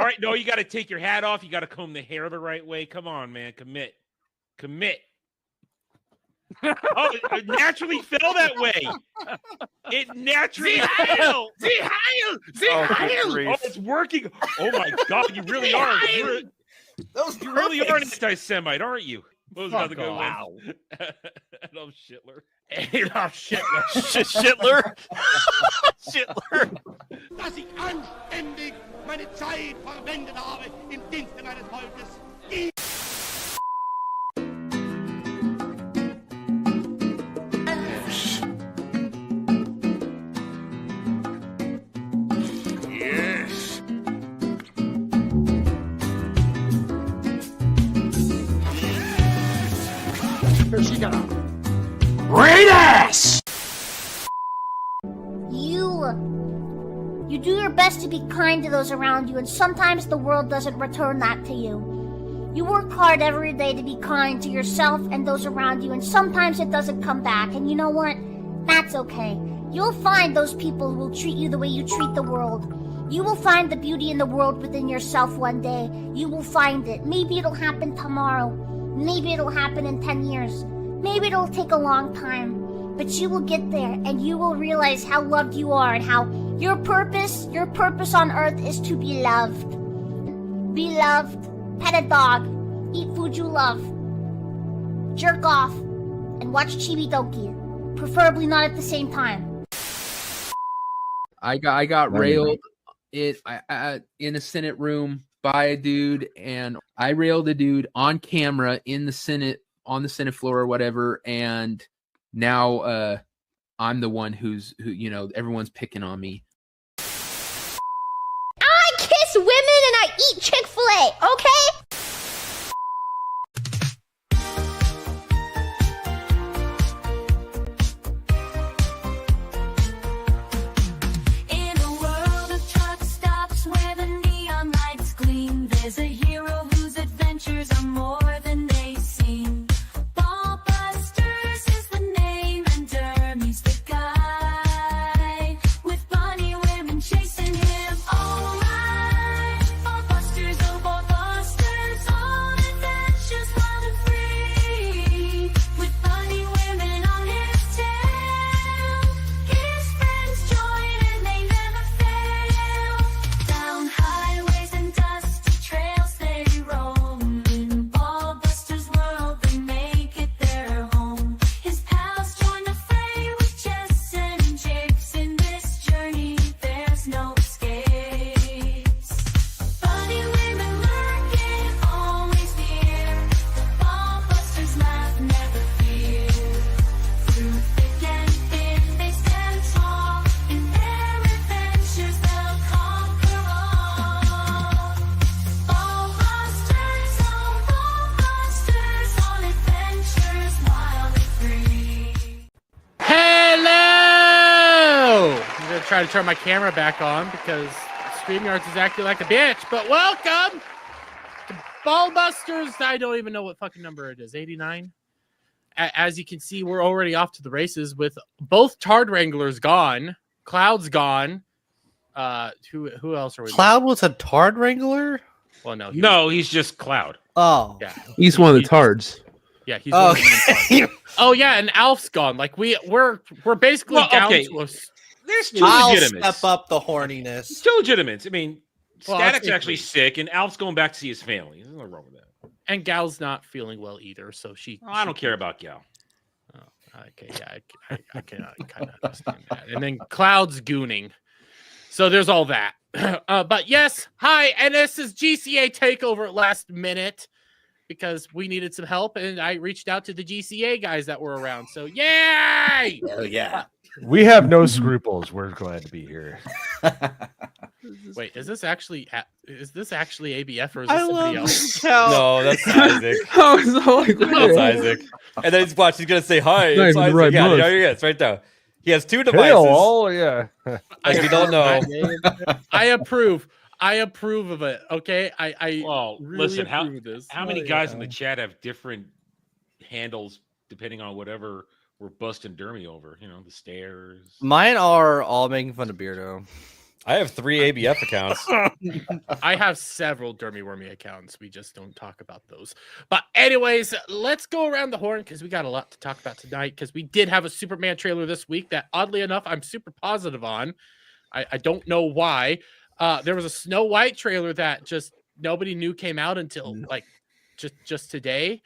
right, no, you got to take your hat off. You got to comb the hair the right way. Come on, man. Commit. Oh, it naturally fell that way. It naturally fell. Oh, Oh, it's working. Oh my God, you really are. You really are an anti-Semite, aren't you? What was another good one? Adolf Hitler. Adolf Hitler. Hitler. Hitler. Dass ich anständig meine Zeit verwendet habe im Dienste meines Volkes. Yes. Here she goes. Raiders! You do your best to be kind to those around you, and sometimes the world doesn't return that to you. You work hard every day to be kind to yourself and those around you, and sometimes it doesn't come back, and you know what? That's okay. You'll find those people who will treat you the way you treat the world. You will find the beauty in the world within yourself one day. You will find it. Maybe it'll happen tomorrow. Maybe it'll happen in 10 years. Maybe it'll take a long time. But you will get there, and you will realize how loved you are and how your purpose on earth is to be loved. Be loved, pet a dog, eat food you love, jerk off, and watch Chibi Doki. Preferably not at the same time. I got railed in a Senate room by a dude, and I railed a dude on camera in the Senate, on the Senate floor or whatever, and now I'm the one who everyone's picking on me. I kiss women and I eat Chick-fil-A, okay? In a world of truck stops where the neon lights gleam, there's a hero whose adventures are more than they seem. Ballbusters is the name and Dermy's the guy, with bunny women chasing him. All right, Ballbusters, oh Ballbusters, all adventures wild and free, with bunny women on his tail. His friends join and they never fail. Down highways and dusty trails they roam. In Ballbusters' world they make it their home. His pals join the fray with Jess and Japes. In this journey there's no escapes. Bunny women lurking, always near. The Ballbusters laugh, never fear. Through thick and thin they stand tall. In their adventures they'll conquer all. Ballbusters, oh Ballbusters, on adventures wild and free. Hello! I'm going to try to turn my camera back on because StreamYards is acting like a bitch. But welcome to Ballbusters. I don't even know what fucking number it is. 89? As you can see, we're already off to the races with both Tard Wranglers gone. Cloud's gone. Who else are we? Cloud was a Tard Wrangler? Well, no. No, he's just Cloud. Oh. Yeah. He's one of the tards. Yeah, he's Oh, one of the main tards. Oh yeah, and Alf's gone. Like we're basically Well, down okay. to a There's two I'll legitimates. step up the horniness. Two legitimates. I mean, Well, Static's I'll take actually these. sick, and Alf's going back to see his family. There's nothing wrong with that. And Gal's not feeling well either, so she. I don't care about Gal. Oh, okay, yeah, I can kind of understand that. And then Cloud's gooning, so there's all that. But yes, hi, and this is GCA Takeover at last minute because we needed some help, and I reached out to the GCA guys that were around. So yay! Oh, yeah. We have no scruples. We're glad to be here. Wait, is this actually ABF or is this I somebody love else? how No, that's Isaac. Oh, it's all like That's Isaac. And then watch, he's gonna say hi. Not It's even the Isaac. right Yeah, month. there he is, right there. He has two devices. Hello, yeah. If you don't know, I approve. I approve of it. Okay, I Well, really listen, approve of this. how many guys in the chat have different handles depending on whatever we're busting Dermy over? You know, the stairs. Mine are all making fun of Beardo. I have 3 ABF accounts. I have several Dermy Wormy accounts. We just don't talk about those. But anyways, let's go around the horn because we got a lot to talk about tonight. Because we did have a Superman trailer this week that, oddly enough, I'm super positive on. I don't know why. There was a Snow White trailer that just nobody knew came out until like just today.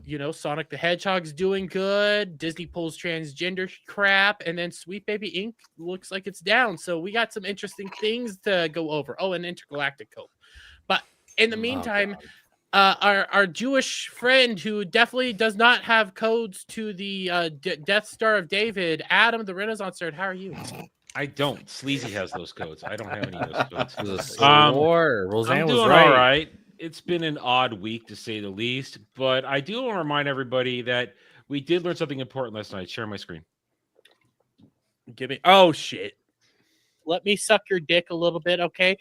You know, Sonic the Hedgehog's doing good. Disney pulls transgender crap, and then Sweet Baby Inc. looks like it's down. So we got some interesting things to go over. Oh, and Intergalactic Cope. But in the meantime, our Jewish friend who definitely does not have codes to the Death Star of David, Adam the Renaissance Nerd. How are you? I don't. Sleazy has those codes. I don't have any of those codes. Roseanne I'm was doing right. all right. It's been an odd week to say the least, but I do want to remind everybody that we did learn something important last night. Share my screen. Give me. Oh shit! Let me suck your dick a little bit, okay?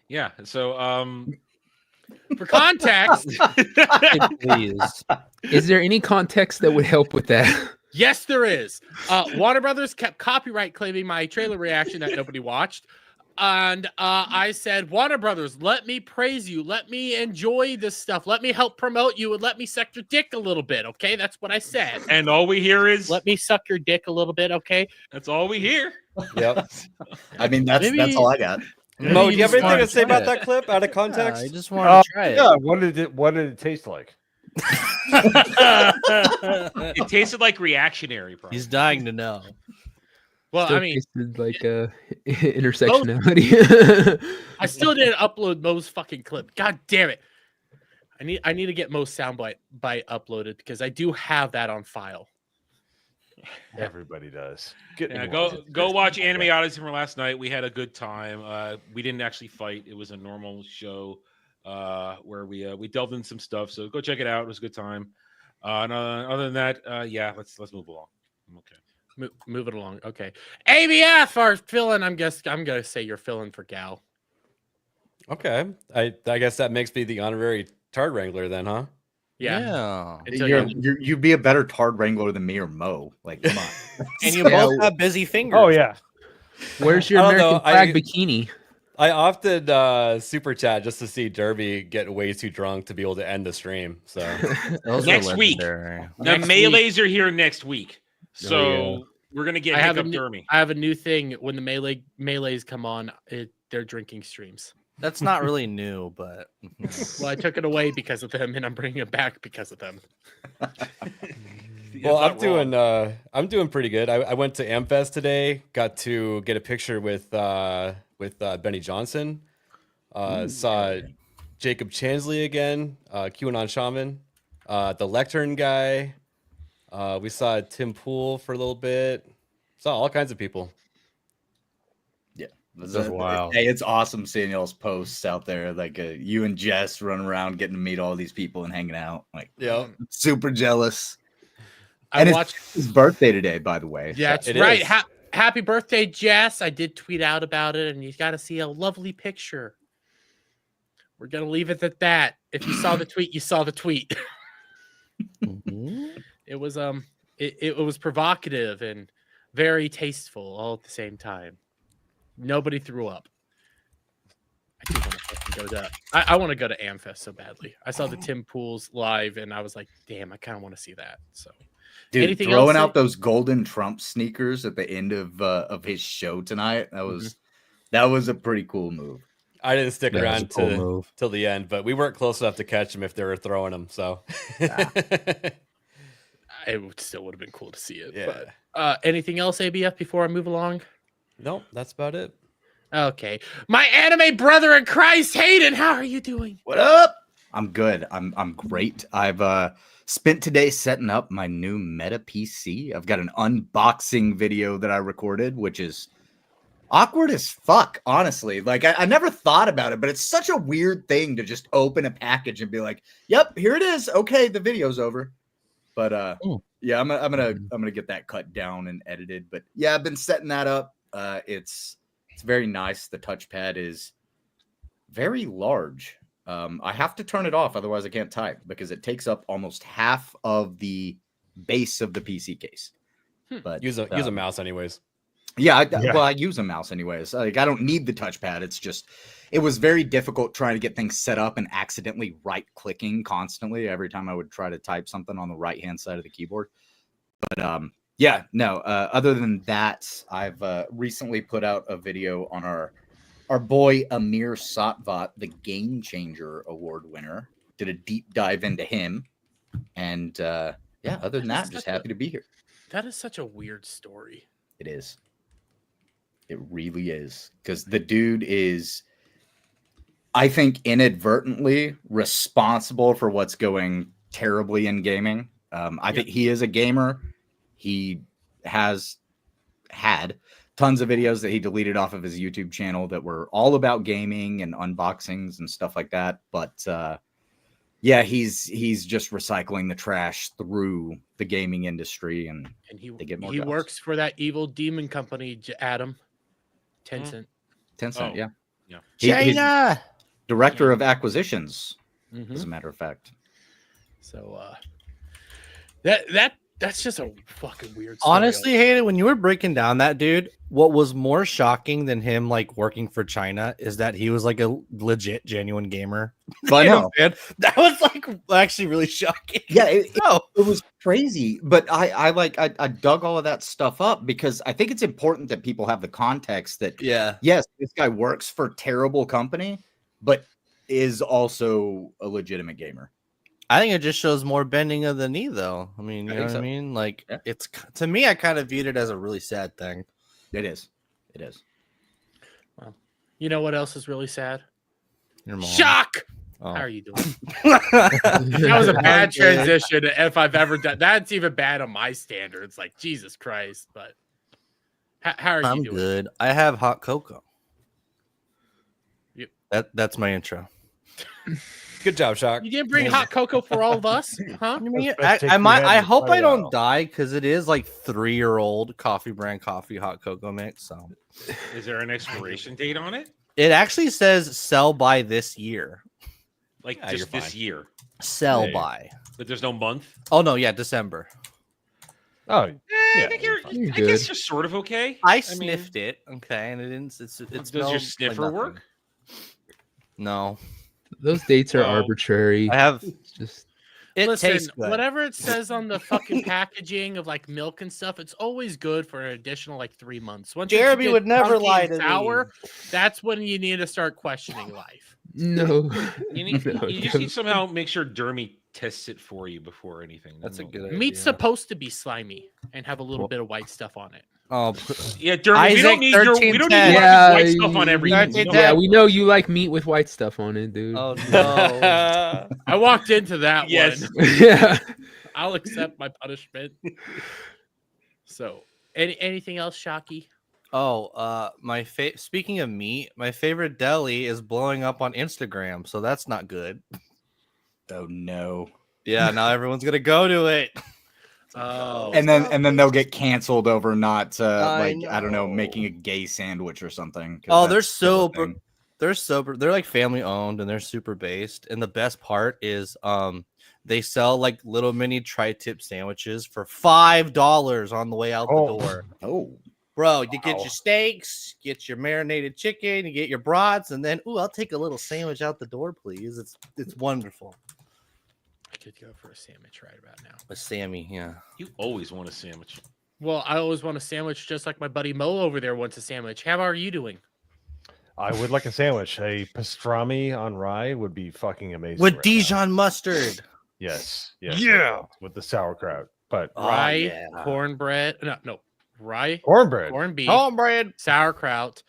Yeah. So, for context, Please. Is there any context that would help with that? yes, there is. Warner Brothers kept copyright claiming my trailer reaction that nobody watched. And I said, Warner Brothers, let me praise you. Let me enjoy this stuff. Let me help promote you and let me suck your dick a little bit. Okay. That's what I said. And all we hear is, let me suck your dick a little bit. Okay. That's all we hear. Yep. I mean, that's all I got. Mo, do you have anything to say about that clip out of context? I just wanted to try it. Yeah, what did it taste like? It tasted like reactionary. Probably. He's dying to know. Well, Still I mean, tasted like intersectionality. I still didn't upload Mo's fucking clip. God damn it. I need to get Mo's soundbite uploaded because I do have that on file. Everybody does. Yeah, go watch Anime Odyssey from last night. We had a good time. We didn't actually fight. It was a normal show where we delved in some stuff. So go check it out. It was a good time. And other than that, yeah, let's move along. I'm okay. Move it along. Okay. ABF are filling. I'm gonna say you're filling for Gal. Okay. I guess that makes me the honorary Tard Wrangler then, huh? Yeah. You'd be a better Tard Wrangler than me or Mo. Like, come on. And you both have busy fingers. Oh yeah. Where's your I don't American know, flag bikini? I often super chat just to see Derby get way too drunk to be able to end the stream. So next week, the melees are here next week. So we're gonna get Hiccup Dermy. I have a new thing. When the melees come on, they're drinking streams. That's not really new, but well, I took it away because of them, and I'm bringing it back because of them. Well, I'm doing pretty good. I went to Amfest today. Got to get a picture with Benny Johnson. Saw Jacob Chansley again. QAnon Shaman. The Lectern guy. We saw Tim Pool for a little bit. Saw all kinds of people. Yeah. Wow. Hey, it's awesome seeing y'all's posts out there. Like you and Jess running around getting to meet all these people and hanging out. Like, yeah, super jealous. I watched his birthday today, by the way. Yeah, that's right. Happy birthday, Jess. I did tweet out about it, and you got to see a lovely picture. We're going to leave it at that. If you saw the tweet, you saw the tweet. It was it was provocative and very tasteful all at the same time. Nobody threw up. I do want to fucking go to. I want to go to Amfest so badly. I saw the Tim Pools live, and I was like, "Damn, I kind of want to see that." So, dude, anything throwing else out those golden Trump sneakers at the end of his show tonight, that was a pretty cool move. I didn't stick around till the end, but we weren't close enough to catch him if they were throwing them. So. It still would have been cool to see it. Yeah. But anything else, ABF, before I move along? Nope, that's about it. Okay. My anime brother in Christ, Hayden, how are you doing? What up? I'm good. I'm great. I've spent today setting up my new Meta PC. I've got an unboxing video that I recorded, which is awkward as fuck, honestly. Like, I never thought about it, but it's such a weird thing to just open a package and be like, yep, here it is. Okay, the video's over. But yeah, I'm gonna get that cut down and edited. But yeah, I've been setting that up. It's very nice. The touchpad is very large. I have to turn it off, otherwise I can't type because it takes up almost half of the base of the PC case. But use a mouse anyways. Yeah, well, I use a mouse anyways. Like, I don't need the touchpad. It's just, it was very difficult trying to get things set up and accidentally right-clicking constantly every time I would try to type something on the right-hand side of the keyboard. But yeah, no. Other than that, I've recently put out a video on our boy Amir Satvat, the Game Changer Award winner. Did a deep dive into him, and yeah. Other than that, I'm just happy to be here. That is such a weird story. It is. It really is, because the dude is, I think, inadvertently responsible for what's going terribly in gaming. I think he is a gamer. He has had tons of videos that he deleted off of his YouTube channel that were all about gaming and unboxings and stuff like that. But yeah, he's just recycling the trash through the gaming industry, and he get more. He works for that evil demon company, Adam. Tencent. Tencent, yeah. China. Director of acquisitions, as a matter of fact. So that's just a fucking weird story. Honestly, Hayden, when you were breaking down that dude, what was more shocking than him like working for China is that he was like a legit, genuine gamer. I know. That was like actually really shocking. Yeah, it was crazy. But I dug all of that stuff up because I think it's important that people have the context that yes, this guy works for a terrible company, but is also a legitimate gamer. I think it just shows more bending of the knee, though. I mean, you know what I mean? Like, it's to me, I kind of viewed it as a really sad thing. It is. It is. Well, you know what else is really sad? Your mom. Shock. Oh. How are you doing? That was a bad transition. If I've ever done that's even bad on my standards. Like Jesus Christ. But how are you doing? I'm good. I have hot cocoa. That's my intro. Good job, Shock. You didn't bring hot cocoa for all of us, huh? I hope I don't die because it is like 3-year-old coffee brand coffee hot cocoa mix. So, is there an expiration date on it? It actually says sell by this year. Like just this year. Sell by. But there's no month. Oh no, yeah, December. Oh, I think I guess you're sort of okay. I sniffed it, okay, and it didn't. It does your sniffer work? No. Those dates are arbitrary. I have just. Listen, whatever it says on the fucking packaging of like milk and stuff, it's always good for an additional like 3 months. Once Jeremy would never lie to sour, me. That's when you need to start questioning life. No, you just need to somehow make sure Dermy tests it for you before anything. That's a good idea. Meat's supposed to be slimy and have a little bit of white stuff on it. Oh, yeah, Dermy, we don't need white stuff on everything. Yeah, we know you like meat with white stuff on it, dude. Oh no! I walked into that yes. one. Yeah, I'll accept my punishment. So, anything else, Shocky? Oh, speaking of meat, my favorite deli is blowing up on Instagram, so that's not good. Oh no! Yeah, now everyone's gonna go to it. Oh, and then they'll get canceled over not I don't know, know. making a gay sandwich or something. Oh, they're like family owned and they're super based. And the best part is they sell like little mini tri-tip sandwiches for $5 on the way out the door. Oh, bro, you get your steaks, get your marinated chicken, you get your brats, and then I'll take a little sandwich out the door, please. It's wonderful. I could go for a sandwich right about now. A Sammy, yeah. You always want a sandwich. Well, I always want a sandwich, just like my buddy Mo over there wants a sandwich. How are you doing? I would like a sandwich. A pastrami on rye would be fucking amazing. With Dijon mustard. Yes. Yeah. With the sauerkraut. But rye, cornbread. No. Rye, cornbread, corned beef, sauerkraut,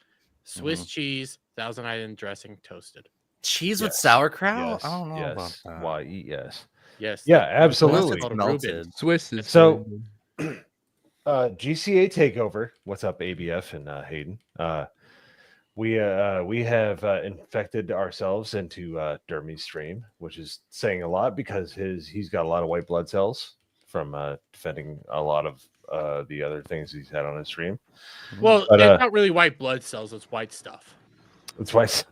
Swiss cheese, Thousand Island dressing, toasted. Cheese with sauerkraut? Yes. I don't know about that. Yes. Yes. Yeah, absolutely. Melted. Swiss is so. GCA takeover. What's up, ABF and Hayden? We have infected ourselves into Dermy's stream, which is saying a lot because he's got a lot of white blood cells from defending a lot of the other things he's had on his stream. Well, it's not really white blood cells; it's white stuff. It's white.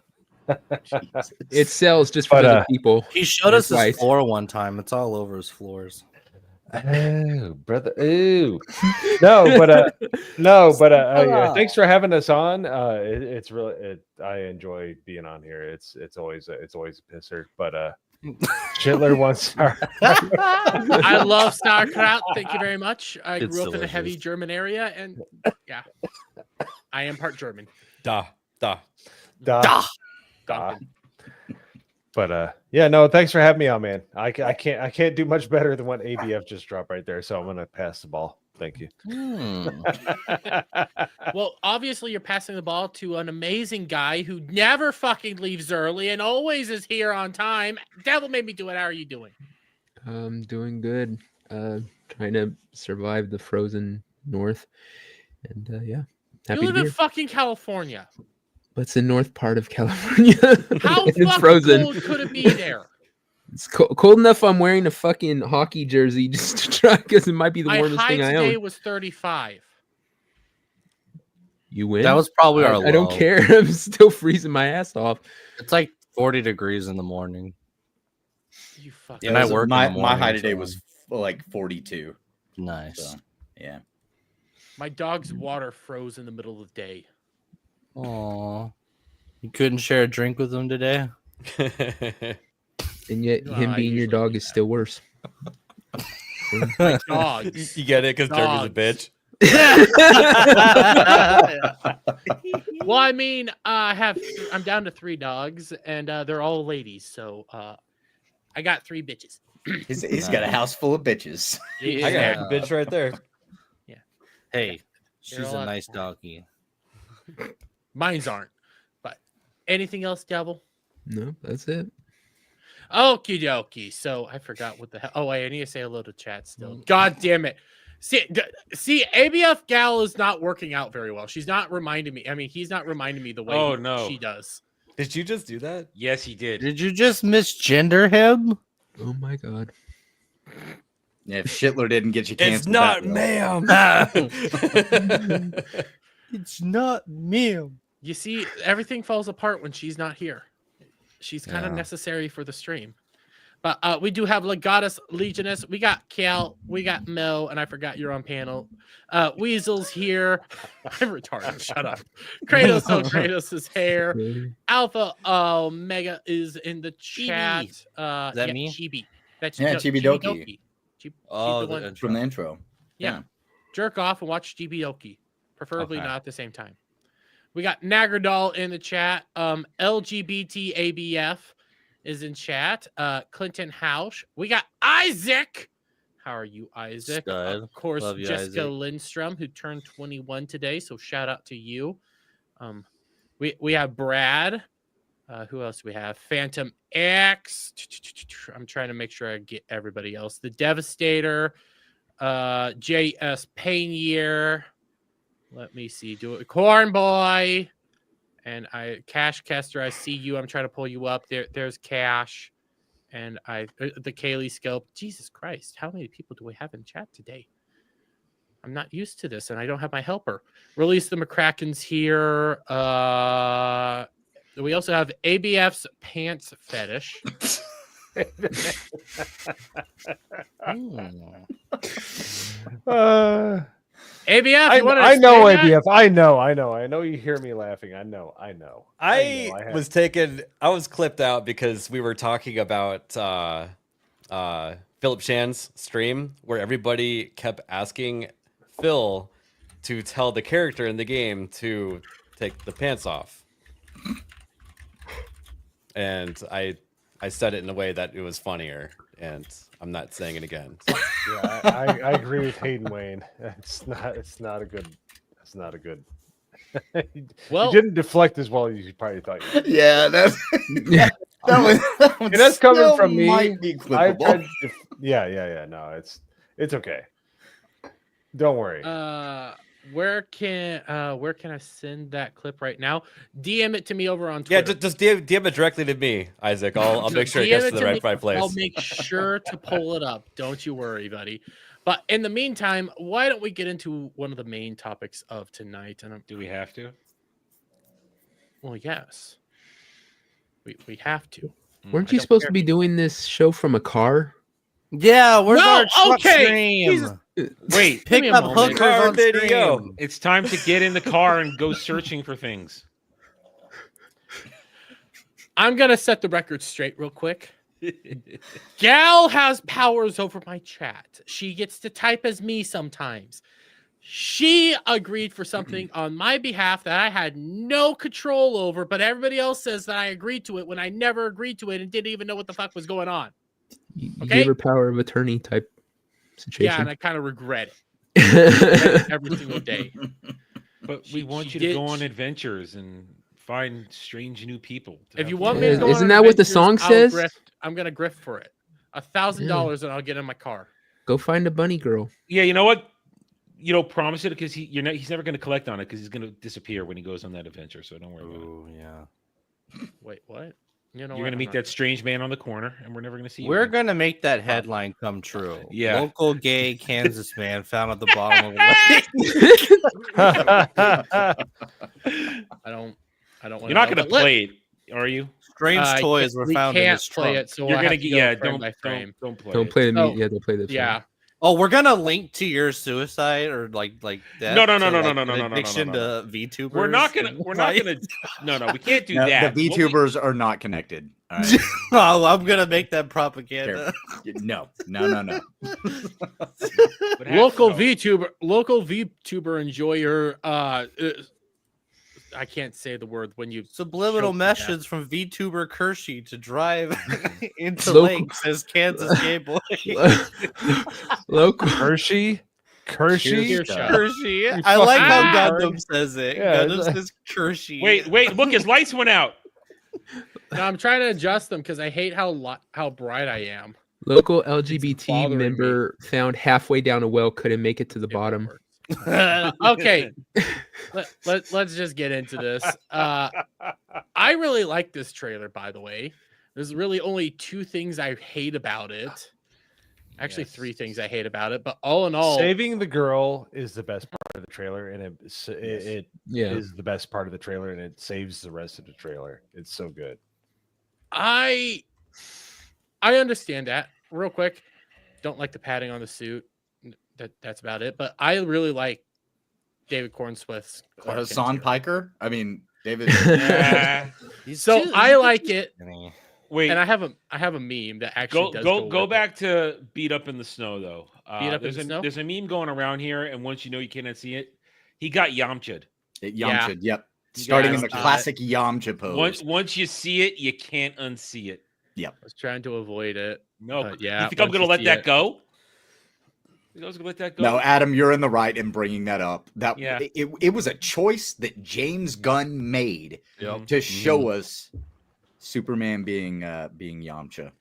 It sells just for other people. He showed us his floor one time. It's all over his floors. Oh, brother. Ooh. No, but thanks for having us on. It's really I enjoy being on here. It's always a pisser, but Schindler wants our I love sauerkraut. Thank you very much. I It's grew up in a heavy delicious. German area, and yeah, I am part German. Da. Duncan. But yeah, no, thanks for having me on, man. I can't do much better than what ABF just dropped right there, so I'm gonna pass the ball. Thank you. Well, obviously, you're passing the ball to an amazing guy who never fucking leaves early and always is here on time. Devil made me do it. How are you doing? I'm doing good. Trying to survive the frozen north, and yeah, happy You to live be in here. fucking California. But it's the north part of California. How and it's fucking frozen. cold could it be there? It's cold enough. I'm wearing a fucking hockey jersey just to try because it might be the My warmest high thing I today own. was 35. You win. That was probably our I don't low. care. I'm still freezing my ass off. It's like 40 degrees in the morning. You fucking. And I work in the my morning, high today so- was like 42. Nice. So yeah. My dog's water froze in the middle of the day. Aw. You couldn't share a drink with them today? And yet, No, him I being your usually dog do is that. still worse. Dogs. You get it because Derby's a bitch. Well, I mean, I'm down to 3 dogs, and they're all ladies. So I got 3 bitches. He's got a house full of bitches. I got a bitch right there. Hey, she's They're all a out nice for it. donkey. Mines aren't. But anything else, Devil? No, that's it. Okie dokie. So I forgot what the hell. Oh, wait, I need to say hello to chat still. God damn it. See, ABF Gal is not working out very well. She's not reminding me. I mean, he's not reminding me the way Oh, no. she does. Did you just do that? Yes, he did. Did you just misgender him? Oh my god. Yeah, if Schindler didn't get you canceled. It's not, that well. ma'am. It's not me. You see, everything falls apart when she's not here. She's kind of Yeah. necessary for the stream. But we do have Legatus Legionist. We got Cal. We got Mo. And I forgot you're on panel. Weasel's here. I'm retarded. Shut up. Kratos. Oh, Kratos' hair. Alpha Omega is in the chat. Is that me? Chibi. That's Yeah, Chibidoki. Chibidoki. Oh, the the one- intro. From the intro. yeah. Jerk off and watch Chibidoki. Preferably Okay. not at the same time. We got Nagradol in the chat. LGBT ABF is in chat. Clinton Hausch. We got Isaac. How are you, Isaac? Stud. Of course, Love you, Jessica Isaac. Lindstrom, who turned 21 today. So shout out to you. We have Brad. Who else do we have? Phantom X. I'm trying to make sure I get everybody else. The Devastator. JS Painier. Let me see. Do it. Corn Boy. And Cash Kester, I see you. I'm trying to pull you up. There's Cash. And the Kaylee Scope. Jesus Christ. How many people do we have in chat today? I'm not used to this, and I don't have my helper. Release the McCracken's here. We also have ABF's Pants Fetish. ABF, I know ABF. I know you hear me laughing. I know. I was clipped out because we were talking about Philip Shan's stream where everybody kept asking Phil to tell the character in the game to take the pants off. And I said it in a way that it was funnier, and I'm not saying it again. So. Yeah, I agree with Hayden Wayne. It's not a good. Well, you didn't deflect as well as you probably thought. You did. Yeah, that's that was And that's coming still from me. might be I've clippable. tried to yeah. No, it's okay. Don't worry. where can I send that clip right now? DM it to me over on Yeah, Twitter. just DM it directly to me, Isaac. I'll make sure it DM gets to the me. right place. I'll make sure to pull it up. Don't you worry, buddy. But in the meantime, why don't we get into one of the main topics of tonight? And Do we have to? well, yes, we have to. Weren't I you don't supposed care. to be doing this show from a car? Yeah, where's No, our truck okay, stream? Jesus. Wait, Pick me a up moment. hookers Car on video. stream. it's time to get in the car and go searching for things. I'm gonna set the record straight real quick. GHAL has powers over my chat. She gets to type as me sometimes. She agreed for something on my behalf that I had no control over, but everybody else says that I agreed to it when I never agreed to it and didn't even know what the fuck was going on. You Okay? gave her power of attorney type Yeah, situation. and I kind of regret it every single day. But we want you to go on adventures and find strange new people. If you want me to go Isn't on that what the adventures, song I'll says? grift. I'm gonna grift for it. $1,000 and I'll get in my car. Go find a bunny girl. Yeah, you know what? You don't promise it because he's never going to collect on it because he's going to disappear when he goes on that adventure. So don't worry about it. Oh yeah. Wait, what? You're going to meet that strange man on the corner, and we're never going to see you. We're again. gonna make that headline come true. Yeah. Local gay Kansas man found at the bottom of a lake. I don't want. You're not going to play it, are you? Strange toys were found in his trunk. play it, so You're we'll going have to to get go frame by frame. don't play. Don't it. play the So, meat. Yeah, don't play the. Yeah. Oh, we're gonna link to your suicide or like that. No, Addiction to VTubers. We're not gonna. No, we can't do No, that. the What we- VTubers are not connected. All right. Oh, I'm gonna make that propaganda. No. what Local happened? VTuber enjoyer. I can't say the word when you Subliminal choke me messages from VTuber Kershey to drive into Local- lakes as Kansas gay boy. Local. Hershey. Cheers, shot. Kershey. I like how fucking Gundam says it. Yeah, Gundam it's- says Kershey. Wait! Look, his lights went out. No, I'm trying to adjust them because I hate how bright I am. Local LGBT bothering member found halfway down a well, couldn't make it to the bottom. Okay, let's just get into this. I really like this trailer, by the way. There's really only two things I hate about it. Actually, Yes. three things I hate about it, but all in all, Saving the girl is the best part of the trailer, and it is Yeah. the best part of the trailer, and it saves the rest of the trailer. It's so good. I understand that. Real quick, don't like the padding on the suit. That's about it. But I really like David Cornsmith's Clark Kent Hassan here. Piker. I mean, David. So I like it, Wait, and I have a meme that actually does go with back to Beat Up in the Snow though. Beat Up in there's the a Snow? there's a meme going around here, and once you know you cannot see it, he got Yamcha'd. Yamcha. Yep. Starting in the guys, classic Yamcha pose. Once you see it, you can't unsee it. I was trying to avoid it. No, yeah, you think I'm once gonna you let see that it. go? You think I was gonna let that go? No, Adam, you're in the right in bringing that up. That Yeah. it was a choice that James Gunn made Yep. to show us Superman being Yamcha.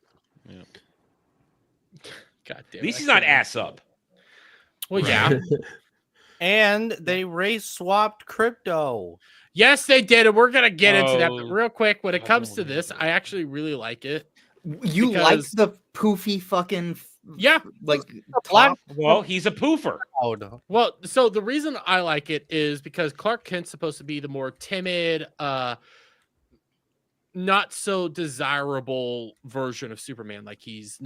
God damn. At least he's not ass up. Well, yeah. And they race swapped crypto. Yes, they did, and we're gonna get into that. But Oh, real quick, when it I comes don't to wanna this, do I actually really like it. You like Because- the poofy fucking Yeah. like Black top? Well, he's a poofer. Well, so the reason I like it is because Clark Kent's supposed to be the more timid, not so desirable version of Superman. Like he's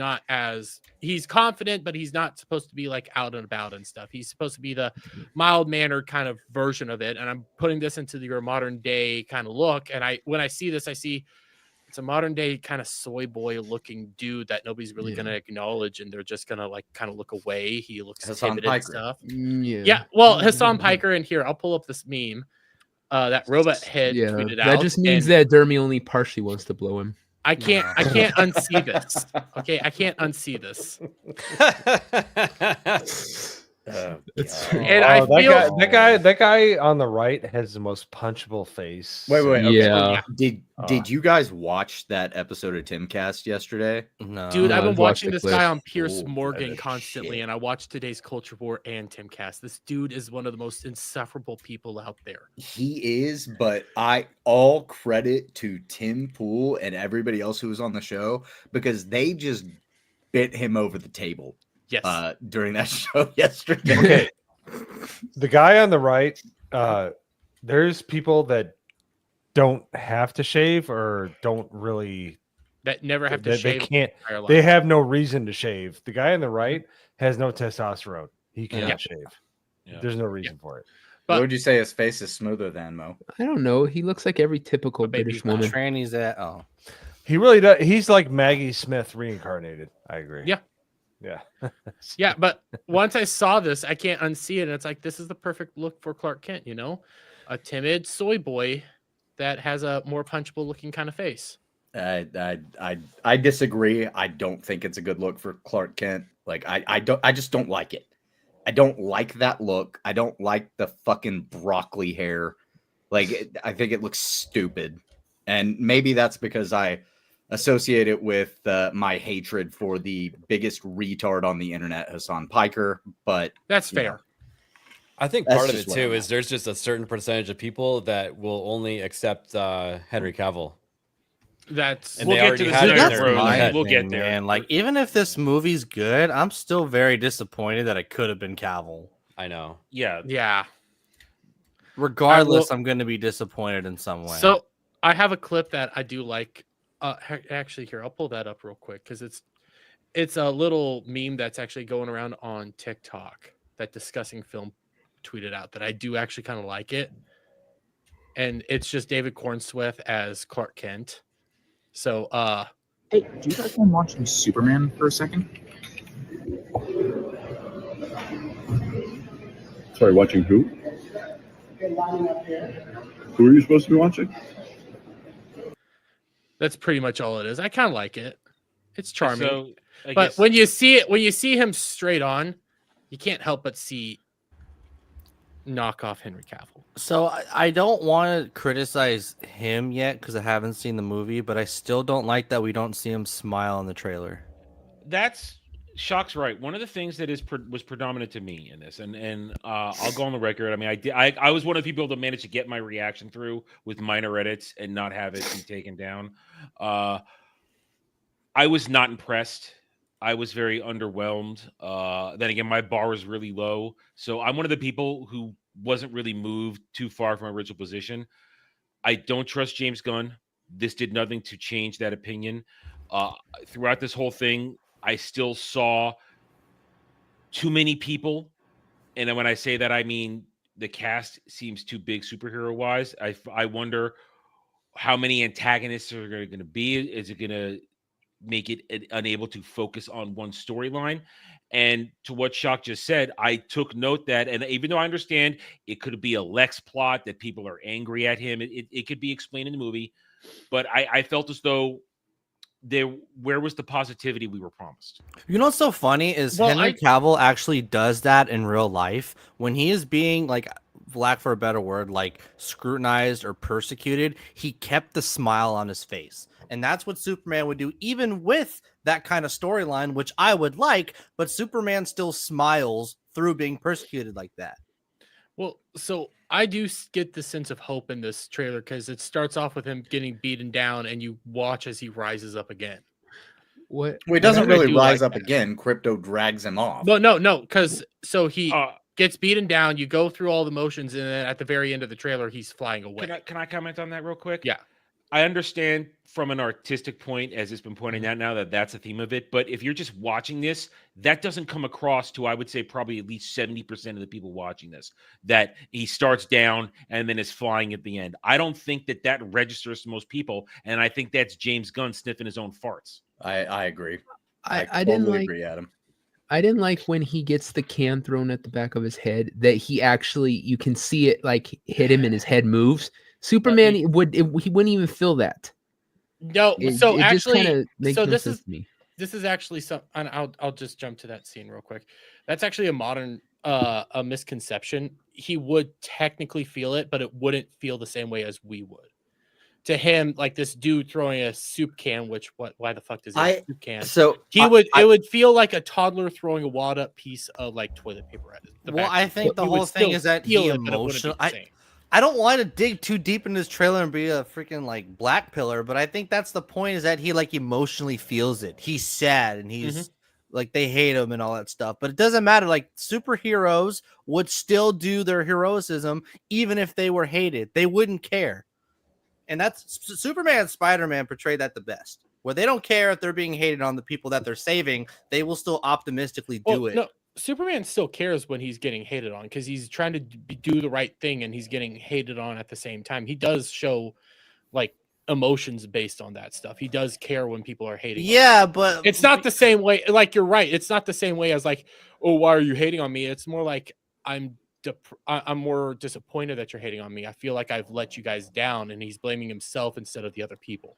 confident, but he's not supposed to be like out and about and stuff. He's supposed to be the mild mannered kind of version of it. And I'm putting this into your modern day kind of look. And when I see this, I see it's a modern day kind of soy boy looking dude that nobody's really going to acknowledge. And they're just going to like kind of look away. He looks Hassan timid and Piker. stuff. Yeah. Yeah. Well, Hassan Piker in here, I'll pull up this meme. That Robot Head Yeah. tweeted out. That just means and that Dermy only partially wants to blow him. I can't unsee this. Okay, I can't unsee this. It's And I feel that guy on the right has the most punchable face. Wait. Okay. Yeah. Did you guys watch that episode of Timcast yesterday? No. dude, I've I've been watched watching the this clip. guy on Pierce Oh, Morgan that constantly, shit. and I watched today's Culture War and Timcast. This dude is one of the most insufferable people out there. He is, but all credit to Tim Pool and everybody else who was on the show because they just bent him over the table Yes. during that show yesterday. Okay. The guy on the right, there's people that don't have to shave or don't really that never have to They shave. can't. their entire They life. have no reason to shave. The guy on the right has no testosterone. He cannot Yeah. shave. Yeah. There's no reason for it. But- what would you say his face is smoother than, Mo? I don't know. He looks like every typical A baby British fat. woman. Trannies at He really does. He's like Maggie Smith reincarnated. I agree. Yeah. Yeah. Yeah, but once I saw this, I can't unsee it. And it's like, this is the perfect look for Clark Kent, you know? A timid soy boy that has a more punchable looking kind of face. I disagree. I don't think it's a good look for Clark Kent. Like I just don't like it. I don't like that look. I don't like the fucking broccoli hair. Like I think it looks stupid. And maybe that's because I associate it with my hatred for the biggest retard on the internet, Hassan Piker. But That's you fair. know, I think That's part of just it what too I'm is at. there's just a certain percentage of people that will only accept Henry Cavill. That's And We'll they get already to the had it in second their- row. in their my head. We'll get thing, there. man. Like, even if this movie's good, I'm still very disappointed that it could have been Cavill. I know. Yeah. yeah. Regardless, I'm going to be disappointed in some way. So I have a clip that I do like. Actually, here I'll pull that up real quick because it's a little meme that's actually going around on TikTok that Discussing Film tweeted out that I do actually kind of like it, and it's just David Cornswith as Clark Kent. So, Hey, do you guys mind watching Superman for a second? Sorry, watching who? Who are you supposed to be watching? that's pretty much all it is. I kind of like it. It's charming. So, I But guess- when you see him straight on, you can't help but see knockoff Henry Cavill. So I don't want to criticize him yet because I haven't seen the movie, but I still don't like that we don't see him smile in the trailer. That's Shock's right. One of the things that was predominant to me in this, and I'll go on the record. I mean, I was one of the people that managed to get my reaction through with minor edits and not have it be taken down. I was not impressed. I was very underwhelmed. Then again, my bar was really low, so I'm one of the people who wasn't really moved too far from my original position. I don't trust James Gunn. This did nothing to change that opinion. Throughout this whole thing, I still saw too many people. And then when I say that, I mean the cast seems too big superhero wise. I wonder how many antagonists are going to be. Is it going to make it unable to focus on one storyline? And to what Shock just said, I took note that, and even though I understand it could be a Lex plot that people are angry at him, it could be explained in the movie. But I felt as though where was the positivity we were promised? You know what's so funny is Well, Henry Cavill actually does that in real life when he is being, like, lack for a better word, like scrutinized or persecuted. He kept the smile on his face, and that's what Superman would do, even with that kind of storyline, which I would like. But Superman still smiles through being persecuted like that. Well, so I do get the sense of hope in this trailer because it starts off with him getting beaten down, and you watch as he rises up again. What? Well, he doesn't I really do rise like up that. again. Crypto drags him off. No, because so he Uh, gets beaten down. You go through all the motions, and then at the very end of the trailer, he's flying away. Can I comment on that real quick? Yeah. I understand from an artistic point, as it's been pointed out now, that that's a theme of it. But if you're just watching this, that doesn't come across to, I would say, probably at least 70% of the people watching this, that he starts down and then is flying at the end. I don't think that registers to most people. And I think that's James Gunn sniffing his own farts. I agree. I didn't totally like. agree, Adam. I didn't like when he gets the can thrown at the back of his head that he actually, you can see it like hit him and his head moves. Superman he wouldn't even feel that. No, It so just actually, kinda makes so no this sense is to me. this is actually some. And I'll just jump to that scene real quick. That's actually a modern a misconception. He would technically feel it, but it wouldn't feel the same way as we would. To him, like this dude throwing a soup can, which why the fuck does he have a soup can? So It would feel like a toddler throwing a wad up piece of like toilet paper at it. Well, I think the whole thing is that he emotional. I don't want to dig too deep in this trailer and be a freaking like black pillar, but I think that's the point, is that he like emotionally feels it. He's sad and he's like, they hate him and all that stuff, but it doesn't matter. Like, superheroes would still do their heroism even if they were hated. They wouldn't care. And that's Superman and Spider-Man portray that the best. where they don't care if they're being hated on the people that they're saving. They will still optimistically do it. No, Superman still cares when he's getting hated on because he's trying to do the right thing and he's getting hated on at the same time. He does show like emotions based on that stuff. He does care when people are hating. Yeah, but it's not the same way. Like, you're right. It's not the same way as like, oh, why are you hating on me? It's more like I'm more disappointed that you're hating on me. I feel like I've let you guys down, and he's blaming himself instead of the other people.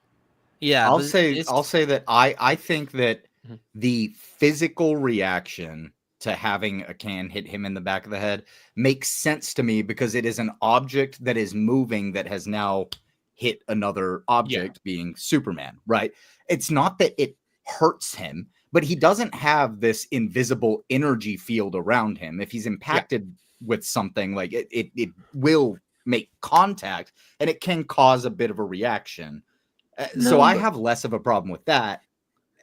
Yeah, I'll say that I think that Mhm. the physical reaction to having a can hit him in the back of the head makes sense to me because it is an object that is moving that has now hit another object, being Superman, right? It's not that it hurts him, but he doesn't have this invisible energy field around him. If he's impacted with something, like it will make contact and it can cause a bit of a reaction. So I have less of a problem with that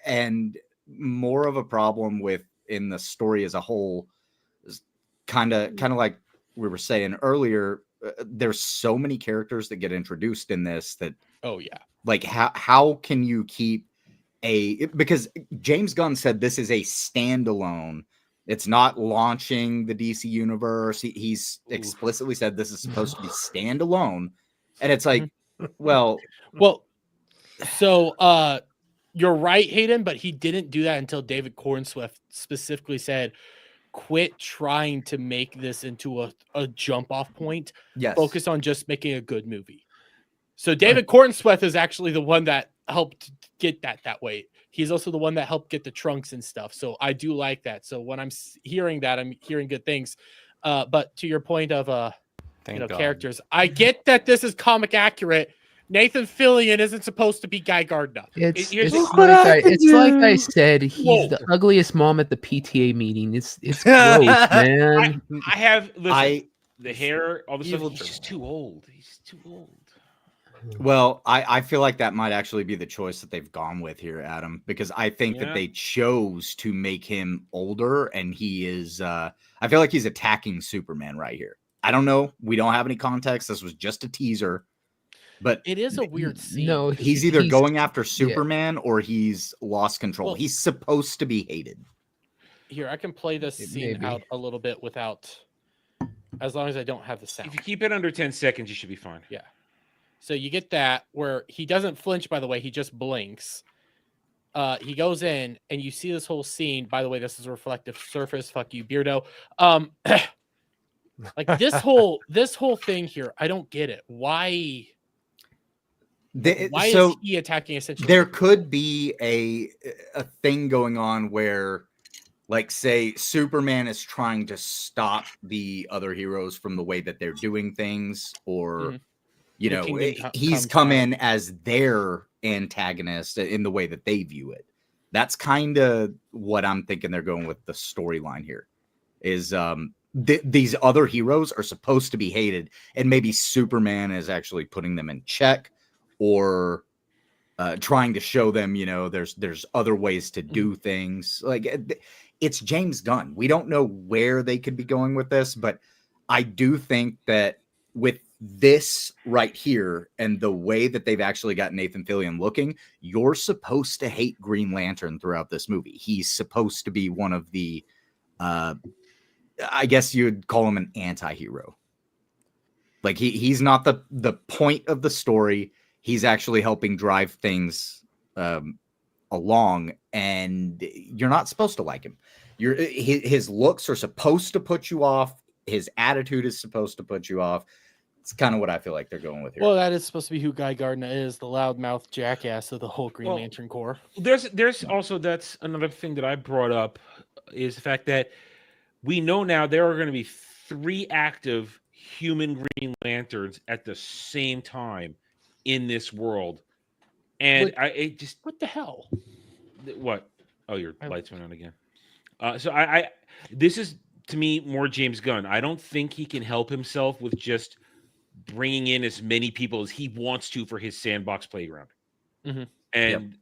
and more of a problem with in the story as a whole is kind of like we were saying earlier. There's so many characters that get introduced in this that like how can you keep because James Gunn said this is a standalone. It's not launching the DC universe. He's explicitly said this is supposed to be standalone, and it's like, well, so you're right, Hayden, but he didn't do that until David Cornswift specifically said, quit trying to make this into a jump off point. Yes. Focus on just making a good movie. So David Cornswift is actually the one that helped get that way. He's also the one that helped get the trunks and stuff. So I do like that. So when I'm hearing that, I'm hearing good things. But to your point of characters, I get that this is comic accurate. Nathan Fillion isn't supposed to be Guy Gardner. It's like I said, he's the ugliest mom at the PTA meeting. It's gross, man. I have the hair, all the stuff. He's just too old. He's too old. Well, I feel like that might actually be the choice that they've gone with here, Adam, because I think that they chose to make him older, and he is. I feel like he's attacking Superman right here. I don't know. We don't have any context. This was just a teaser. But it is a weird scene. No, he's either going after Superman or he's lost control. Well, he's supposed to be hated. Here, I can play this scene out a little bit without, as long as I don't have the sound. If you keep it under 10 seconds, you should be fine. Yeah. So you get that where he doesn't flinch, by the way, he just blinks. He goes in and you see this whole scene. By the way, this is a reflective surface. Fuck you, Beardo. Like this whole thing here, I don't get it. Why is he attacking essentially? There could be a thing going on where, like, say Superman is trying to stop the other heroes from the way that they're doing things, or he's come in as their antagonist in the way that they view it. That's kind of what I'm thinking they're going with the storyline here. Is these other heroes are supposed to be hated, and maybe Superman is actually putting them in check. Or trying to show them, there's other ways to do things. Like, it's James Gunn. We don't know where they could be going with this, but I do think that with this right here and the way that they've actually got Nathan Fillion looking, you're supposed to hate Green Lantern throughout this movie. He's supposed to be one of the, I guess you'd call him an anti-hero. Like, he's not the point of the story. He's actually helping drive things along, and you're not supposed to like him. His looks are supposed to put you off. His attitude is supposed to put you off. It's kind of what I feel like they're going with here. Well, that is supposed to be who Guy Gardner is, the loudmouth jackass of the whole Green Lantern Corps. There's also, that's another thing that I brought up, is the fact that we know now there are going to be 3 active human Green Lanterns at the same time in this world, and what the hell? What? Oh, your lights went on again. So I this is to me more James Gunn. I don't think he can help himself with just bringing in as many people as he wants to for his sandbox playground. Mm-hmm. And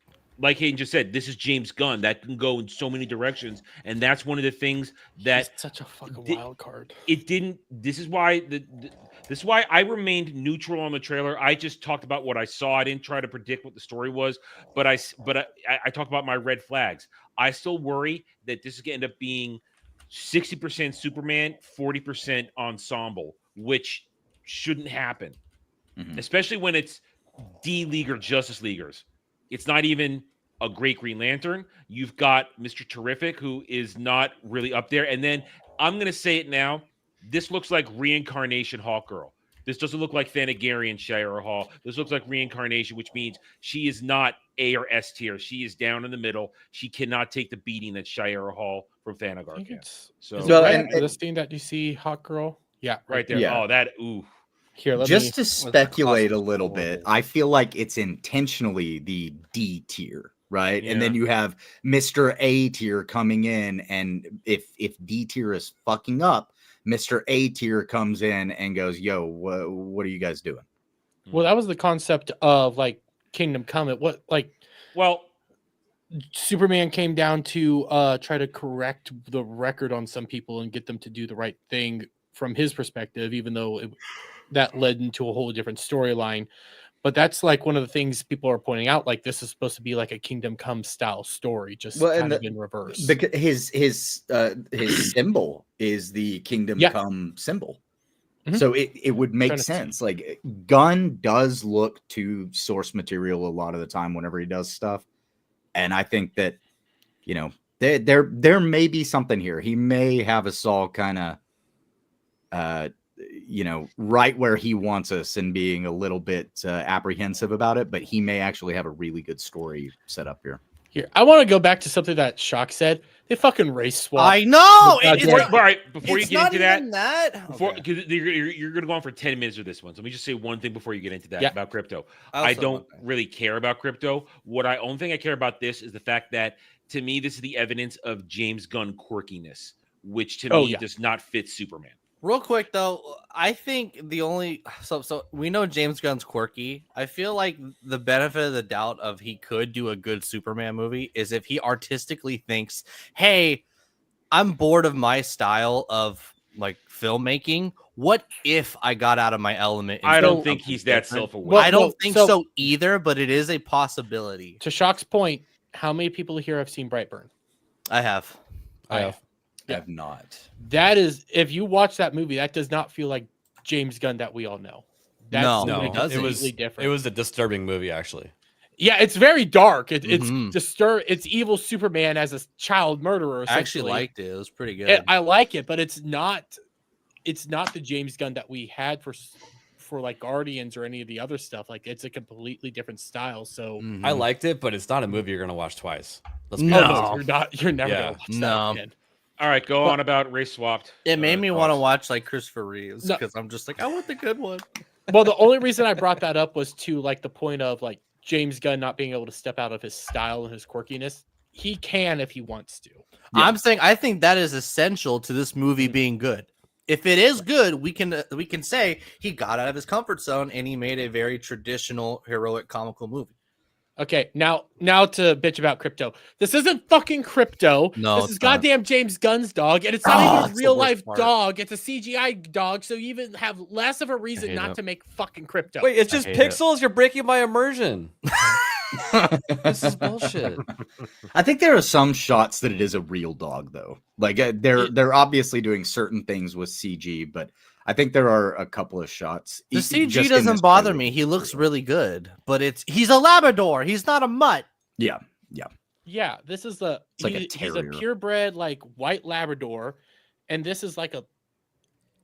like Hayden just said, this is James Gunn. That can go in so many directions, and that's one of the things that He's such a fucking wild card. It didn't. This is why this is why I remained neutral on the trailer. I just talked about what I saw. I didn't try to predict what the story was, but I talked about my red flags. I still worry that this is going to end up being 60% Superman, 40% ensemble, which shouldn't happen, especially when it's D-League or Justice Leaguers. It's not even a great Green Lantern. You've got Mr. Terrific, who is not really up there. And then I'm going to say it now. This looks like reincarnation Hawkgirl. This doesn't look like Thanagarian Shira Hall. This looks like reincarnation, which means she is not A or S tier. She is down in the middle. She cannot take the beating that Shira Hall from Thanagar can. So, is it right after this scene that you see Hawkgirl? Yeah, right there. Yeah. Oh, that ooh. Here, Just to speculate a little bit, I feel like it's intentionally the D tier, right? And then you have Mr. A tier coming in, and if D tier is fucking up, Mr. A tier comes in and goes, "Yo, what are you guys doing?" Well, that was the concept of like Kingdom Come. Superman came down to try to correct the record on some people and get them to do the right thing from his perspective, even though that led into a whole different storyline. But that's like one of the things people are pointing out. Like, this is supposed to be like a Kingdom Come style story, just kind of in reverse. Because his symbol is the Kingdom Come symbol. So it would make sense. Like, Gunn does look to source material a lot of the time whenever he does stuff. And I think that, you know, there may be something here. He may have us all kind of, you know, right where he wants us and being a little bit apprehensive about it, but he may actually have a really good story set up here. Here, I want to go back to something that Shock said. They fucking race swap. I know. All right, before you get into that, before you're going to go on for 10 minutes with this one. So let me just say one thing before you get into that about crypto. Also I don't really care about crypto. Only thing I care about this is the fact that, to me, this is the evidence of James Gunn quirkiness, which to me does not fit Superman. Real quick though, I think the only so we know James Gunn's quirky. I feel like the benefit of the doubt of he could do a good Superman movie is if he artistically thinks, "Hey, I'm bored of my style of like filmmaking. What if I got out of my element?" I don't think he's that self-aware. I don't think so either, but it is a possibility. To Shock's point, how many people here have seen Brightburn? I have. I have. I have not. That is, if you watch that movie, that does not feel like James Gunn that we all know. That's completely different. It was a disturbing movie, actually. Yeah, it's very dark. It's It's evil Superman as a child murderer. I actually liked it. It was pretty good. I like it, but it's not the James Gunn that we had for like Guardians or any of the other stuff. Like, it's a completely different style. So I liked it, but it's not a movie you're gonna watch twice. You're never gonna watch that again. All right, go on about race swapped. It made me want to watch like Christopher Reeves because I'm just like, I want the good one. Well, the only reason I brought that up was to like the point of like James Gunn not being able to step out of his style and his quirkiness. He can if he wants to. Yeah. I'm saying I think that is essential to this movie being good. If it is good, we can say he got out of his comfort zone and he made a very traditional heroic comical movie. Okay, now to bitch about crypto. This isn't fucking crypto. No, this is goddamn James Gunn's dog, and it's not even a real life dog. It's a CGI dog, so you even have less of a reason not to make fucking crypto. Wait, it's just pixels? You're breaking my immersion. This is bullshit. I think there are some shots that it is a real dog, though. Like they're obviously doing certain things with CG, but I think there are a couple of shots. The CG doesn't bother me. He looks really good, but he's a Labrador. He's not a mutt. Yeah. Yeah, this is he's a purebred like white Labrador, and this is like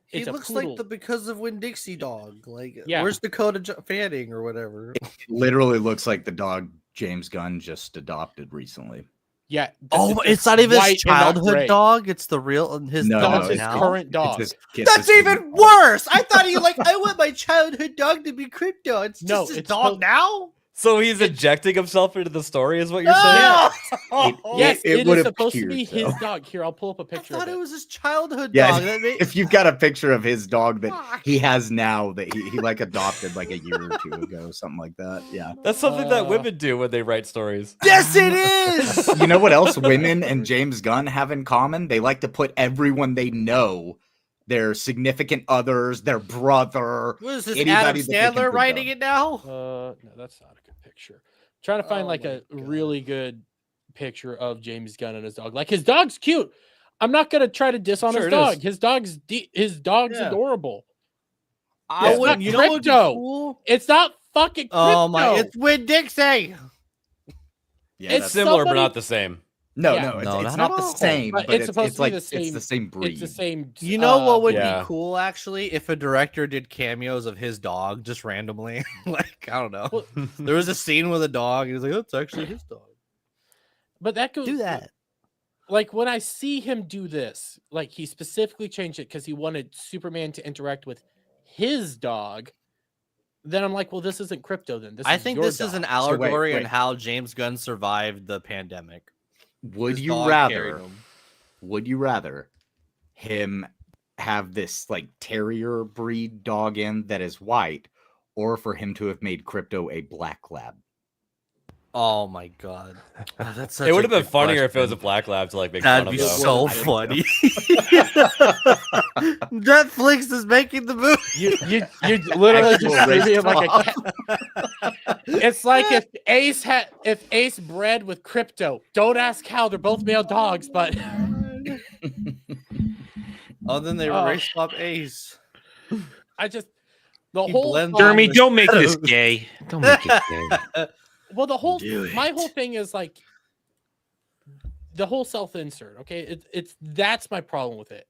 He looks like the Because of Winn-Dixie dog. Like, yeah. Where's Dakota Fanning or whatever? It literally looks like the dog James Gunn just adopted recently. Yeah. It's not even his childhood dog. It's the real his current dog. That's even worse. I thought I want my childhood dog to be crypto. It's just his dog now. So he's injecting himself into the story, is what you're saying? Yes, it would is supposed to appear be so. his dog. Here, I'll pull up a I picture. thought of it was his childhood Yeah, dog. That made... if you've got a picture of his dog that he has now that he like adopted like a year or two ago, something like that. Yeah. That's something that women do when they write stories. Yes, it is. You know what else women and James Gunn have in common? They like to put everyone they know, their significant others, their brother. What is this, anybody Adam that they can Sandler think writing of. it now? No, that's not a good picture. Trying to find like a really good picture of James Gunn and his dog. Like his dog's cute. I'm not gonna try to diss on Sure his it dog. is. His dog's Yeah. adorable. I It's would. not You know what would be crypto. cool? It's not fucking crypto. Oh my! It's Win Dixie. Yeah, It's that's- Similar, but somebody- not the same. no, yeah. no, it's, No, it's not not the at all. same, But but it's supposed to be like the same. it's the same breed. It's the same. You know what would Yeah. be cool actually if a director did cameos of his dog just randomly. Like I don't know. Well- There was a scene with a dog. And he was like, "That's actually his dog." But that goes. Do that. Like when I see him do this, like he specifically changed it because he wanted Superman to interact with his dog. Then I'm like, well, this isn't crypto. Then I is think your this is dog. an allegory on wait. how James Gunn survived the pandemic. Would His you dog carried rather? him. Would you rather him have this like terrier breed dog in that is white, or for him to have made Crypto a black lab? Oh my god, that's such It would a have been good funnier if it was a question. black lab to like make That'd fun be of. Though. so funny. Netflix is making the movie. You literally Actual just race threw me in like a swap. cat. It's like if Ace bred with crypto. Don't ask how. They're both male dogs, but Oh, then they Oh. race swap Ace. I just the He whole blends Jeremy, the don't make this shadows. gay. Don't make it gay. well the whole Do my it. whole thing is like the whole self insert. Okay, it's that's my problem with it.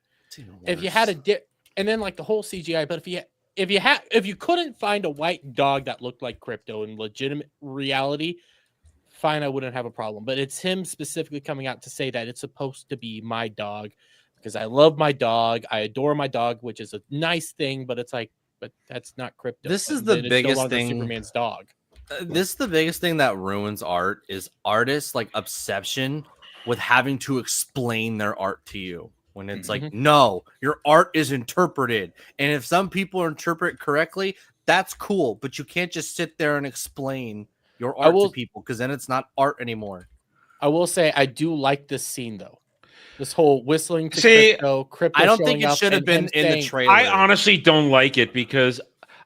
If you had a and then like the whole CGI, but if you couldn't find a white dog that looked like crypto in legitimate reality, fine, I wouldn't have a problem. But it's him specifically coming out to say that it's supposed to be my dog because I love my dog, I adore my dog, which is a nice thing, but it's like, but that's not crypto. This is And the then it's biggest no longer thing- Superman's dog. This is the biggest thing that ruins art is artists like obsession with having to explain their art to you. When it's like, no, your art is interpreted. And if some people interpret correctly, that's cool. But you can't just sit there and explain your art to people because then it's not art anymore. I will say I do like this scene though. This whole whistling to See, crypto I don't showing think it up should have and been him in the saying- trailer. I honestly don't like it because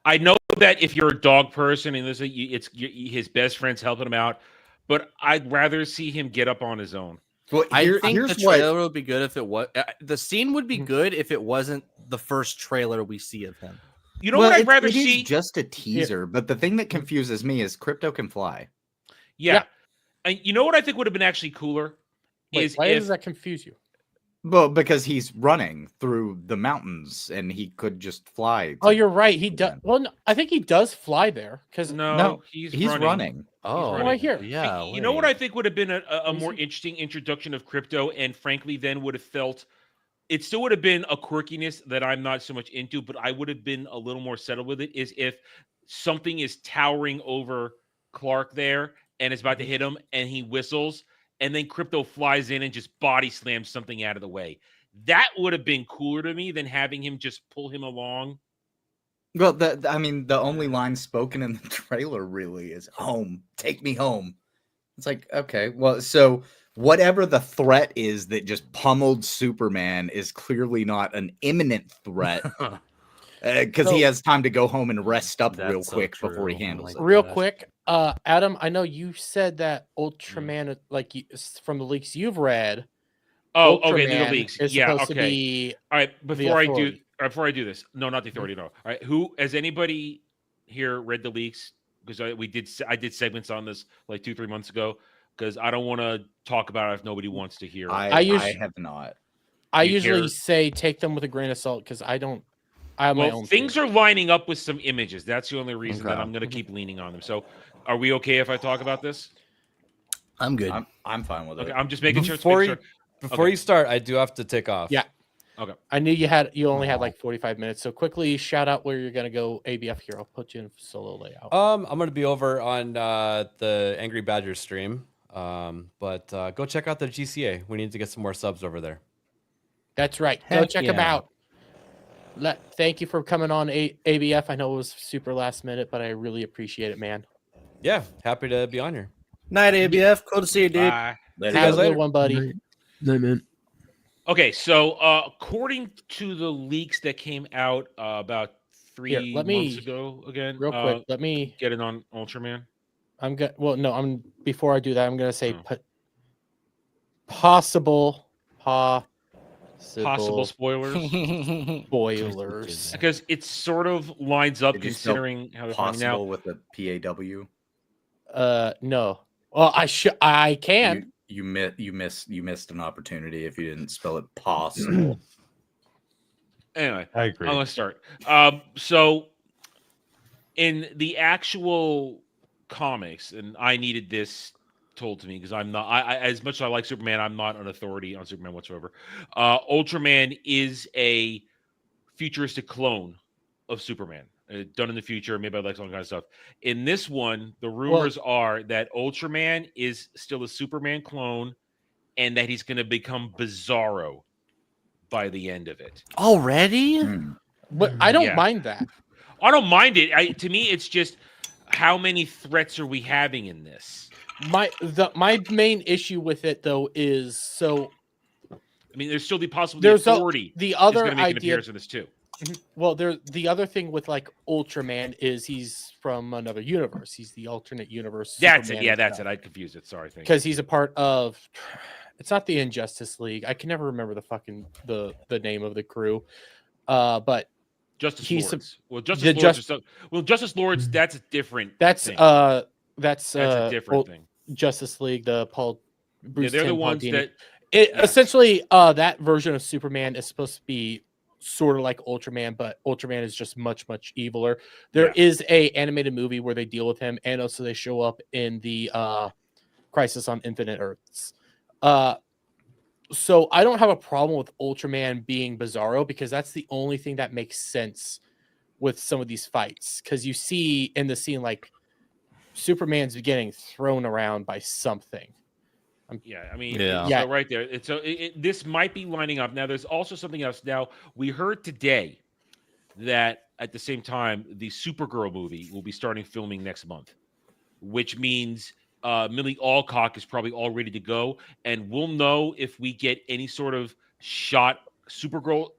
I know that if you're a dog person and it's his best friend's helping him out, but I'd rather see him get up on his own. Well, I think here's the what trailer would be good if it was. The scene would be good if it wasn't the first trailer we see of him. You know what I'd rather it is see? just a teaser, but the thing that confuses me is Crypto can fly. Yeah. And you know what I think would have been actually cooler Wait, is why if does that confuse you? Well, because he's running through the mountains and he could just fly. Oh, you're right. He does. Well, no, I think he does fly there because no, he's running. Oh, right here. Yeah. You know what I think would have been a more interesting introduction of crypto, and frankly, then would have felt it still would have been a quirkiness that I'm not so much into, but I would have been a little more settled with it. Is if something is towering over Clark there and it's about to hit him, and he whistles, and then crypto flies in and just body slams something out of the way. That would have been cooler to me than having him just pull him along. Well, I mean, the only line spoken in the trailer really is "home, take me home." It's like, okay, well, so whatever the threat is that just pummeled Superman is clearly not an imminent threat because he has time to go home and rest up real quick before he handles it. Real quick, Adam, I know you said that Ultraman, like from the leaks you've read. Oh, okay, Ultraman the leaks. is Yeah, supposed to okay. be All right, the before I do this, no, not the authority. No. All right, who has anybody here read the leaks? Because I did segments on this like 2-3 months ago. Because I don't want to talk about it if nobody wants to hear it. I have not. I You usually care? say take them with a grain of salt because I don't. I have my Well, own things are lining up with some images. That's the only reason that Okay. I'm going to keep leaning on them. So, are we okay if I talk about this? I'm good. I'm fine with it. Okay, I'm just making sure. Before making sure. Before Okay. you start, I do have to take off. Yeah. Okay. I knew you only had like 45 minutes. So quickly shout out where you're gonna go. ABF here. I'll put you in solo layout. I'm gonna be over on the Angry Badger stream. But go check out the GCA. We need to get some more subs over there. That's right. Go Heck check them yeah. out. Thank you for coming on ABF. I know it was super last minute, but I really appreciate it, man. Yeah, happy to be on here. Night, ABF. Cool to see you, dude. Bye. Later, Have guys. a good Later. one, buddy. No, man. Okay, so according to the leaks that came out about 3 Here, let me- months ago, again, Real quick, let me. get it on Ultraman. Before I do that, I'm gonna say Oh. possible Possible spoilers, spoilers. because it sort of lines up Did you spell considering how they're finding Possible out. with a PAW. No. Well, I can. You missed an opportunity if you didn't spell it possible. Anyway, I agree. I'm gonna start. So in the actual comics, and I needed this told to me because I'm not. I as much as I like Superman, I'm not an authority on Superman whatsoever. Ultraman is a futuristic clone of Superman, done in the future, made by Lex, all that kind of stuff. In this one, the rumors are that Ultraman is still a Superman clone, and that he's going to become Bizarro by the end of it. Already? But I don't Yeah. mind that. I don't mind it. To me, it's just how many threats are we having in this? My main issue with it though is so. I mean, there's still the possibility There's authority the is other going to make an idea. appearance in this too. Well, the other thing with like Ultraman is he's from another universe. He's the alternate universe. That's Superman it. Yeah, and that's stuff. it. I confused it. Sorry. Thank you. Because he's a part of. It's not the Injustice League. I can never remember the name of the crew. But Justice he's Lords. Well, the Justice Lords. Just- Justice Lords. That's a different. that's thing. that's a different thing. Justice League. The Paul. Yeah, Bruce they're the Timm, Paul ones Dini. that. It yes. essentially that version of Superman is supposed to be sort of like Ultraman, but Ultraman is just much eviler. There is a animated movie where they deal with him, and also they show up in the Crisis on Infinite Earths. So I don't have a problem with Ultraman being Bizarro because that's the only thing that makes sense with some of these fights. Because you see in the scene like Superman's getting thrown around by something. Yeah, I mean, Yeah. so right there. This might be lining up. Now, there's also something else. Now, we heard today that at the same time, the Supergirl movie will be starting filming next month, which means Millie Alcock is probably all ready to go, and we'll know if we get any sort of shot. Supergirl,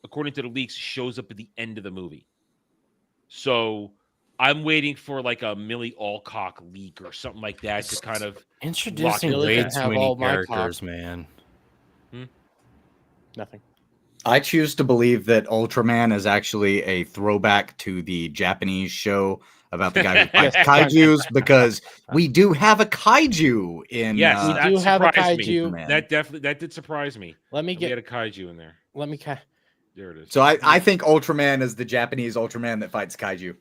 according to the leaks, shows up at the end of the movie. So I'm waiting for like a Millie Alcock leak or something like that to kind of Introducing Lock it way in. too Have many all my characters, cock. man. Nothing. I choose to believe that Ultraman is actually a throwback to the Japanese show about the guy who fights kaijus because we do have a kaiju in. Yes, We that do have a surprised me. kaiju. Superman. That did surprise me. Let me We had get. a kaiju in there. Let me. There it is. So I think Ultraman is the Japanese Ultraman that fights kaiju.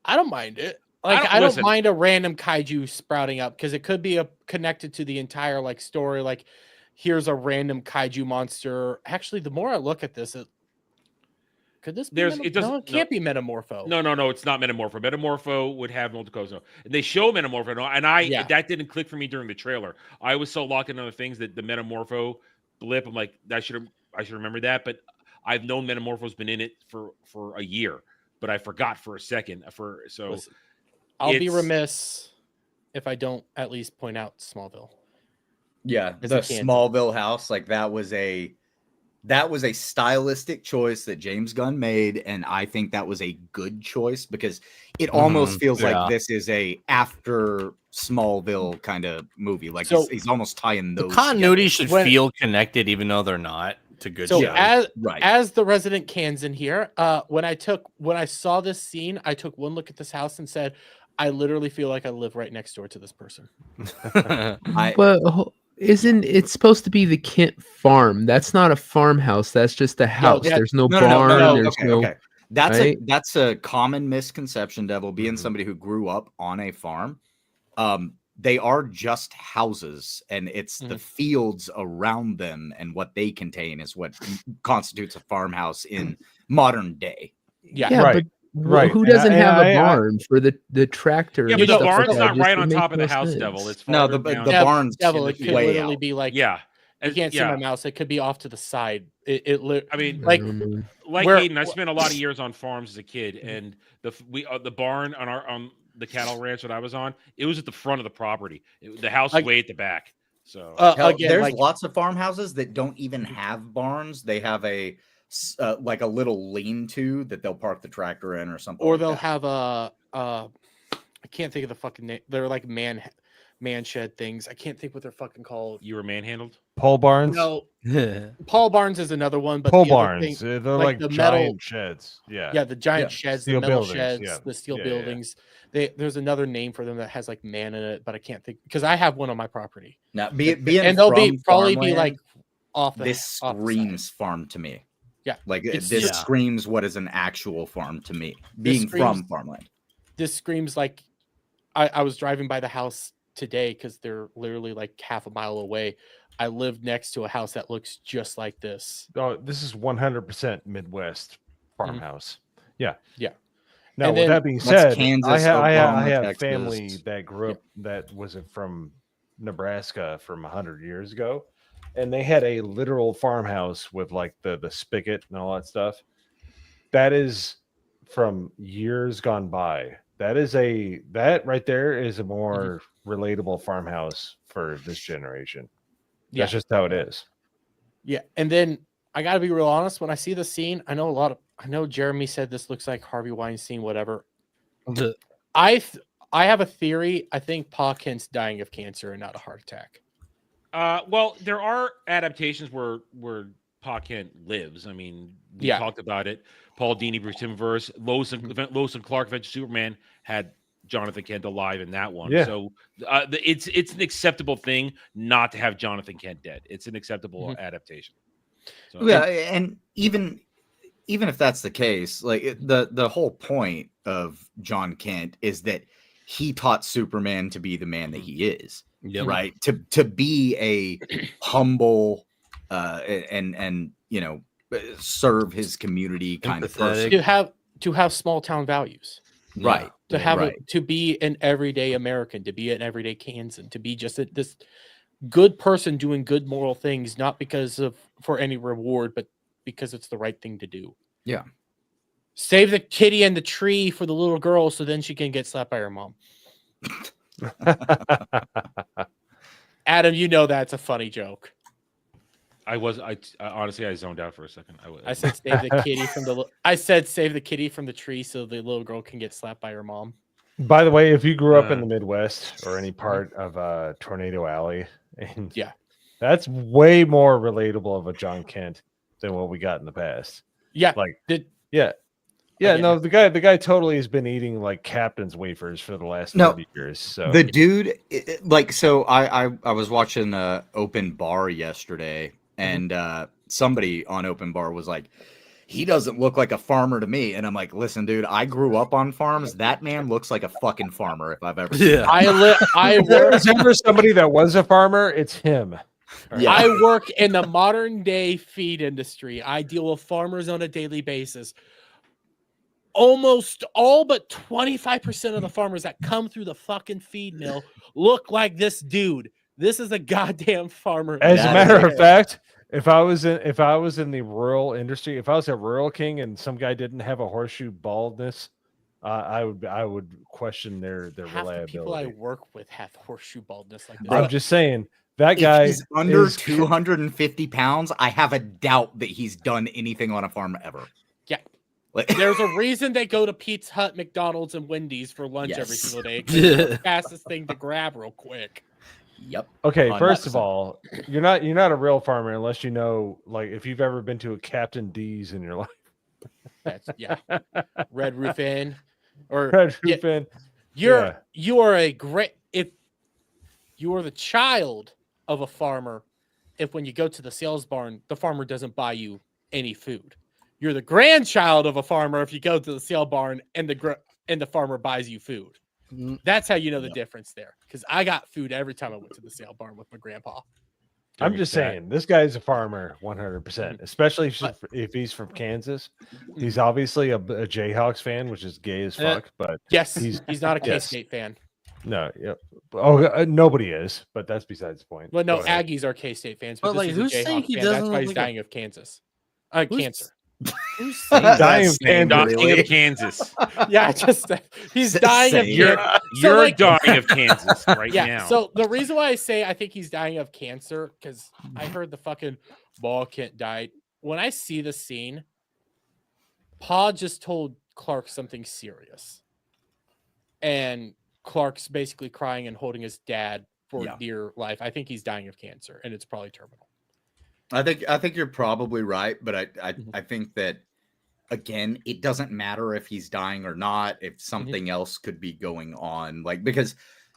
I don't mind it. Like I don't listen. mind a random kaiju sprouting up because it could be connected to the entire like story. Like here's a random kaiju monster. Actually, the more I look at this, could this be? It doesn't. No, it can't be Metamorpho. No, it's not Metamorpho. Metamorpho would have multiple. And they show Metamorpho, and that didn't click for me during the trailer. I was so locked into other things that the Metamorpho blip. I'm like, I should remember that. But I've known Metamorpho's been in it for a year, but I forgot for a second. Listen, I'll be remiss if I don't at least point out Smallville. Yeah, As the a Kansas. Smallville house, like that was a stylistic choice that James Gunn made, and I think that was a good choice because it almost feels like this is a after Smallville kind of movie. Like So- he's almost tying The those continuity together. should feel connected, even though they're not, to good So shows. Right. as the resident Kansan here, when I saw this scene, I took one look at this house and said, I literally feel like I live right next door to this person. But isn't it supposed to be the Kent farm? That's not a farmhouse. That's just a house. There's no barn. There's okay. That's right? a common misconception, Devil, being somebody who grew up on a farm. they are just houses, and it's the fields around them and what they contain is what constitutes a farmhouse in modern day. Yeah, Right. but Right. who And doesn't I- have and a I- barn for the tractor? Yeah, and but the stuff like barn's that? not Just- right it on makes top of the no house, sense. Devil. It's No, farther the down. barn's Devil, it could way literally out. be like, Yeah. you can't see my mouse. It could be off to the side. I mean, like like Hayden, I spent a lot of years on farms as a kid, and the barn on the cattle ranch that I was on, it was at the front of the property. The house was way at the back. So Hell, again, there's like- lots of farmhouses that don't even have barns. They have like a little lean-to that they'll park the tractor in or something. or like they'll that. have I can't think of the fucking name. They're like man shed things. I can't think what they're fucking called. You were manhandled? Pole barns. No, Paul Barnes is another one, but Pole the other barns. thing- They're like the giant metal sheds. Yeah. Yeah, the giant sheds, Steel the metal buildings, sheds, yeah. the steel Yeah, yeah. buildings. There's another name for them that has like man in it, but I can't think because I have one on my property. Now, being and they'll from probably be farmland, like off the this off the screams farm to me. Yeah, like it's this just- screams what is an actual farm to me. This Being screams- from farmland. This screams like I was driving by the house today because they're literally like half a mile away. I live next to a house that looks just like this. Oh, this is 100% Midwest farmhouse. Yeah. Yeah. Now, And with then- that being That's said, Kansas, I Oklahoma, have Texas. family that grew up that was from Nebraska from 100 years ago, and they had a literal farmhouse with like the spigot and all that stuff. That is from years gone by. That right there is a more relatable farmhouse for this generation. Yeah. That's just how it is. Yeah, and then I got to be real honest. When I see the scene, I know Jeremy said this looks like Harvey Weinstein, whatever. I have a theory. I think Pa Kent's dying of cancer and not a heart attack. Well, there are adaptations where Pa Kent lives. I mean, we talked about it. Paul Dini, Bruce Timmverse, Lois and Clark, Adventure Superman had Jonathan Kent alive in that one. Yeah. So it's an acceptable thing not to have Jonathan Kent dead. It's an acceptable adaptation. So, Yeah, and even if that's the case, like the whole point of John Kent is that he taught Superman to be the man that he is. Yep. Right. To be a humble and serve his community kind of person. To have small town values. Right. To have right. to be an everyday American, to be an everyday Kansan, to be just this good person doing good moral things, not because for any reward, but because it's the right thing to do. Yeah. Save the kitty and the tree for the little girl so then she can get slapped by her mom. Adam, you know that's a funny joke. I honestly I zoned out for a second. I said save the kitty from save the kitty from the tree so the little girl can get slapped by her mom. By the way, if you grew up in the Midwest or any part of Tornado Alley, and that's way more relatable of a John Kent than what we got in the past. Yeah, no, the guy totally has been eating like Captain's wafers for the last 30 years. So the dude, I was watching Open Bar yesterday, and somebody on Open Bar was like, he doesn't look like a farmer to me. And I'm like, listen, dude, I grew up on farms. That man looks like a fucking farmer if I've ever seen him. if there's ever somebody that was a farmer, it's him. Yeah. I work in the modern day feed industry. I deal with farmers on a daily basis. Almost all but 25% of the farmers that come through the fucking feed mill look like this dude. This is a goddamn farmer. As a matter of fact, if I was in the rural industry, if I was a rural king and some guy didn't have a horseshoe baldness, I would question their Half reliability. the people I work with have horseshoe baldness like this. I'm just saying that guy if he's under 250 pounds, I have a doubt that he's done anything on a farm ever. Yeah. There's a reason they go to Pizza Hut, McDonald's, and Wendy's for lunch every single day. It's the fastest thing to grab real quick. Yep. Okay, first of all, you're not a real farmer unless you know, like, if you've ever been to a Captain D's in your life. That's Red Roof Inn or Red Roof Inn. You are a great if you are the child of a farmer. If when you go to the sales barn, the farmer doesn't buy you any food. You're the grandchild of a farmer if you go to the sale barn and the farmer buys you food. That's how you know the difference there. Because I got food every time I went to the sale barn with my grandpa. I'm just saying, this guy's a farmer 100%, especially if he's from Kansas. He's obviously a Jayhawks fan, which is gay as fuck. But yes, he's not a K-State fan. No, yeah. Oh, nobody is, but that's besides the point. Well, no, Aggies are K-State fans. But like, who's saying he doesn't? That's why he's dying of Kansas. Cancer. Who's saying dying of Kansas? Yeah, he's dying of cancer. You're dying of Kansas right now. So the reason why I say I think he's dying of cancer, because I heard the fucking ball kid died. When I see the scene, Pa just told Clark something serious, and Clark's basically crying and holding his dad for dear life. I think he's dying of cancer, and it's probably terminal. I think you're probably right, but I think that, again, it doesn't matter if he's dying or not, if something else could be going on, because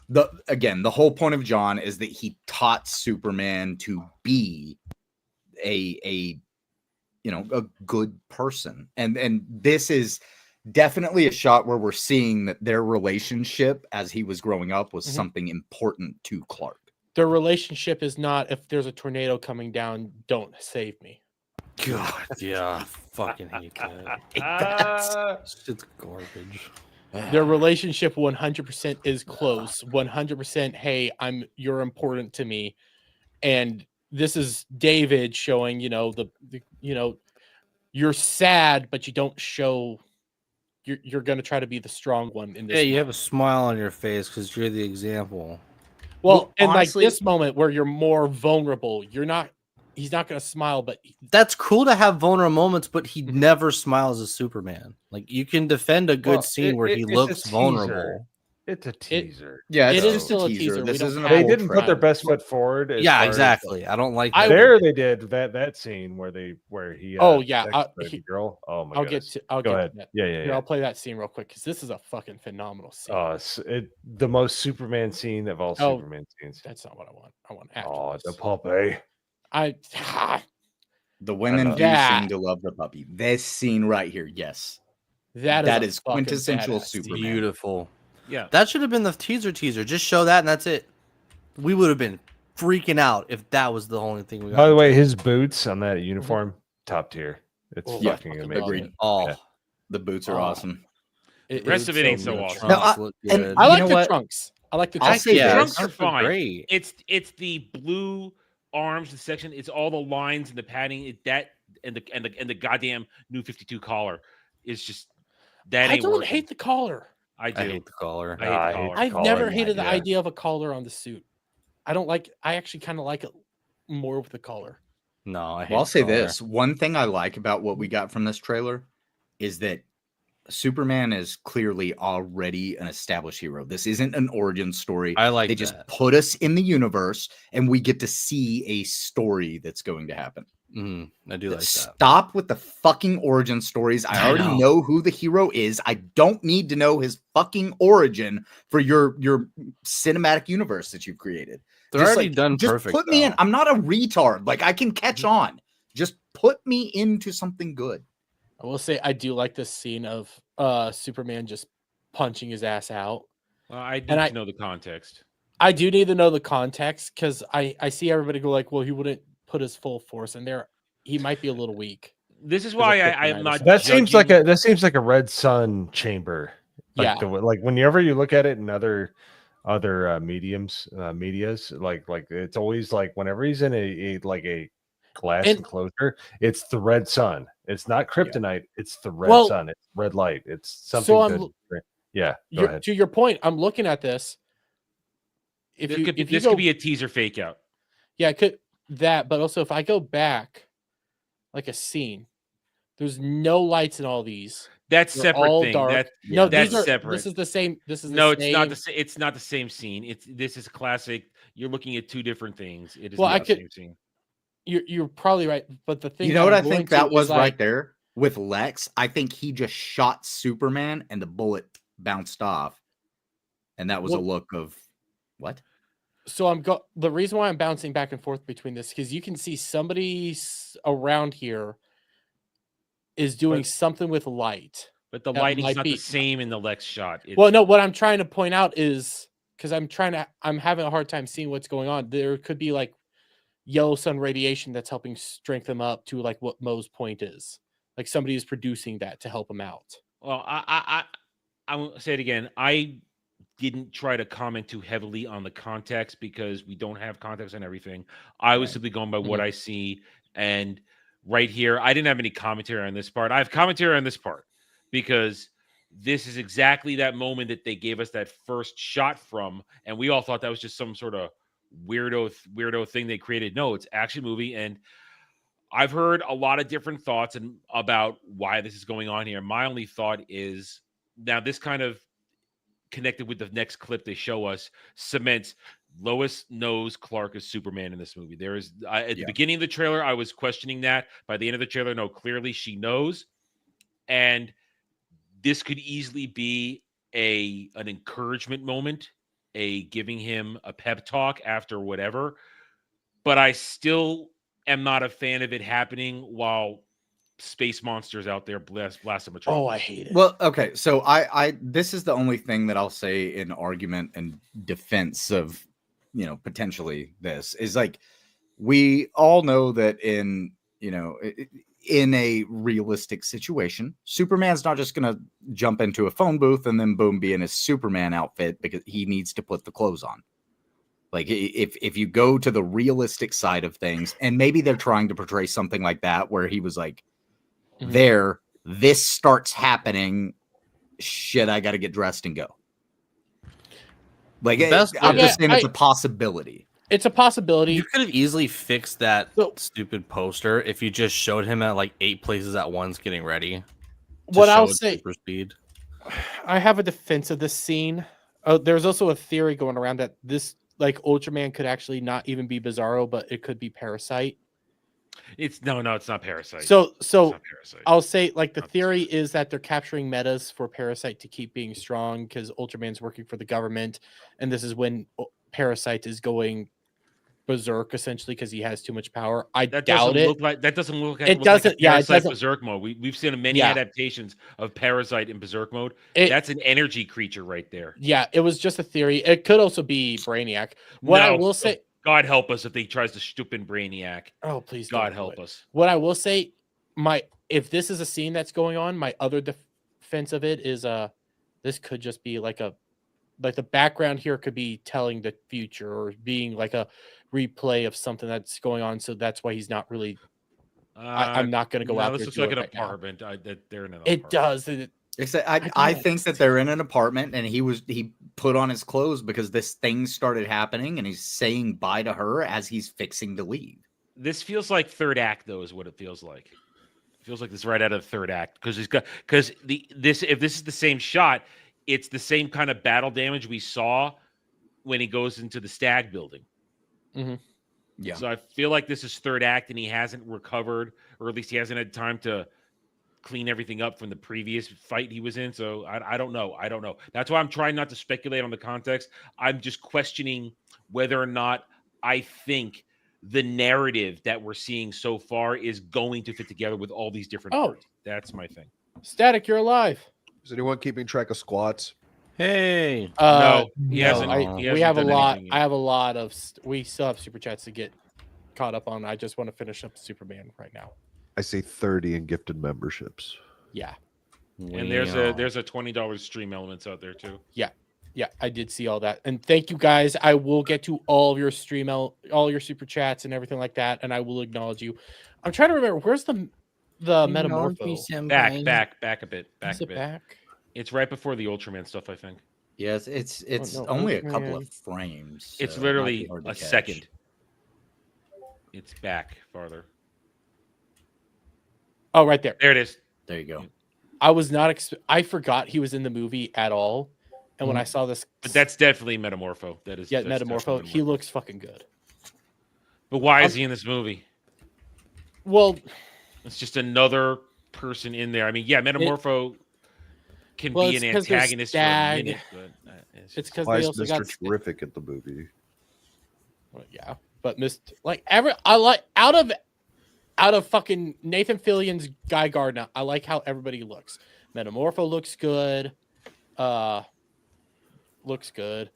the whole point of John is that he taught Superman to be a good person, and this is definitely a shot where we're seeing that their relationship as he was growing up was something important to Clark. Their relationship is not, if there's a tornado coming down, don't save me. God, yeah, fucking hate that. It's garbage. Their relationship 100% is close. 100%. Hey, you're important to me, and this is David showing, you're sad, but you don't show. You're going to try to be the strong one in this. Yeah, you have a smile on your face because you're the example. Well, and honestly, this moment where you're more vulnerable, he's not going to smile, but that's cool to have vulnerable moments, but he never smiles as Superman. Like, you can defend a good scene where he looks vulnerable. It's a teaser. It is still a teaser. This isn't they didn't put their best foot forward. Yeah, exactly. I don't like that. They did that scene where he the girl. Oh my god. I'll go get ahead. That. Yeah. I'll play that scene real quick because this is a fucking phenomenal scene. The most Superman scene of all Superman scenes. That's not what I want. I want the puppy. The women do seem to love the puppy. This scene right here, yes. That is quintessential Superman. Beautiful. Yeah, that should have been the teaser. Just show that, and that's it. We would have been freaking out if that was the only thing we got. By the way, his boots on that uniform, top tier. It's fucking amazing. Agreed. The boots are awesome. The rest of it ain't so awesome. I like the trunks. I like the trunks. The trunks are fine. Great. It's the blue arms and section. It's all the lines and the padding. And the goddamn new 52 collar is just that. I don't hate the collar. I do. I hate the collar. I've never hated the idea of a collar on the suit. I actually kind of like it more with the collar. No, I'll say this. One thing I like about what we got from this trailer is that Superman is clearly already an established hero. This isn't an origin story. They just put us in the universe and we get to see a story that's going to happen. I do like that. Stop with the fucking origin stories. I already know who the hero is. I don't need to know his fucking origin for your cinematic universe that you've created. They're already done perfect. Just put me in. I'm not a retard. Like, I can catch on. Just put me into something good. I will say I do like this scene of Superman just punching his ass out. I need to know the context. I do need to know the context because I see everybody go like, well, he wouldn't put his full force in there. He might be a little weak. This is why I'm not. That seems like a Red Sun chamber. Like whenever you look at it in other medias, like it's always like whenever he's in a glass enclosure, it's the Red Sun. It's not kryptonite. It's the Red Sun. It's red light. It's something good. Yeah. Go ahead. To your point, I'm looking at this. This could be a teaser fake out. Yeah, it could that, but also if I go back like a scene, there's no lights in all these. That's separate thing. That's separate. This is the same. It's not the same. It's not the same scene. This is classic. You're looking at two different things. It is not the same scene. You're probably right, but the thing, what I think that was right there with Lex. I think he just shot Superman and the bullet bounced off, and that was a look of what. So the reason why I'm bouncing back and forth between this because you can see somebody around here is doing something with light. But the That lighting's might not be- the same in the Lex shot. Well, no, what I'm trying to point out is because I'm having a hard time seeing what's going on. There could be like yellow sun radiation that's helping strengthen them up to like what Mo's point is. Like somebody is producing that to help him out. Well, I will say it again. I didn't try to comment too heavily on the context because we don't have context on everything. I was simply going by what I see. And right here, I didn't have any commentary on this part. I have commentary on this part because this is exactly that moment that they gave us that first shot from. And we all thought that was just some sort of weirdo thing they created. No, it's action movie. And I've heard a lot of different thoughts about why this is going on here. My only thought is now this kind of connected with the next clip they show us cements Lois knows Clark is Superman in this movie. There is at the beginning of the trailer, I was questioning that. By the end of the trailer, no, clearly she knows. And this could easily be an encouragement moment, a giving him a pep talk after whatever. But I still am not a fan of it happening while space monsters out there blast a Metropolis. Oh, I hate it. Well, okay, so I this is the only thing that I'll say in argument and defense of, you know, potentially this is like we all know that in, you know, in a realistic situation, Superman's not just going to jump into a phone booth and then boom be in his Superman outfit because he needs to put the clothes on. Like if you go to the realistic side of things, and maybe they're trying to portray something like that where he was like, this starts happening, shit, I got to get dressed and go. Like I'm just saying it's a possibility. It's a possibility. You could have easily fixed that stupid poster if you just showed him at like 8 places at once getting ready. What I'll say, super speed. I have a defense of this scene. Oh, there's also a theory going around that this like Ultraman could actually not even be Bizarro, but it could be Parasite. It's it's not Parasite. So It's not Parasite. I'll say like the theory is that they're capturing metas for Parasite to keep being strong because Ultraman's working for the government, and this is when Parasite is going berserk essentially because he has too much power. That doubt it. That doesn't look like It doesn't. Like Yeah, it Parasite doesn't. Berserk mode. We've seen many adaptations of Parasite in Berserk mode. That's an energy creature right there. Yeah, it was just a theory. It could also be Brainiac. What I will say, God help us if they tries to stupid Brainiac. Oh, please, God don't do help it. us. What I will say, if this is a scene that's going on, my other defense of it is this could just be like the background here could be telling the future or being like a replay of something that's going on. So that's why he's not really. I'm not going to go out there. This looks like an apartment. They're in an It does. I think that they're in an apartment and he put on his clothes because this thing started happening and he's saying bye to her as he's fixing to leave. This feels like third act, though, is what it feels like. It feels like this right out of the third act if this is the same shot, it's the same kind of battle damage we saw when he goes into the Stag building. Mm-hmm. Yeah. So I feel like this is third act and he hasn't recovered, or at least he hasn't had time to clean everything up from the previous fight he was in. So I don't know. That's why I'm trying not to speculate on the context. I'm just questioning whether or not I think the narrative that we're seeing so far is going to fit together with all these different parts. That's my thing. Static, you're alive. Is anyone keeping track of squats? Hey. No, he no, hasn't. We have a lot. I have a lot of. We still have super chats to get caught up on. I just want to finish up Superman right now. I see 30 in gifted memberships. Yeah. And there's a $20 stream elements out there too. Yeah, I did see all that. And thank you guys. I will get to all of your all your super chats and everything like that, and I will acknowledge you. I'm trying to remember where's the Metamorpho. Back a bit. Is it back? It's right before the Ultraman stuff, I think. Yes, it's only a couple of frames. It's so literally it might be hard to a catch. second. It's back farther. Oh, right there. There it is. There you go. I was not. I forgot he was in the movie at all, and when I saw this, but that's definitely Metamorpho. That is, that's Metamorpho. He looks fucking good. But why is he in this movie? Well, it's just another person in there. I mean, yeah, Metamorpho can be an antagonist for a minute, but it's because why they is also Mr. got Terrific at the movie? Well, yeah, but I like out of fucking Nathan Fillion's Guy Gardner. I like how everybody looks. Metamorpho looks good. Looks good.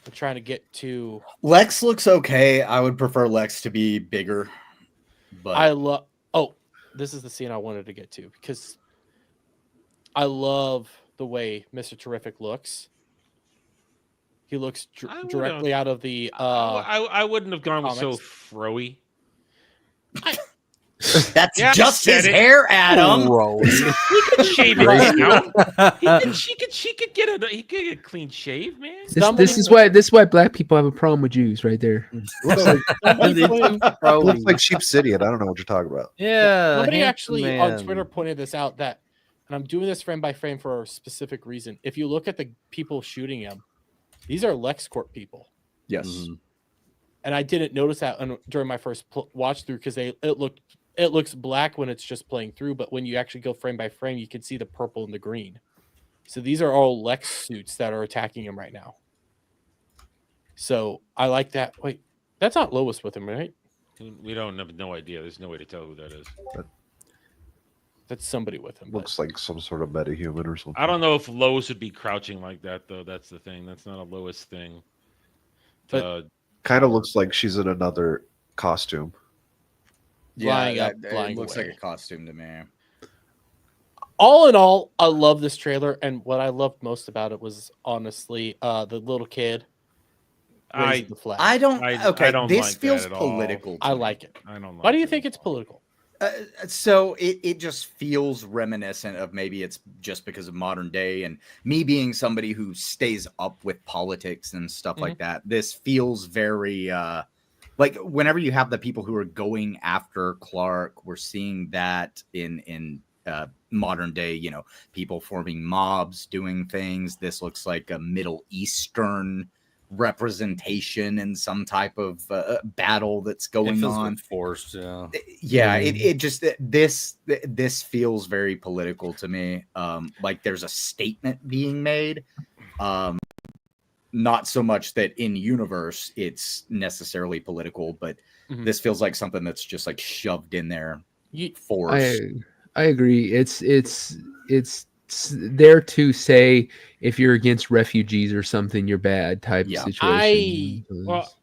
I'm trying to get to. Lex looks okay. I would prefer Lex to be bigger, but I love. Oh, this is the scene I wanted to get to because I love the way Mr. Terrific looks. He looks directly out of the. I wouldn't have gone with so comics. froey. that's Yeah, just said his it. hair, Adam. He could shave it down. She could get a clean shave, man. This is why black people have a problem with Jews right there. It looks like Sheep City, and I don't know what you're talking about. Yeah. Somebody handsome actually on man. Twitter pointed this out that, and I'm doing this frame by frame for a specific reason. If you look at the people shooting him, these are LexCorp people. Yes. And I didn't notice that during my first watch through because it looks black when it's just playing through, but when you actually go frame by frame, you can see the purple and the green. So these are all Lex suits that are attacking him right now. So I like that. Wait, that's not Lois with him, right? We don't have no idea. There's no way to tell who that is. That's somebody with him. Looks like some sort of metahuman or something. I don't know if Lois would be crouching like that, though. That's the thing. That's not a Lois thing. But kind of looks like she's in another costume. Flying up, it flying looks away. like a costume to me. All in all, I love this trailer, and what I loved most about it was honestly the little kid raising the flag. I don't. Okay, I don't this like feels that at all. political. I like it. I don't like Why do you it think at it's all. political? So it just feels reminiscent of maybe it's just because of modern day and me being somebody who stays up with politics and stuff like that. This feels very like whenever you have the people who are going after Clark, we're seeing that in modern day, you know, people forming mobs, doing things. This looks like a Middle Eastern representation in some type of battle that's going It feels on. forced, yeah. Yeah, it just this feels very political to me. Like there's a statement being made. Not so much that in universe it's necessarily political, but this feels like something that's just like shoved in there. Force. I agree. It's there to say if you're against refugees or something, you're bad type Yeah. situation.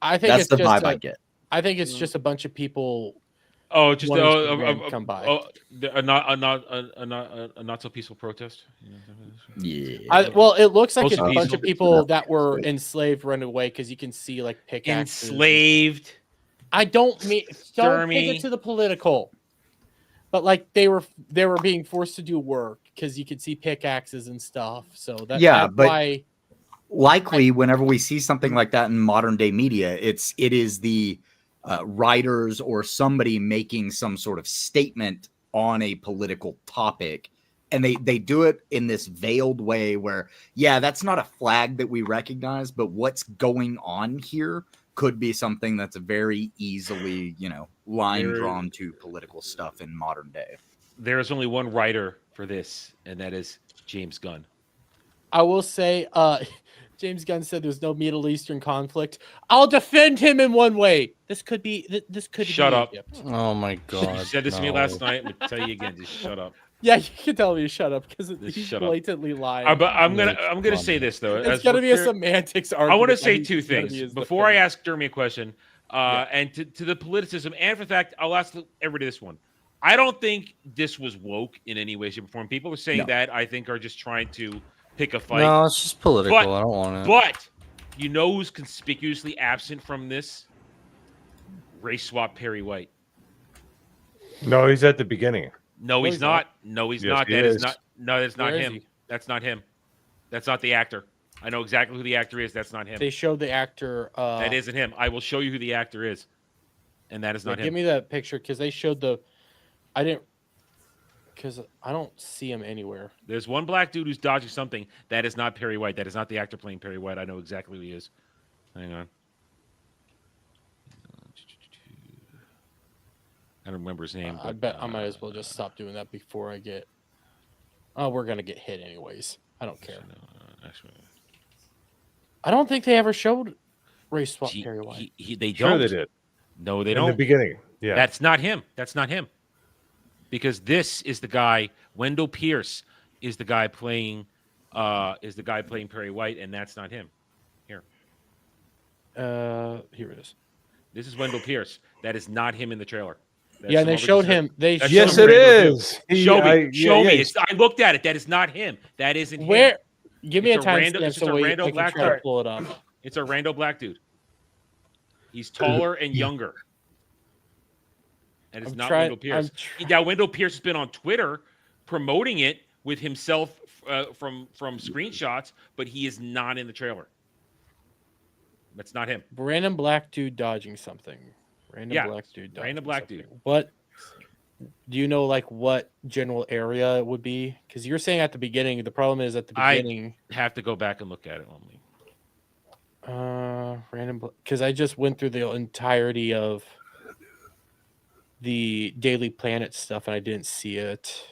I think That's it's the just vibe I get. I think it's just a bunch of people. Oh, just wanting to come by. a not so peaceful protest. Yeah. Well, it looks like it's a Most bunch of peaceful. people that were enslaved run away because you can see like pickaxes. Enslaved. I don't mean don't take Sturmy. it to the political, but like they were being forced to do work because you could see pickaxes and stuff. So that's but why. Likely, whenever we see something like that in modern day media, it is the writers or somebody making some sort of statement on a political topic, and they do it in this veiled way where, yeah, that's not a flag that we recognize, but what's going on here could be something that's very easily, you know, line drawn to political stuff in modern day. There is only one writer for this, and that is James Gunn. I will say, James Gunn said there's no Middle Eastern conflict. I'll defend him in one way. This could be. This could Shut be up. Egypt. Oh my god. You said this to me no. last night. I'm gonna tell you again. Just shut up. Yeah, you can tell me to shut up because Just he's shut up. blatantly lying. But I'm gonna say this though. It's as gonna we're be a clear- semantics I argument. want to that say he's two gonna be things his before I defense. ask Jeremy a question. And to the politicism, and for the fact, I'll ask everybody this one. I don't think this was woke in any way, shape, or form. People are saying No. that I think are just trying to pick a fight. No, it's just political. But- I don't want it. But you know who's conspicuously absent from this? Race swap Perry White. No, he's at the beginning. No, he's not. No, he's Yes, not. he That is is. not. No, that's not Where is him. he? That's not him. That's not the actor. I know exactly who the actor is. That's not him. They showed the actor. That isn't him. I will show you who the actor is, and that is not him. Give me that picture because they showed the. I didn't. Because I don't see him anywhere. There's one black dude who's dodging something. That is not Perry White. That is not the actor playing Perry White. I know exactly who he is. Hang on. I don't remember his name. I but, bet I might as well just stop doing that before I get. Oh, we're gonna get hit anyways. I don't care. Actually, I don't think they ever showed race swap he- Perry White. they Sure don't. they did. No, they In don't. the beginning. Yeah. That's not him. That's not him. Because this is the guy, Wendell Pierce. is the guy playing Perry White, and that's not him. Here Here it is. This is Wendell Pierce. That is not him in the trailer. That's Yeah, some they other showed design- him. They that's Yes, some it rando dude. is. Show me. Show me. he's- I looked at it. That is not him. That isn't him. Where? Give me It's a rando- timestamp it's so a I rando can black try to dude. pull it up. It's a rando black dude. He's taller and younger. And it's I'm not trying- Wendell Pierce. I'm Now Wendell Pierce has been on Twitter promoting it with himself from screenshots, but he is not in the trailer. That's not him. Random black dude dodging something. Random black dude. Random black dude. What? Do you know like what general area it would be? Because you're saying at the beginning. The problem is at the beginning. I have to go back and look at it only. Random. Because I just went through the entirety of the Daily Planet stuff and I didn't see it.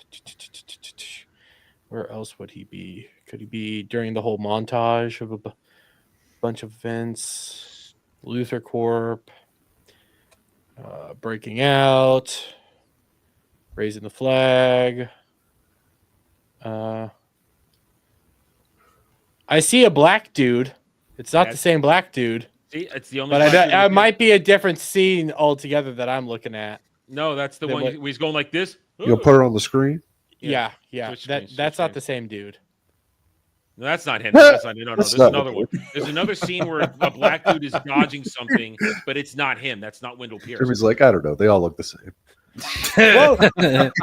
Where else would he be? Could he be during the whole montage of a bunch of events? Luther Corp. Breaking out. Raising the flag. I see a black dude. It's not the same black dude. See, it's the only. But black dude it with might be a different scene altogether that I'm looking at. No, that's the Then one what- where he's going like this. You gonna put her on the screen? Yeah. Switch That screens, that's switch not the same dude. No, that's not him. That's not him. No, That's there's not another one. There's another scene where a black dude is dodging something, but it's not him. That's not Wendell Pierce. Jeremy's like, I don't know. They all look the same. Well,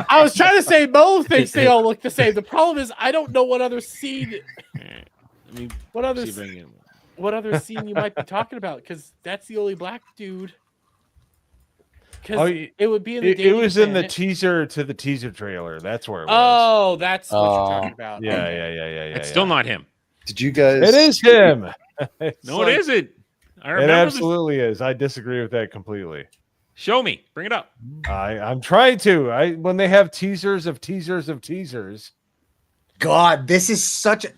I was trying to say Mo thinks they all look the same. The problem is I don't know what other scene. I mean, What other see if I can- what other scene you might be talking about? Because that's the only black dude. Because it would be in the. It Daily was in the Planet. teaser to the teaser trailer. That's where it was. Oh, that's what you're talking about. Yeah, Okay. yeah. It's still not him. Did you guys? It is him. It's No, like- it isn't. I It remember this. absolutely is. I disagree with that completely. Show me. Bring it up. I'm trying to. When they have teasers of teasers of teasers. God, this is such a.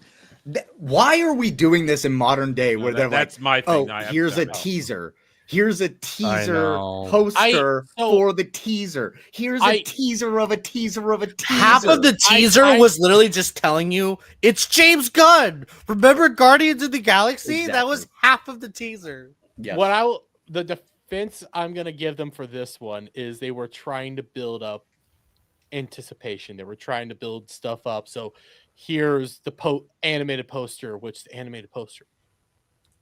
Why are we doing this in modern day where they're that's like, my thing. oh, I have here's to a know. teaser. Here's a teaser know. poster so- for the teaser. Here's a teaser of a teaser of a teaser. Half of the teaser was literally just telling you it's James Gunn. Remember Guardians of the Galaxy? That was half of the teaser. What the defense I'm gonna give them for this one is they were trying to build up anticipation. They were trying to build stuff up. So here's the animated poster, which the animated poster,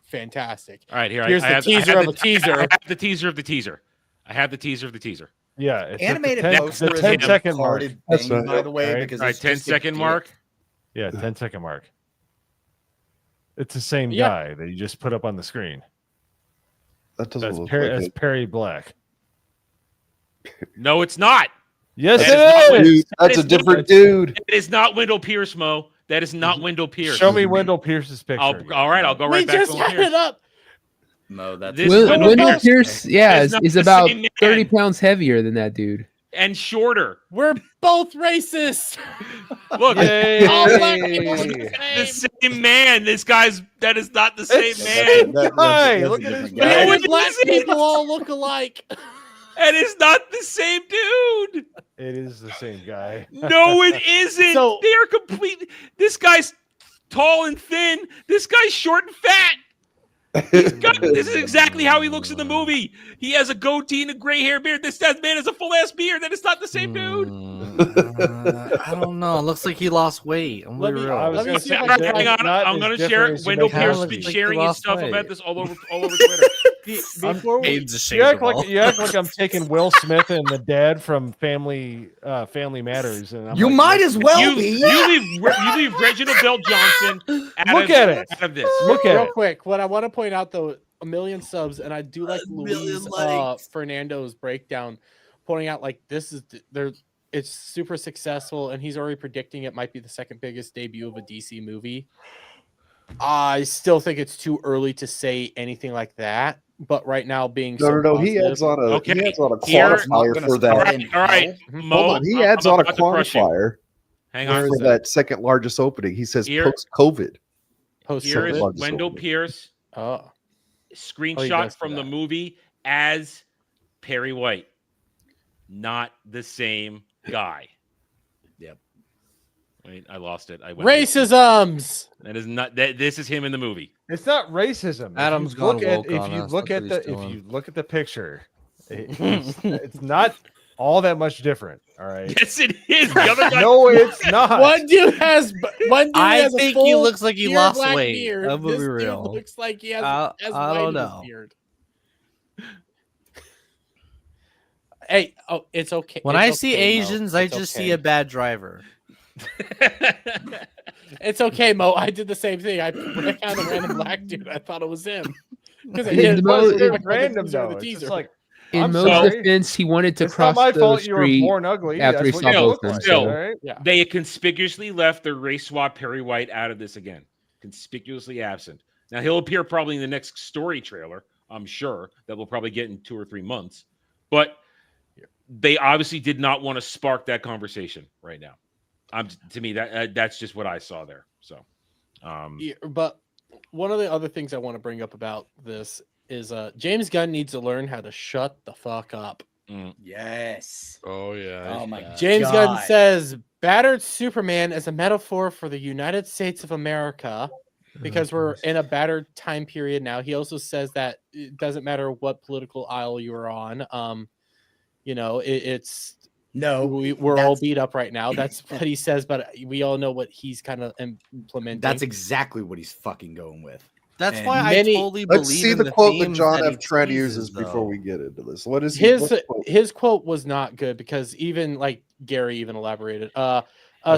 fantastic. All right, here. Here's I the have, teaser I have of a the, teaser. I have the teaser of the teaser. I have the teaser of the teaser. Yeah, it's Animated at the poster is 10 a second mark. retarded That's thing, right. by the way, Right. because All right, it's 10 just a second gif. mark. Yeah, 10-second mark. It's the same Yeah. guy that you just put up on the screen. That doesn't That's look Perry, like that's it. Perry Black. No, it's not. Yes, That is not it Wendell- is. Dude, that's a that is different Wendell- dude. It is not Wendell Pierce, Mo. That is not Wendell Pierce. Show me Wendell Pierce's picture. All right, I'll go right We back just to Wendell had Pierce. it up. No, that's This Will, Wendell Wendell Pierce Pierce, yeah, is not is the about same man. 30 pounds heavier than that dude. And shorter. We're both racist. Look, Yay. All black people look the the same. same man. That is not the same It's man. the same guy. Look at his No, Man, it black isn't. people all look alike. That is not the same dude. It is the same guy. No, it isn't. So- They are completely. This guy's tall and thin. This guy's short and fat. This is exactly how he looks in the movie. He has a goatee and a gray hair beard. This man has a full ass beard. That is not the same dude. I don't know. It looks like he lost weight. I'm Let gonna be me- real. I was let me gonna see say, if I can that Hang is on, not I'm as gonna share different it. as you Wendell make it Pierce sound. been Like sharing he his lost stuff weight. about this all over Twitter. Before we, Aids You act like I'm taking Will Smith and the dad from Family Matters, and I'm You like, might as well You be. leave Reginald Bell Johnson out Look of, at it. out of this. Look at real it. quick, what I want to point out though, 1 million subs, and I do like million Luis likes. Fernando's breakdown, pointing out like this is it's super successful, and he's already predicting it might be the second biggest debut of a DC movie. I still think it's too early to say anything like that, but right now being No. He adds on a Okay, he adds on a here- quantifier for All that. right, all right. Mo, Hold on, he I'm adds on a about to crush you. quantifier Hang Where on. is for that second largest opening. He says Here- post COVID. Here is Largest Wendell opening. Pierce Oh, screenshot does do from the that. movie as Perry White. Not the same guy. Yep. Wait, I lost it. I went Racisms. That is not that. This is him in the movie. It's not racism. Adam's If you look gone at woke if on you us. look That's at what the he's if doing. you look at the picture, it's not all that much different. All right. Yes, it is. The other guy. No, it's not. One dude has I has a think full he looks like he pure lost black weight. beard. I'm gonna This be dude real. looks like he has I white don't in his know. beard. Hey, it's okay. When It's I okay, see Mo. Asians, I It's just okay. see a bad driver. It's okay, Mo. I did the same thing. I found a random black dude. I thought it was him. Because It wasn't looked like random the though. teaser. It's just like In I'm Mo's sorry. defense, he wanted to It's cross not my the fault you were street born ugly. after he That's saw what you both look of them. like. Still, All right. Yeah. They conspicuously left their race swap Perry White out of this again. Conspicuously absent. Now he'll appear probably in the next story trailer. I'm sure that we'll probably get in 2 or 3 months. But they obviously did not want to spark that conversation right now. To me, that's just what I saw there. So, Yeah, but one of the other things I want to bring up about this is James Gunn needs to learn how to shut the fuck up. Yes. Oh yeah. Oh my James God. Gunn says battered Superman is a metaphor for the United States of America because we're in a battered time period now. He also says that it doesn't matter what political aisle you're on. It's we're all beat up right now. That's what he says, but we all know what he's kind of implementing. That's exactly what he's fucking going with. That's And why I totally Let's believe see in the quote that themes John he F. Trent teases, uses though. before we get into this. What is his quote was not good because even like Gary even elaborated. Okay.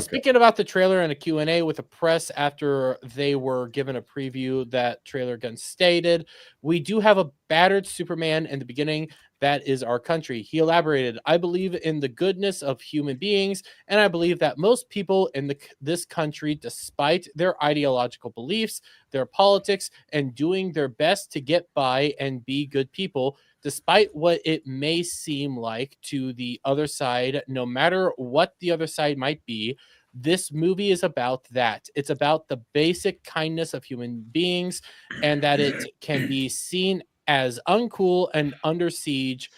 Speaking about the trailer and a Q&A with the press after they were given a preview, that trailer Gunn stated, "We do have a battered Superman in the beginning. That is our country." He elaborated, "I believe in the goodness of human beings, and I believe that most people in this country, despite their ideological beliefs, their politics, and doing their best to get by and be good people, despite what it may seem like to the other side, no matter what the other side might be, this movie is about that. It's about the basic kindness of human beings and that it can be seen as uncool and under siege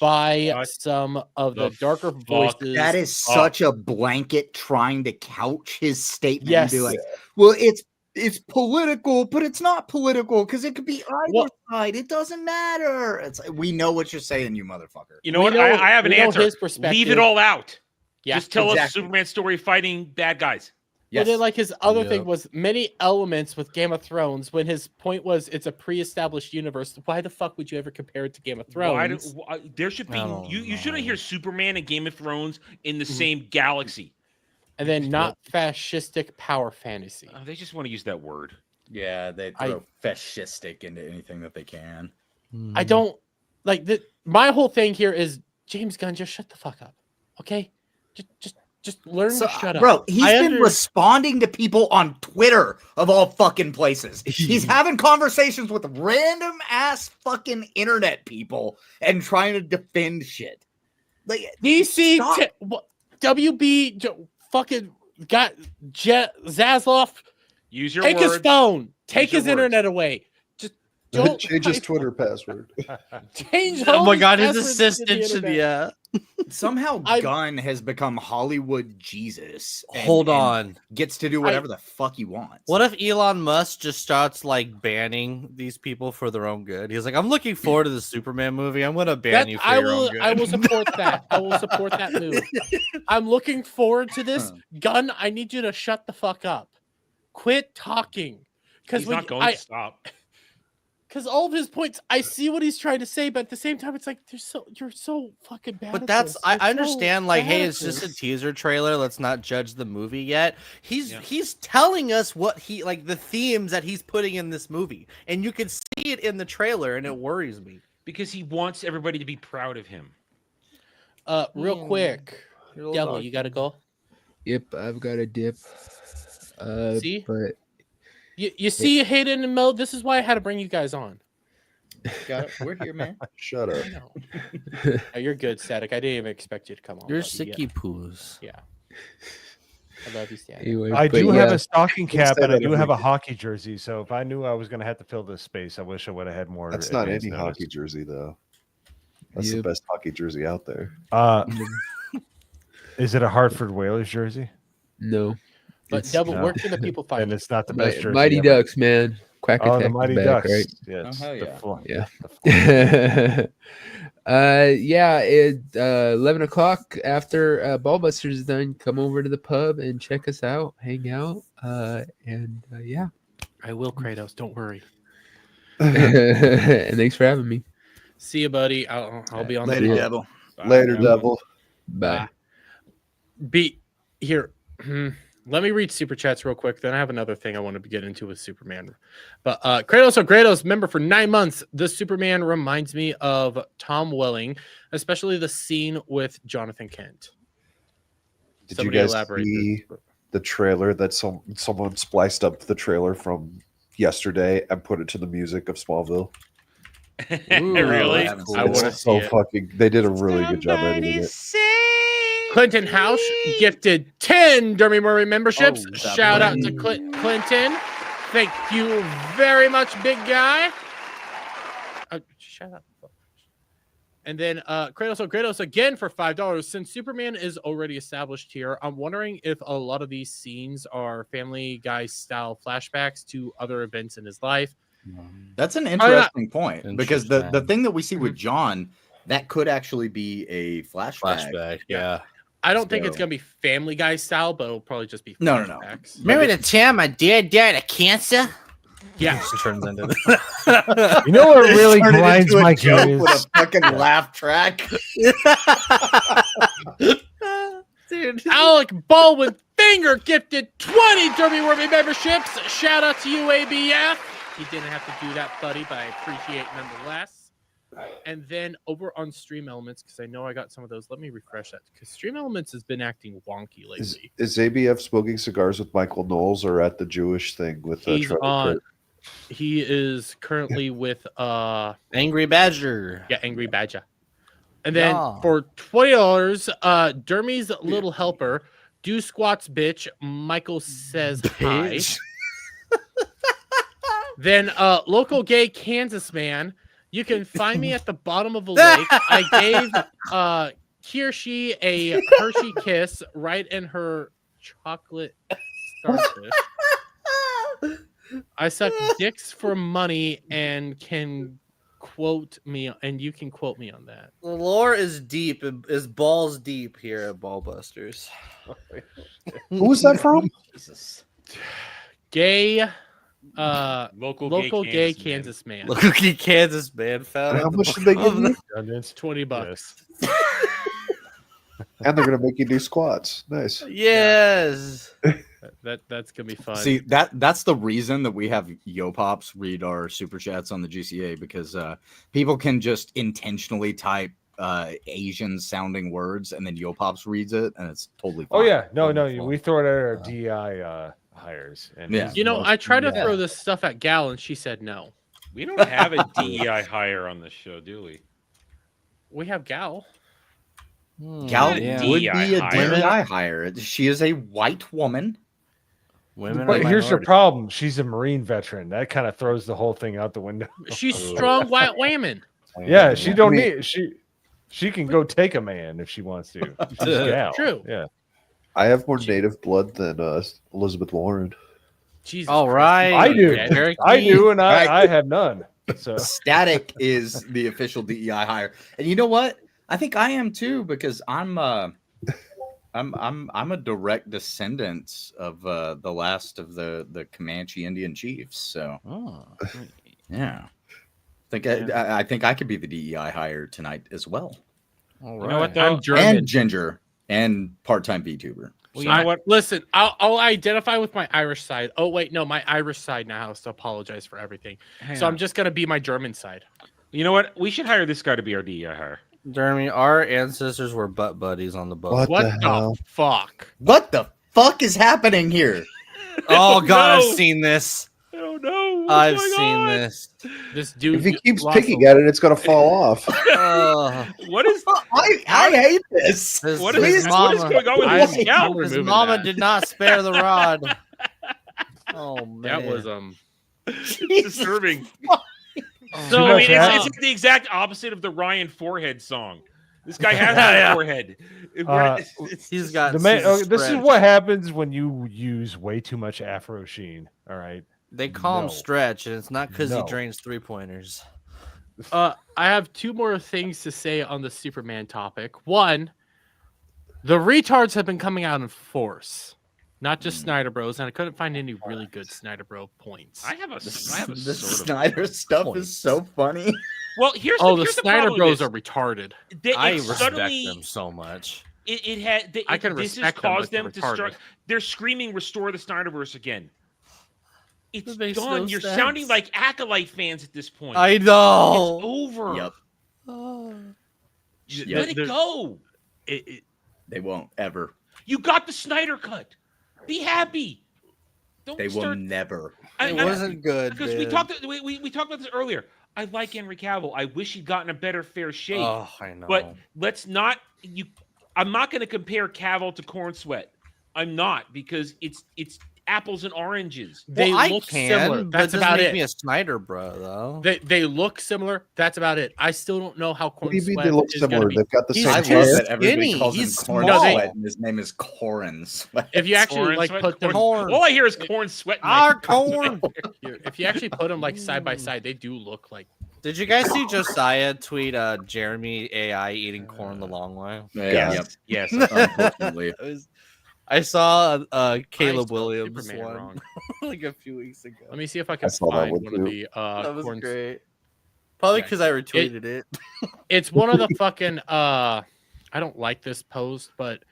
by some of the darker voices." That is such a blanket trying to couch his statement and be Yes. like, well, it's political, but it's not political because it could be either side. It doesn't matter. It's like, we know what you're saying, you motherfucker. You know what? I have an answer. His Leave perspective. it all out. Yeah, Just tell us exactly. Superman story fighting bad guys. But then, like, his other thing Yep. was many elements with Game of Thrones. When his point was it's a pre-established universe, why the fuck would you ever compare it to Game of Thrones? There should be you shouldn't hear Superman and Game of Thrones in the Mm-hmm. same galaxy. And then not fascistic power fantasy. They just want to use that word. Yeah, they throw fascistic into anything that they can. I don't like that. My whole thing here is James Gunn, just shut the fuck up, okay? Just learn to shut up, bro. He's been responding to people on Twitter of all fucking places. He's having conversations with random ass fucking internet people and trying to defend shit. Like DC, WB, fucking got Zasloff. Use your take words. his phone. Take Use his your words. internet away. Just don't change his Twitter password. change. Oh all my his God, his passwords to the assistant should internet. Somehow Gunn has become Hollywood Jesus. Hold on. Gets to do whatever the fuck he wants. What if Elon Musk just starts like banning these people for their own good? He's like, I'm looking forward to the Superman movie. I'm gonna ban you for your own good. I will support that. I will support that move. I'm looking forward to this. Gunn, I need you to shut the fuck up. Quit talking. He's not going to stop. Because all of his points, I see what he's trying to say, but at the same time, it's like you're so fucking bad. But at that's this. I You're so understand. Like, bad hey, at it's just a this. teaser trailer. Let's not judge the movie yet. He's telling us what he like the themes that he's putting in this movie, and you can see it in the trailer, and it worries me because he wants everybody to be proud of him. Real quick, Yellow, you gotta go. Yep, I've got a dip. See? But You see, Hayden and Mo, this is why I had to bring you guys on. Got it. We're here, man. Shut up. I know. Oh, you're good, Static. I didn't even expect you to come on. You're Love you. sicky poos. Yeah. I love you, Static. anyway, I but do yeah, have a stocking cap say and I that do every have a week. hockey jersey. So if I knew I was going to have to fill this space, I wish I would have had more. That's not advance any notice. hockey jersey though. That's the Yep. best hockey jersey out there. Is it a Hartford Whalers jersey? No. But It's- Devil, no. where can the people find And you? it's not the best jersey Mighty ever. Ducks, man. Quack Oh, Attack the is Mighty back, Ducks. right? Yes. hell the yeah. fl- Yeah. the fl- Yeah, it 11 o'clock after Ballbusters is done, come over to the pub and check us out, hang out, and yeah. I will, Kratos. Don't worry. And thanks for having me. See you, buddy. I'll be on Later, the Devil. Later, Devil. Bye. Beat here. Let me read super chats real quick. Then I have another thing I wanted to get into with Superman. But Kratos O'Grados, member for 9 months. This Superman reminds me of Tom Welling, especially the scene with Jonathan Kent. Did Somebody you guys elaborate see the trailer that someone spliced up the trailer from yesterday and put it to the music of Smallville? Really? I want to see So it. fucking, they did a really good job editing it. Clinton House gifted 10 Dermy Murray memberships. Oh, Shout out to Clinton. Thank you very much, big guy. Shut up. And then Kratos O'Grados again for $5. Since Superman is already established here, I'm wondering if a lot of these scenes are Family Guy style flashbacks to other events in his life. That's an not. interesting point because the Interesting. thing that we see with John, that could actually be a flashback. Flashback. Yeah. I don't think it's So- going to be Family Guy style, but it'll probably just be No, no, no. flashbacks. Remember the time my dad died of cancer? Yeah. It turns into You know what really Turn it grinds into a my joke gears? with a fucking laugh track. Dude. Alec Baldwin Finger gifted 20 Derby Worthy memberships. Shout out to you, ABF. He didn't have to do that, buddy, but I appreciate it nonetheless. And then over on Stream Elements, because I know I got some of those. Let me refresh that because Stream Elements has been acting wonky lately. Is ABF smoking cigars with Michael Knowles or at the Jewish thing with He's Trevor on. Pitt? He is currently with Angry Badger. Yeah, Angry Badger. And then Yeah. for $20, Dermy's Little Helper, Do Squats Bitch, Michael says hi. Then local gay Kansas man, you can find me at the bottom of a lake. I gave he or she a Hershey kiss right in her chocolate starfish. I suck dicks for money and can quote me, and you can quote me on that. The lore is deep, is balls deep here at Ballbusters. Who was that from? Jesus. Gay, Local gay Kansas man. Local gay Kansas man found How at the much did they give bottom of you? $20. And they're gonna make you do squats. Nice. Yes. That's gonna be fun. See, that's the reason that we have Yo Pops read our super chats on the GCA because people can just intentionally type Asian sounding words and then Yo Pops reads it and it's totally fine. Oh yeah, no, Wonderful. we throw it at our DI hires. And Yeah. he's You the know, most- I tried to yeah. throw this stuff at Gal, and she said no. We don't have a DEI hire on this show, do we? We have Gal. Gal Yeah. would be DEI a hire. DEI hire. She is a white woman. Women But are here's the minority. problem: she's a Marine veteran. That kind of throws the whole thing out the window. She's strong white women. Yeah, she don't I mean- need she can go take a man if she wants to. She's a gal. True. Yeah. I have more native blood than Elizabeth Warren. Jesus. All Christ. right. I do. Very I clean. do, and Right. I have none. So Static is the official DEI hire. And you know what? I think I am too because I'm a direct descendant of the last of the Comanche Indian chiefs. So Oh. yeah. I think I could be the DEI hire tonight as well. All You know what, right. though? I'm German. And ginger and part-time VTuber. Well, you know what? Listen, I'll identify with my Irish side. Oh wait, no, my Irish side now has to apologize for everything. So I'm just gonna be my German side. You know what? We should hire this guy to be our DEI hire. Jeremy, our ancestors were butt buddies on the boat. What What the the hell? fuck? What the fuck is happening here? Oh god, No. I've seen this. I don't know. I've seen this. This dude. If he keeps lost picking a- at it, it's gonna fall off. What is I hate this. His, what his is what is mama, going on with I'm- this I'm scout? his removing mama that. did not spare the rod. Oh man, That was It's disturbing. So I mean, much it's the exact opposite of the Ryan Forehead song. This guy has a forehead. He's got. This is what happens when you use way too much Afro Sheen. All right. They call him No. Stretch, and it's not because he No. drains 3-pointers. I have two more things to say on the Superman topic. One, the retards have been coming out in force, not just Snyder Bros, and I couldn't find any really good Snyder Bro points. I have a The sort of Snyder stuff point. is so funny. Well, here's the here's Snyder problem Bros with are retarded. I it respect suddenly- them so much. It had. I can this has respect them, caused but them they're to start. retarded. They're screaming, "Restore the Snyderverse again." It's That makes done. no You're sense. sounding like Acolyte fans at this point. I know. It's over. Yep. Just Yep. let it go. They won't ever. You got the Snyder cut. Be happy. Don't They will start. never. It wasn't good because we man. talked. We talked about this earlier. I like Henry Cavill. I wish he'd gotten a better fair shake. Oh, I know. But let's not. I'm not going to compare Cavill to Corn Sweat. I'm not, because it's apples and oranges. They I look can, similar. but That's it doesn't about make it. me a Snyder bro, though. They look similar. That's about it. I still don't know how What Corn do you mean Sweat they look is gonna similar? be. They've got the He's same I too love hair. that everybody skinny. calls him He's Corn small. Sweat, and his name is Corin Sweat. If you actually Corn like Sweat, put them, Corn. All I hear is Corn Sweat. in my- Our corn. if you actually put them like side by side, they do look like. Did you guys see Josiah tweet Jeremy AI eating corn the long way? Yeah, Yes. Yes. unfortunately. I saw I Caleb spelled Williams Superman one wrong. like a few weeks ago. Let me see if I can saw that find one one of too. the That was Corn. great. Probably Yeah. because I retweeted it. It's one of the fucking. I don't like this post, but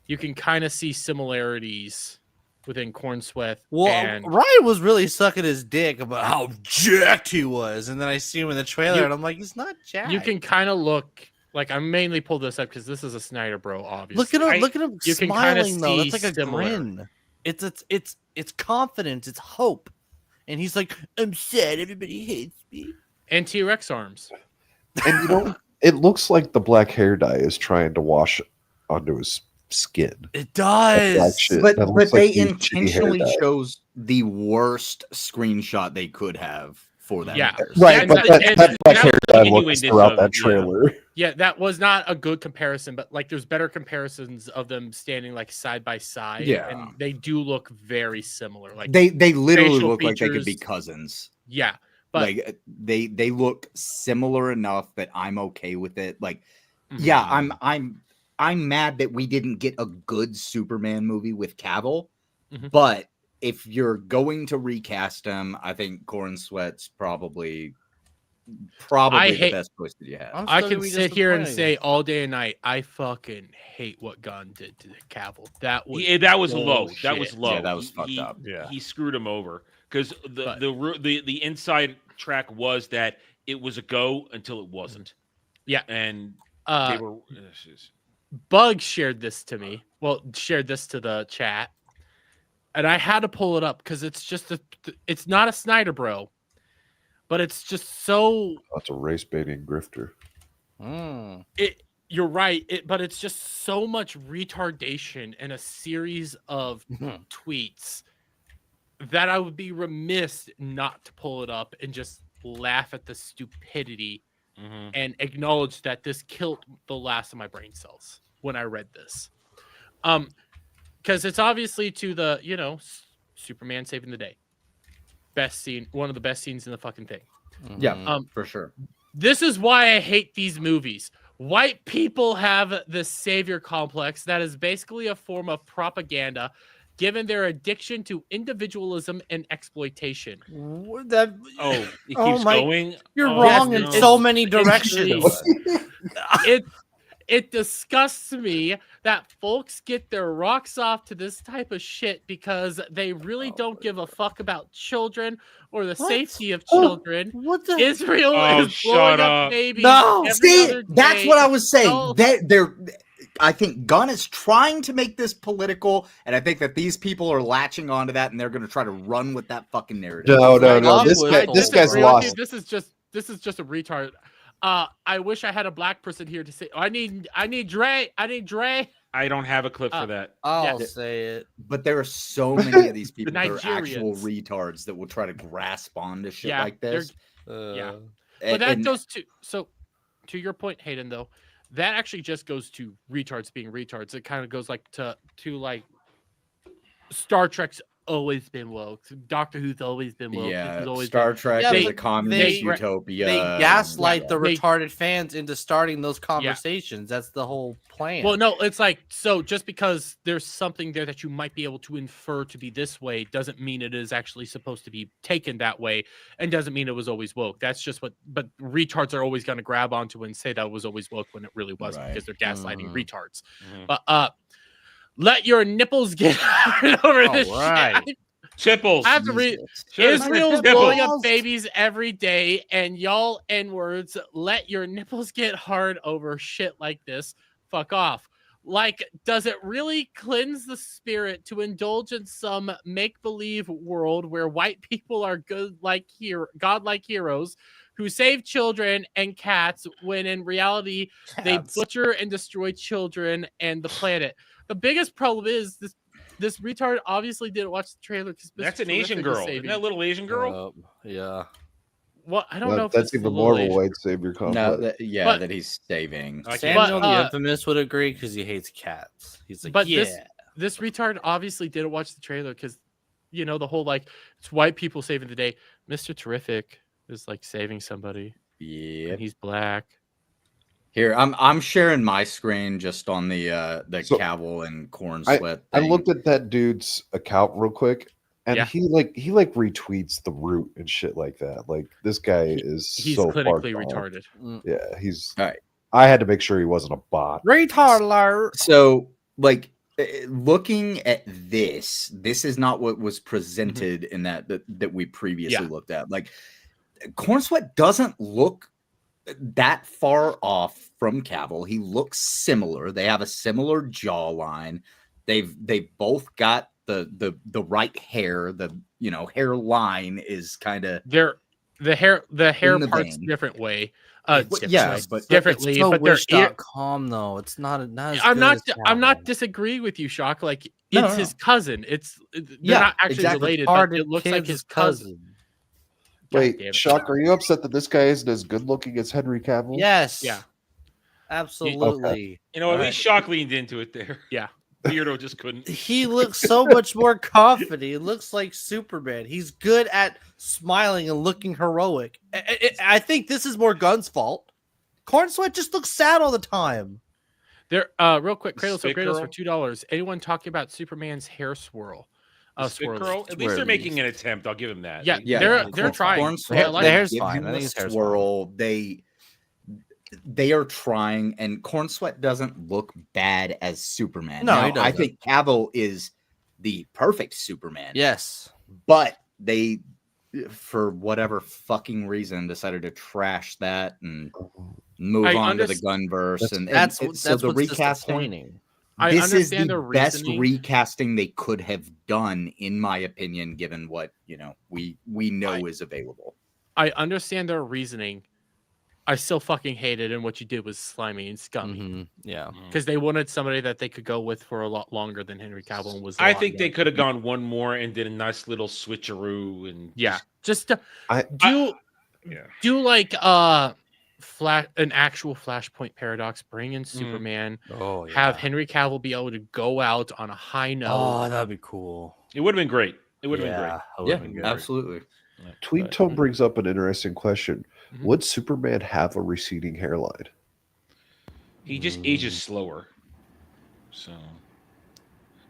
you can kind of see similarities within Corn Sweat Well, and Ryan was really sucking his dick about how jacked he was, and then I see him in the trailer, You- and I'm like, he's not jacked. you can kind of look like I mainly pulled this up because this is a Snyder Bro, obviously. look at him. Look at him you can kinda smiling though. see That's like a similar. grin. It's confidence. It's hope, and he's like, I'm sad. Everybody hates me. And T-Rex arms. And you know, it looks like the black hair dye is trying to wash onto his skin. It That black does. shit. But That looks they like the shitty hair intentionally dye. chose the worst screenshot they could have for that. Yeah. matter. Right, That's but the- and that black that hair was dye the looks innuendo throughout of- that yeah. trailer. Yeah, that was not a good comparison, but like there's better comparisons of them standing like side by side. Yeah. And they do look very similar. Like They literally facial look like they could be features. cousins. yeah. But Like they look similar enough that I'm okay with it. Like, Mhm. yeah, I'm mad that we didn't get a good Superman movie with Cavill. Mhm. But if you're going to recast him, I think Corn Sweat's probably I the hate- best choice that you have. I'm I still can gonna be sit here and disappointed. say all day and night, I fucking hate what Gunn did to Cavill. That was That was low. That was bullshit. low. Yeah, that was fucked he, up. Yeah. He screwed him over because But- the inside track was that it was a go until it wasn't. Yeah. And Uh, they were. Bug shared this to me. Well, shared this to the chat, and I had to pull it up because it's just it's not a Snyder Bro, but it's just so That's a race baiting grifter. You're right, but it's just so much retardation and a series of tweets that I would be remiss not to pull it up and just laugh at the stupidity Mhm. and acknowledge that this killed the last of my brain cells when I read this. Because it's obviously to the, Superman saving the day. Best scene, one of the best scenes in the fucking thing. Yeah, for sure. This is why I hate these movies. White people have the savior complex that is basically a form of propaganda given their addiction to individualism and exploitation. Oh, it keeps Oh my- going. You're Oh, wrong no. in so many directions. It disgusts me that folks get their rocks off to this type of shit because they really don't give a fuck about children or the What? safety of children. What the? Israel Oh, is blowing shut up up. babies. No, every see, other that's day. what I was saying. No. I think Gunn is trying to make this political, and I think that these people are latching onto that, and they're going to try to run with that fucking narrative. No, no, Like, no. I This would- guy, I this guy's disagree with you. lost. This is just a retard. I wish I had a black person here to say. I need Dre. I need Dre. I don't have a clip for that. I'll Yeah. say it. But there are so many of these people that are Nigerians. actual retards that will try to grasp onto shit Yeah, like this. Yeah. And- But that and- goes to to your point, Hayden. Though that actually just goes to retards being retards. It kind of goes like to like Star Trek's always been woke. Doctor Who's always been woke. This has always Star been... Trek Yeah, is but a communist they- utopia. They gaslight Yeah. the retarded fans into starting those conversations. That's the whole plan. Well, no, it's like, so just because there's something there that you might be able to infer to be this way doesn't mean it is actually supposed to be taken that way, and doesn't mean it was always woke. That's just what, but retards are always going to grab onto and say that it was always woke when it really wasn't, because they're gaslighting retards. But let your nipples get hard over this shit. Chipples. I have to read. Jesus. Israel's Chipples. blowing up babies every day, and y'all N-words let your nipples get hard over shit like this. Fuck off. Like, does it really cleanse the spirit to indulge in some make-believe world where white people are godlike heroes who save children and cats, when in reality they butcher and destroy children and the planet? The biggest problem is this retard obviously didn't watch the trailer because That's an Asian girl. Isn't that little Asian girl? Yeah. Well, I don't know if that's it's even the more of a little white savior complex. No, But- that he's saving. Samuel the Infamous would agree because he hates cats. He's like, But yeah. this retard obviously didn't watch the trailer because, the whole like it's white people saving the day. Mr. Terrific is like saving somebody. Yeah, and he's black. Here, I'm sharing my screen just on the Cavill and Corn Sweat. I looked at that dude's account real quick, and he retweets the Root and shit like that. Like, this guy is He's so clinically far gone. retarded. Yeah, he's. All right. I had to make sure he wasn't a bot. Retard alert. So, like, looking at this is not what was presented in that we previously looked at. Like, Corn Sweat doesn't look that far off from Cavill. He looks similar. They have a similar jawline. They've both got the right hair. The hairline is kind of the hair the part's vein. different way. But differently. It's so but their ear. Wish.com though. It's not. As I'm good not. as I'm Cavill. not disagreeing with you, Shock. Like, No, it's no, his cousin. They're Yeah, not actually exactly. related, but Retarded it looks like kid's his cousin. God damn Wait, it. Shock, are you upset that this guy isn't as good looking as Henry Cavill? Yes. Yeah. Absolutely. At least Shock leaned into it there. Yeah. Beardo just couldn't. He looks so much more confident. He looks like Superman. He's good at smiling and looking heroic. I think this is more Gun's fault. Corn Sweat just looks sad all the time. There, real quick, Cradles Spit for Cradles for curl? $2. Anyone talking about Superman's hair swirl? Spit Swirl. curl? At least they're making an attempt. I'll give them that. Yeah, Yeah, they're trying. Corn The Sweat, hair- the hair's give fine. him I think a his hair's swirl. They are trying, and Corn Sweat doesn't look bad as Superman. No, Now, he doesn't. I think Cavill is the perfect Superman. Yes. But they, for whatever fucking reason, decided to trash that and move on to the Gunverse. And That's so what's the recasting. disappointing. I This is understand the the best reasoning. recasting they could have done, in my opinion, given what we know is available. I understand their reasoning. I still fucking hate it, and what you did was slimy and scummy. Mm-hmm. Yeah. Because they wanted somebody that they could go with for a lot longer than Henry Cavill and was. a I lot think they younger. could have gone one more and did a nice little switcheroo and just I- do like an actual Flashpoint paradox. Bring in Superman. Oh, Have Henry Cavill be able to go out on a high note. Oh, that'd be cool. It would have been great. It would have been great. That would've been good. Absolutely. Tweet Tone brings up an interesting question. Mhm. Would Superman have a receding hairline? He just ages slower. So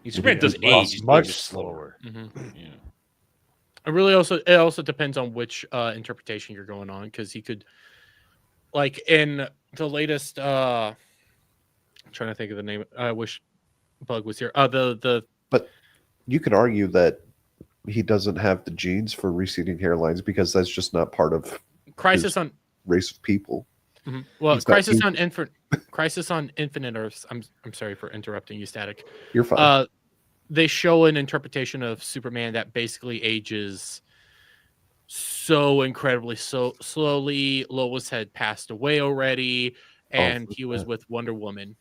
Superman does Well, age much just slower. Mhm. Yeah. It also depends on which interpretation you're going on, because he could, like in the latest. I'm trying to think of the name. I wish Bug was here. But you could argue that he doesn't have the genes for receding hairlines because that's just not part of Crisis his on. race of people. Mhm. Well, He's got Crisis two- on Crisis on Infinite Earths. I'm sorry for interrupting you, Static. You're fine. They show an interpretation of Superman that basically ages so incredibly slowly. Lois had passed away already, and he was with Wonder Woman.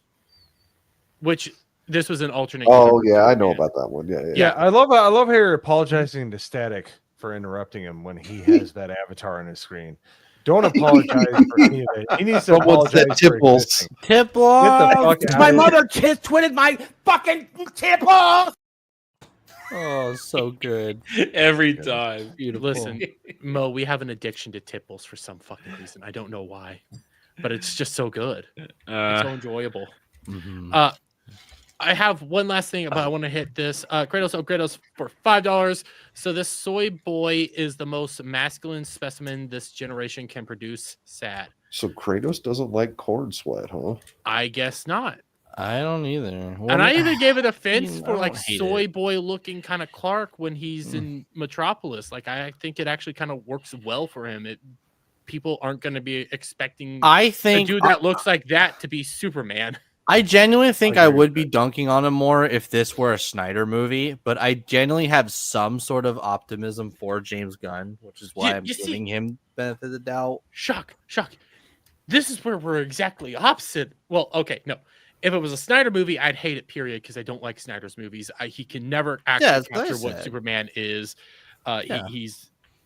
Which this was an alternate. Oh universe yeah, I know Superman. about that one. Yeah. Yeah, I love how you're apologizing to Static for interrupting him when he has that avatar on his screen. Don't apologize for any of it. He needs to Someone said apologize for tipples. existing. Tipple. Get the fuck out My of here. mother twitted my fucking tipple. Oh, so good. Every time. Beautiful. Listen, Mo, we have an addiction to tipples for some fucking reason. I don't know why, but it's just so good. It's so enjoyable. Mhm. I have one last thing, but I want to hit this. Kratos for $5. So this soy boy is the most masculine specimen this generation can produce. Sad. So Kratos doesn't like corn sweat, huh? I guess not. I don't either. And I even gave it a fence I for like don't hate soy it. boy looking kind of Clark when he's in Metropolis. Like I think it actually kind of works well for him. People aren't going to be expecting I a think dude that looks like that to be Superman. I genuinely think I agree would with be dunking on him more if this were a Snyder movie, but I genuinely have some sort of optimism for James Gunn, which is why I'm you see- giving him benefit of the doubt. Shock. This is where we're exactly opposite. Well, okay, no. If it was a Snyder movie, I'd hate it, period, because I don't like Snyder's movies. He can never actually that's what I capture what said. Superman is. Yeah.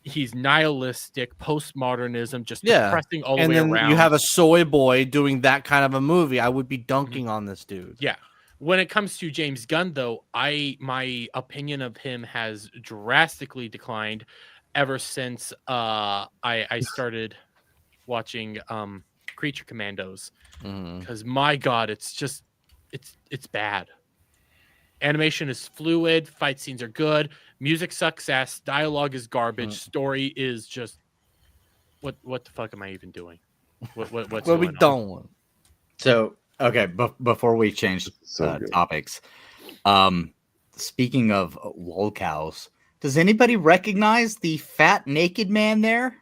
He's nihilistic, postmodernism, just Yeah. depressing all the And way then around. you have a soy boy doing that kind of a movie. I would be dunking on this dude. Yeah. When it comes to James Gunn, though, my opinion of him has drastically declined ever since I started watching Creature Commandos. Because my God, it's just it's bad. Animation is fluid, fight scenes are good, music sucks ass, dialogue is garbage, story is just what the fuck am I even doing? What's What going we on? don't want. So, okay, before we change So good. topics, speaking of lolcows, does anybody recognize the fat naked man there?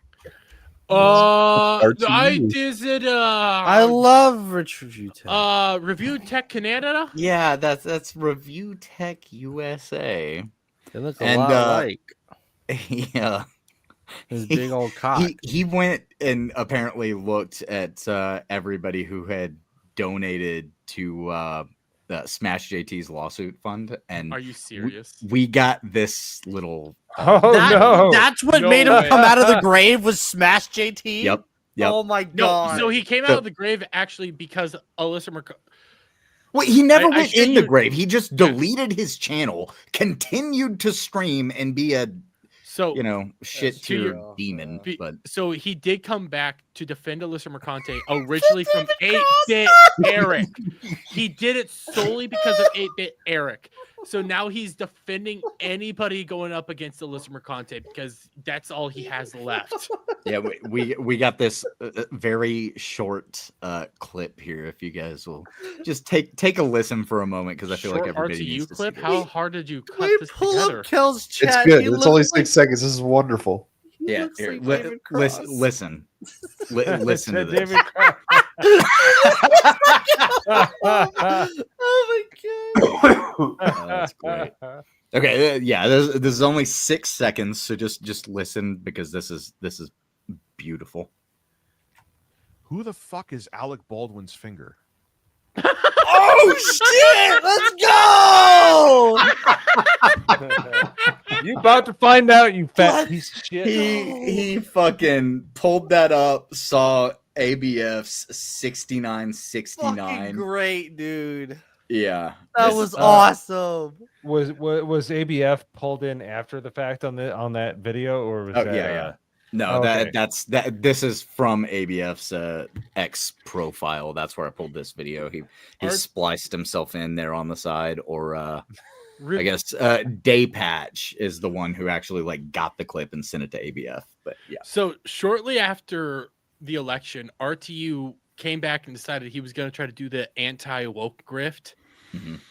I is it I love Review Tech. Review Tech Canada? Yeah, that's Review Tech USA. They look a And, lot like Yeah. his big old cock. He went and apparently looked at everybody who had donated to Smash JT's lawsuit fund, and Are you serious? we got this little. Oh no! That's what No made him way. come out of the grave was Smash JT. Yep. Oh my No, god. so he came out of the grave actually because Alyssa Well, he never I went shit in the you- grave. He just deleted his channel, continued to stream, and be a so shit to tier your- demon. But so he did come back to defend Alyssa Mercante originally from 8-Bit Eric. He did it solely because of 8-Bit Eric. So now he's defending anybody going up against Alyssa Mercante because that's all he has left. yeah, we got this very short clip here. If you guys will just take a listen for a moment, because I feel like Short everybody RTU needs to clip. see How this. hard did you cut We this pull together? up Kel's chat. It's good. He It's only looks 6 seconds. This is wonderful. Yeah, looks here, like David Cross. listen to this. David Cross. Oh my god. That's great. Okay, yeah, this is only 6 seconds, so just listen, because this is beautiful. Who the fuck is Alec Baldwin's finger? Oh shit! Let's go! You about to find out, you fat piece of shit. He fucking pulled that up, saw ABF's 6969. Fucking great, dude. Yeah, That was awesome. Was ABF pulled in after the fact on that video, or was that? yeah. No, okay. that's This is from ABF's X profile. That's where I pulled this video. He spliced himself in there on the side, or I guess Daypatch is the one who actually got the clip and sent it to ABF. But yeah, So shortly after the election, RTU came back and decided he was going to try to do the anti-woke grift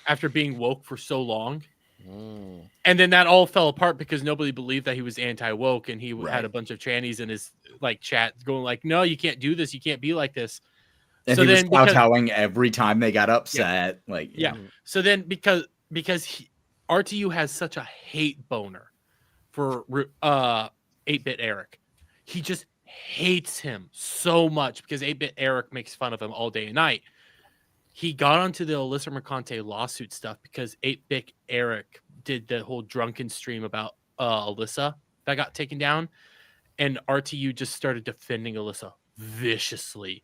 after being woke for so long. And then that all fell apart because nobody believed that he was anti-woke, and he had a bunch of trannies in his chat going like, no, you can't do this. You can't be like this. and So he was then because- kowtowing every time they got upset. So then because RTU has such a hate boner for 8-Bit Eric, he just hates him so much because 8-Bit Eric makes fun of him all day and night. He got onto the Alyssa Mercante lawsuit stuff because 8-Bit Eric did the whole drunken stream about Alyssa that got taken down. and RTU just started defending Alyssa viciously.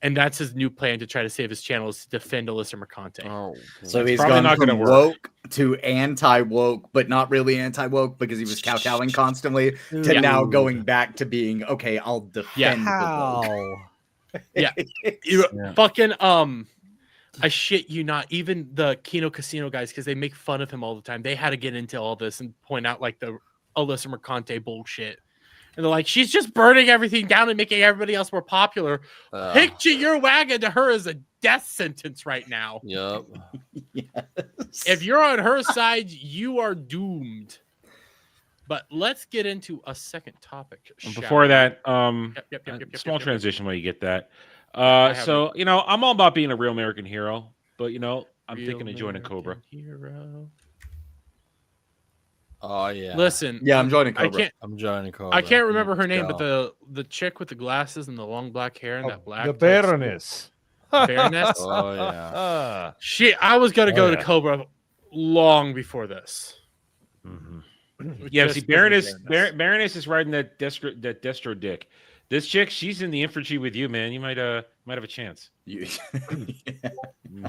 And that's his new plan to try to save his channel, is to defend Alyssa Mercante. Oh, So it's he's probably gone not going to from work. woke to anti-woke, but not really anti-woke because he was kowtowing constantly, to Yeah. now going back to being, okay, I'll defend the woke. Yeah. Fucking I shit you not, even the Kino Casino guys, because they make fun of him all the time, they had to get into all this and point out like the Alyssa Mercante bullshit. And they're like, she's just burning everything down and making everybody else more popular. Picture your wagon to her as a death sentence right now. Yep. If you're on her side, you are doomed. But let's get into a second topic. Before that, small yep. transition while you get that. I have So, you know, I'm all about being a real American hero, but, you know, I'm thinking of joining Cobra. Hero. Oh, yeah. Listen. Yeah, I'm joining Cobra. I'm joining Cobra. I can't remember her name, but the chick with the glasses and the long black hair and that black The tight Baroness. suit. Baroness? Oh, yeah. Shit, I was going to go yeah. to Cobra long before this. Yeah, Just see, because of Baroness is riding that Destro dick. This chick, she's in the infantry with you, man. You might have a chance.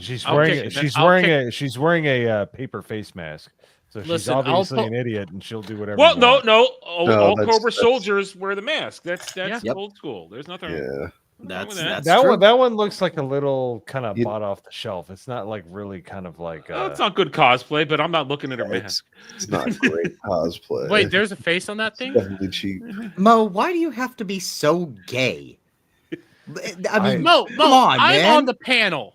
She's I'll wearing kick- she's I'll wearing kick- a she's wearing a paper face mask. So she's Listen, I'll obviously po- an idiot, and she'll do whatever. Well, you no, want. no. All that's- Cobra soldiers wear the mask. That's Yep. old school. There's nothing. Yeah. That's That one looks like a little kind of You- bought off the shelf. It's not like really kind of like. It's not good cosplay, but I'm not looking at her It's, mask. it's not great cosplay. Wait, there's a face on that thing? Definitely cheap. Mo, why do you have to be so gay? I mean, Mo, come on, I'm man. on the panel.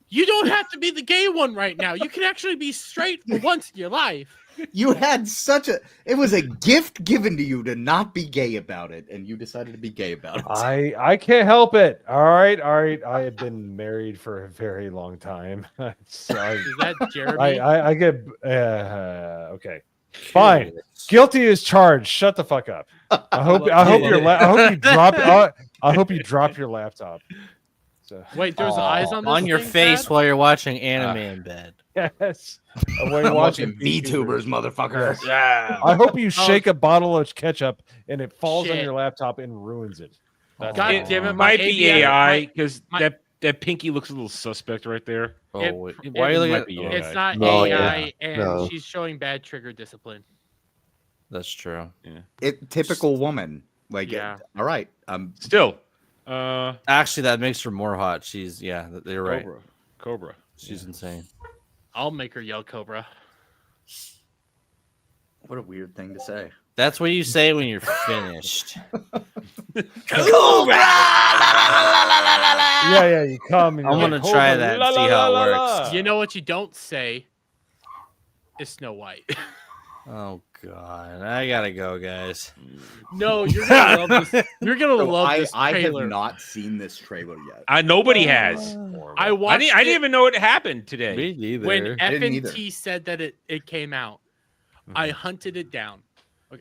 You don't have to be the gay one right now. You can actually be straight for once in your life. You had it was a gift given to you to not be gay about it, and you decided to be gay about it. I can't help it. All right. I have been married for a very long time. Is that Jeremy? I get okay. Fine. Guilty as charged. Shut the fuck up. I hope you drop your laptop. So Wait, there's eyes on this on your thing, face Brad? while you're watching anime in bed. yes. While I'm you're watching VTubers, motherfucker. Yeah. I hope you shake a bottle of ketchup and it falls on Shit. your laptop and ruins it. That's God all. damn it, It my might be ABI AI because my- that pinky looks a little suspect right there. Oh, It- wait. it Why are you looking might at? be oh, AI. It's not No, AI, yeah. and No. she's showing bad trigger discipline. That's true. Typical woman. Like, Yeah. all right. Still, Actually, that makes her more hot. She's they're right. Cobra. She's insane. I'll make her yell Cobra. What a weird thing to say. That's what you say when you're finished. Yeah, you come. And I'm you're gonna like, try "Hold that on, and see how it works. You know what you don't say is Snow White. Oh god, I gotta go, guys. No, you're gonna love this. You're gonna So love this I have trailer. not seen this trailer yet. Nobody has. I watched. I didn't even know it happened today. Me neither. when I didn't either. FNT said that it came out. I hunted it down.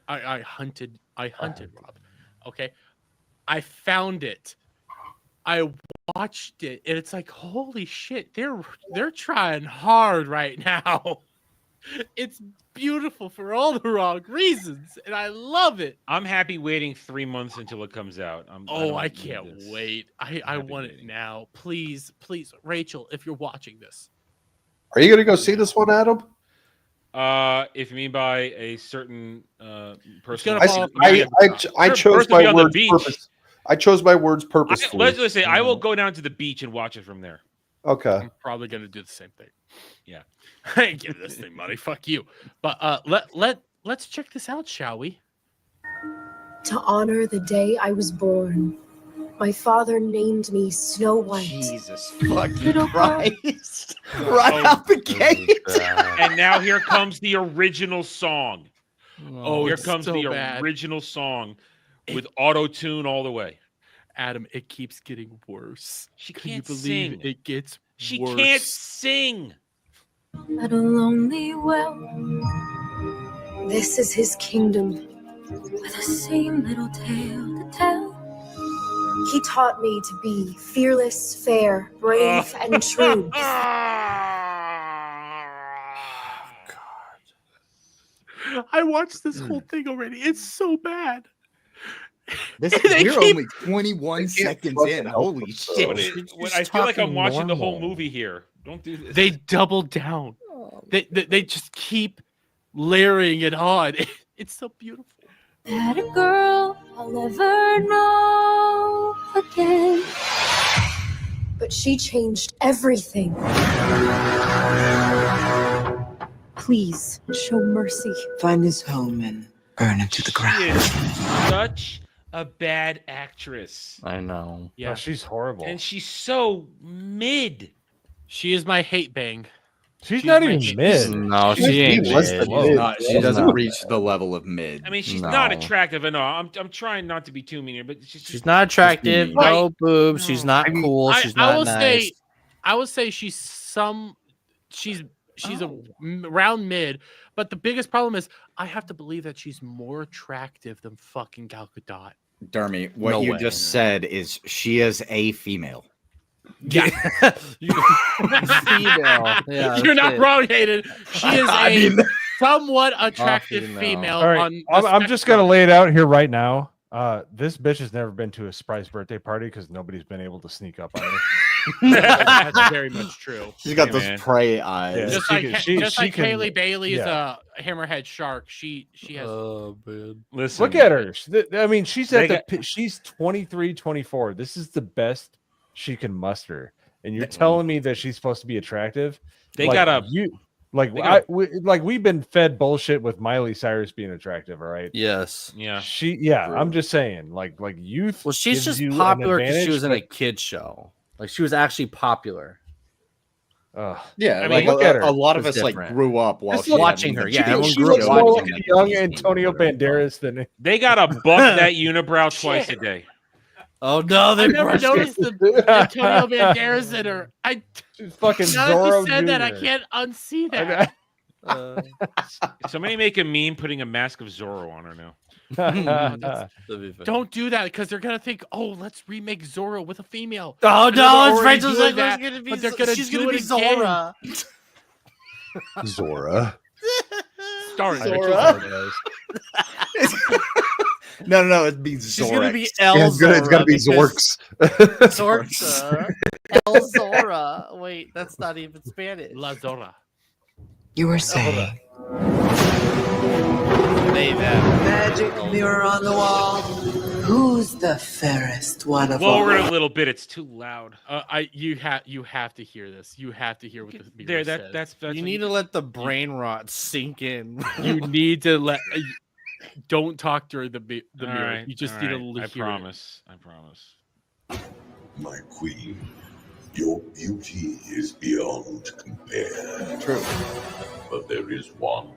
I hunted Rob. Okay, I found it. I watched it, and it's like, holy shit, they're trying hard right now. It's beautiful for all the wrong reasons, and I love it. I'm happy waiting 3 months until it comes out. I can't wait. I want it now. Please, Rachel, if you're watching this. Are you gonna go see this one, Adam? If you mean by a certain person, I chose my words purpose. I chose my words purposefully. Let's just say I will go down to the beach and watch it from there. Okay. I'm probably gonna do the same thing. Yeah, I ain't give this thing money. Fuck you. But let's check this out, shall we? To honor the day I was born, my father named me Snow White. Jesus fucking Little girl. Christ. Right out the gate. And now here comes the original song. Oh, here it's comes so the bad. original song with auto tune all the way. Adam, it keeps getting worse. She Can you can't believe sing. it gets She worse? can't sing. At a lonely well, this is his kingdom, with the same little tale to tell. He taught me to be fearless, fair, brave, and true. I watched this whole thing already. It's so bad. This They we're keep- only 21 seconds in. Holy shit! I feel like I'm watching the whole movie here. Don't do this. They double down. They just keep layering it on. It's so beautiful. That a girl I'll never know again. But she changed everything. Please show mercy. Find his home and burn it to the She ground. is such a bad actress. I know. Yeah, she's horrible. And she's so mid. She is my hate bang. She's not even mid. No, she ain't mid. She doesn't reach the level of mid. I mean, she's not attractive at all. I'm trying not to be too mean here, but She's not attractive. No boobs. She's not cool. She's I not will nice. say, I will say she's around mid, but the biggest problem is I have to believe that she's more attractive than fucking Gal Gadot. Dermy, what No you way. just said is she is a female. Yeah. Female. Yeah, You're not that's it. wrong, Hayden. She is a somewhat attractive female. female. All right, on the I'm just gonna lay it out here right now. This bitch has never been to a surprise birthday party because nobody's been able to sneak up on her. That's very much true. She's got Hey, those man. prey eyes. Yeah, Just she like, can- she- just she like can- Haley Bailey is yeah. a hammerhead shark. She has. Oh man. Listen, Look at her. I mean, she's They at she's 23, 24. This is the best she can muster. And you're telling me that she's supposed to be attractive? They Like, got a we've been fed bullshit with Miley Cyrus being attractive, all right? Yes. yeah. I'm just saying, like youth. Well, she's gives just you an popular because she advantage, was in a but- kid show. Like she was actually popular. Yeah, I mean, like look at her. a lot of It's us different. like grew up while Just she had watching even her, been yeah, everyone teenagers. She grew up looks more watching like that a young Disney Antonio movie. Banderas than They got to buck that unibrow twice a day. Oh no, they I never brushed noticed it. the Antonio Banderas in her. She's fucking Now that Zorro you said that, I Jr.. can't unsee that. Somebody make a meme putting a mask of Zorro on her now. Don't do that because they're gonna think, oh, let's remake Zorro with a female. Oh And they're no, it's already Rachel's doing like that, gonna be. but they're gonna She's do gonna be it again. Zora. Zora. Starring Zora. Rachel Zordaz. No, it'd be She's gonna Zorax. be El Yeah, it's gotta be Zora Zorks. because- Zorza. El Zora. Wait, that's not even Spanish. La Zora. You were saying They have. magic mirror on the wall. Who's the fairest one of Lower it all? a little bit. It's too loud. You have to hear this. You have to hear what the There, mirror says. that's You need to let the brain rot sink in. You need to let. Don't talk during the All mirror. right, You just all need right. to I hear it. promise. I promise. My queen, your beauty is beyond compare. True. But there is one.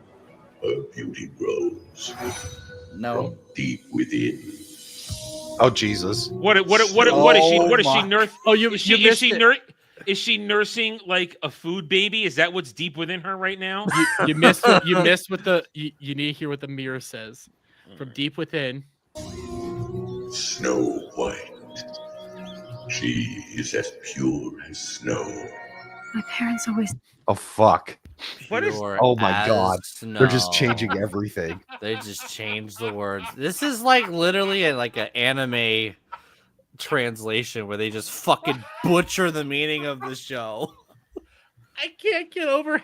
Her beauty grows No. from deep within. Oh Jesus. What is she? What is she nurse? Oh, you Is she missed it. Is she nursing like a food baby? Is that what's deep within her right now? You missed. You missed what the. You need to hear what the mirror says from deep within. Snow White. She is as pure as snow. My parents always. Oh fuck. What is? Pure Oh my as god. They're just snow. changing everything. They just changed the words. This is like literally like an anime translation where they just fucking butcher the meaning of the show. I can't get over.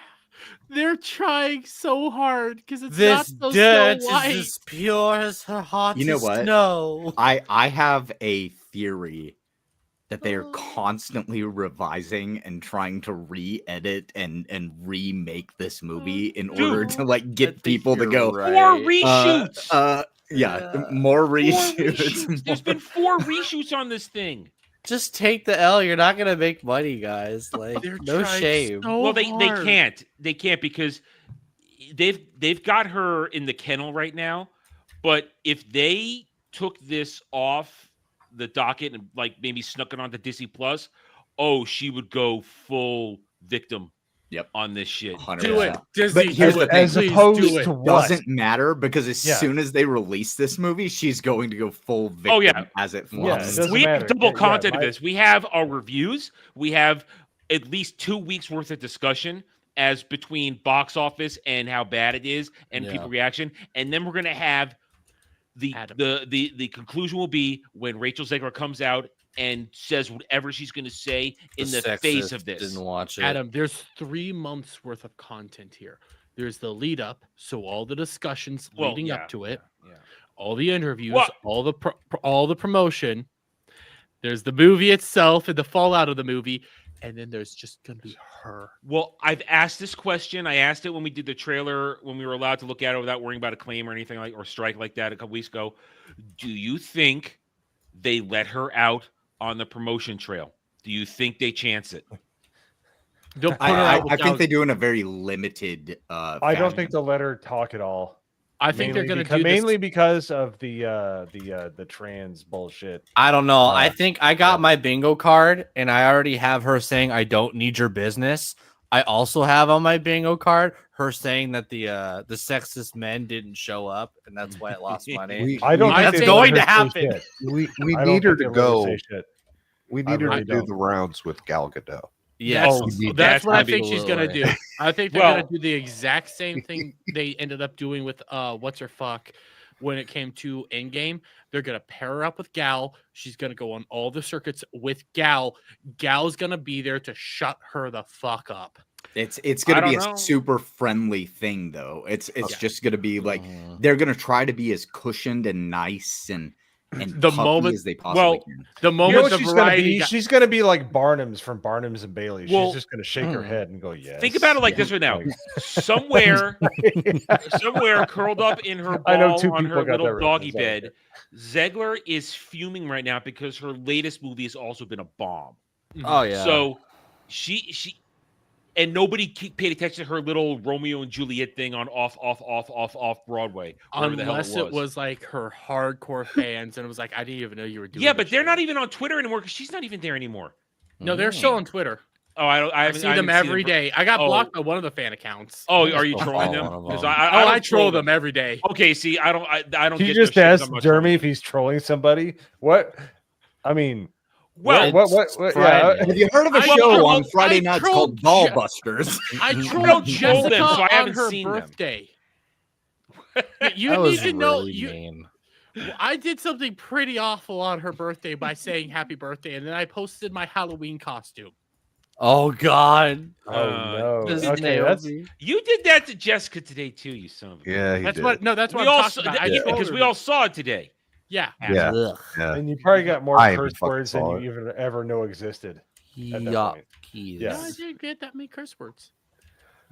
They're trying so hard because it's This not so dirt Snow White. is as pure as her heart You know is what? snow. I have a theory that they are constantly revising and trying to re-edit and remake this movie in order to like get people to go right. Four reshoots. yeah, more Four reshoots. reshoots. There's been 4 reshoots on this thing. Just take the L. You're not gonna make money, guys. Like They're no trying shame. so Well, they hard. can't. They can't because they've got her in the kennel right now. But if they took this off the docket and like maybe snuck it onto Disney Plus, oh, she would go full victim. Yep. On this shit. 100%. Do it, But Disney. here's do the it. thing. As Please opposed do it. to what? Doesn't matter because as Yeah. soon as they release this movie, she's going to go full victim Oh, yeah. as it Yeah, flops. it doesn't We matter. have double Yeah, content of my- this. We have our reviews. We have at least 2 weeks worth of discussion as between box office and how bad it is and Yeah. people reaction. And then we're gonna have the conclusion will be when Rachel Zegler comes out and says whatever she's going to say in the face of this. Didn't watch it. Adam, there's 3 months worth of content here. There's the lead up, so all the discussions leading up to it, all the interviews, all the promotion. There's the movie itself and the fallout of the movie, and then there's just gonna be her. Well, I've asked this question. I asked it when we did the trailer, when we were allowed to look at it without worrying about a claim or anything or strike like that a couple weeks ago. Do you think they let her out on the promotion trail? Do you think they chance it? I think they do in a very limited. I don't think they'll let her talk at all. I think they're going to do mainly because of the trans bullshit. I don't know. I think I got my bingo card, and I already have her saying, "I don't need your business." I also have on my bingo card her saying that the sexist men didn't show up, and that's why I lost money. I don't. That's going to happen. We need her to go. We need her to do the rounds with Gal Gadot. Yes, that's what I think she's gonna do. I think they're gonna do the exact same thing they ended up doing with what's her fuck when it came to Endgame. They're gonna pair her up with Gal. She's gonna go on all the circuits with Gal. Gal's gonna be there to shut her the fuck up. It's gonna be a super friendly thing though. It's just gonna be like they're gonna try to be as cushioned and nice and the moment as they possibly can. The moment the she's variety gonna be, she's gonna be like Barnum's from Barnum's and Bailey. She's just gonna shake her head and go, "Yes." Think about it like this right now. Somewhere curled up in her ball on her little doggy bed, Zegler is fuming right now because her latest movie has also been a bomb. Oh yeah. So she and nobody paid attention to her little Romeo and Juliet thing on off Broadway. Unless it was like her hardcore fans, and it was like, I didn't even know you were doing. Yeah, but they're not even on Twitter anymore because she's not even there anymore. No, they're still on Twitter. Oh, I see them every day. I got blocked by one of the fan accounts. Oh, are you trolling them? I troll them every day. Okay, see, I don't. You just asked Jeremy if he's trolling somebody. What? I mean. Well, what? Yeah. Have you heard of a show on Friday nights called Ballbusters? I trolled Jessica them, so I haven't on her seen birthday. You That need was to know. really mean. I did something pretty awful on her birthday by saying happy birthday, and then I posted my Halloween costume. Oh God! Oh no! Okay, you did that to Jessica today too, you son of a. Yeah, he that's did. what. No, that's what we I'm all talking about. because we all saw it today. Yeah. Yeah. And you probably got more I curse even words than fucking you even ever know existed. At that Yuck. point. No, I didn't get that many curse words,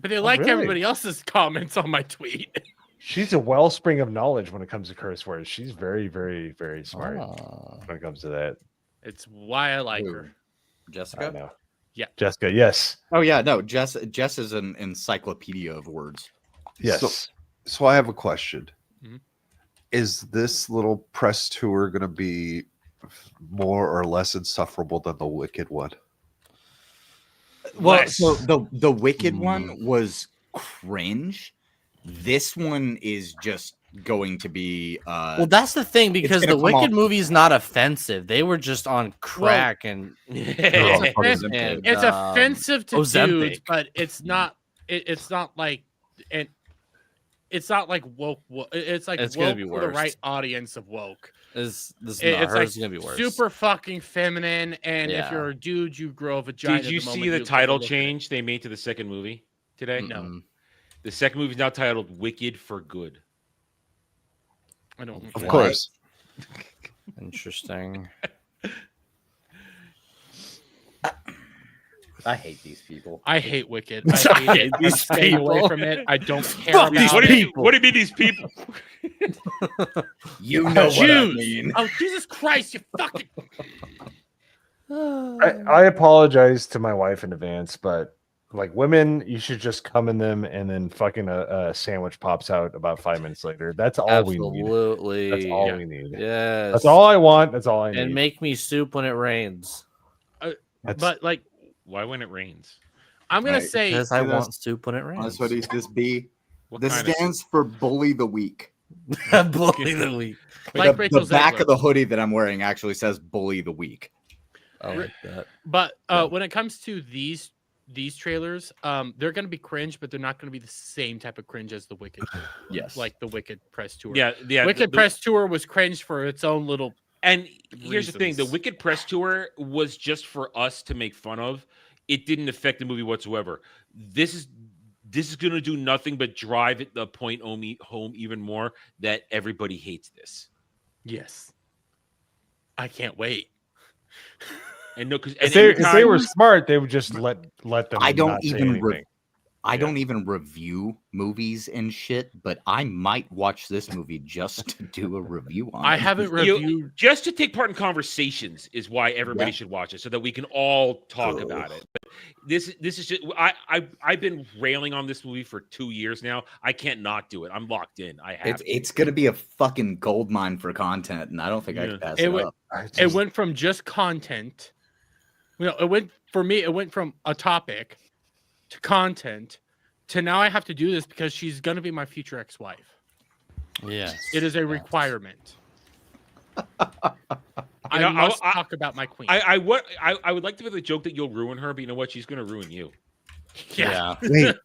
but they liked really? everybody else's comments on my tweet. She's a wellspring of knowledge when it comes to curse words. She's very, very, very smart when it comes to that. It's why I like her. I Jessica? know. Yeah. Jessica, yes. Oh yeah, no, Jess is an encyclopedia of words. Yes. So I have a question. Mhm. Is this little press tour going to be more or less insufferable than the Wicked one? Well, so the Wicked one was cringe. This one is just going to be Well, that's the thing, because the Wicked movie is not offensive. They were just on crack and it's offensive to Ozempic. dudes, but it's not. It's not like it's not like woke. It's like It's woke gonna be for the worse. right audience of woke. This It's hers like is gonna be worse. super fucking feminine, and if Yeah. you're a dude, you grow a vagina. Did you the moment see the you title look at it. change they made to the second movie today? No. The second movie is now titled "Wicked for Good." I don't. Of course. Interesting. I hate these people. I hate Wicked. I hate it. I'm staying away from it. I don't care Fuck about these What it. do you mean these people? You know what I Jews. mean. Oh Jesus Christ! You fucking. I apologize to my wife in advance, but like women, you should just come in them and then fucking a sandwich pops out about 5 minutes later. That's all we need. Absolutely. That's all we need. Yes. That's all I want. That's all I need. And make me soup when it rains. But like, Why when it rains? I'm gonna Right, say Because I want soup when it rains. That's what this be. What This kind of stands for Bully the Week. Bully the week. like the Rachel back Zegler. of the hoodie that I'm wearing actually says Bully the Week. I like that. But when it comes to these trailers, they're going to be cringe, but they're not going to be the same type of cringe as the Wicked. Yes. Like the Wicked press tour. Yeah. Wicked press tour was cringe for its own little. And here's the thing: the reasons. Wicked press tour was just for us to make fun of. It didn't affect the movie whatsoever. This is going to do nothing but drive the point home even more that everybody hates this. Yes. I can't wait. And no, because if they were smart, they would just let them. I don't not say even. anything. I don't even review movies and shit, but I might watch this movie just to do a review on it. I haven't reviewed. Just to take part in conversations is why everybody should watch it, so that we can all talk about it. But this is just I've been railing on this movie for 2 years now. I can't not do it. I'm locked in. I have. It's gonna be a fucking gold mine for content, and I don't think I can pass it up. It went from just content. It went from a topic to content to now I have to do this because she's going to be my future ex-wife. Yes. It is a requirement. I must talk about my queen. I would like to make the joke that you'll ruin her, but you know what? She's going to ruin you. Yeah. Wait,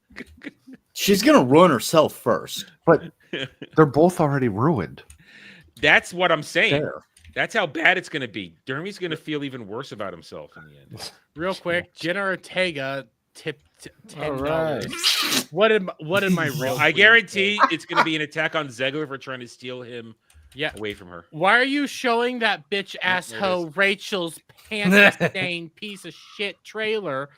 She's gonna ruin herself first. but they're both already ruined. That's what I'm saying. Fair. That's how bad it's going to be. Dermy's going to feel even worse about himself in the end. Real quick, Jenna Ortega tipped $10. right. What in my real? I guarantee it's going to be an attack on Zegler for trying to steal him away from her. Why are you showing that bitch ass there it hoe is. Rachel's pants stained piece of shit trailer?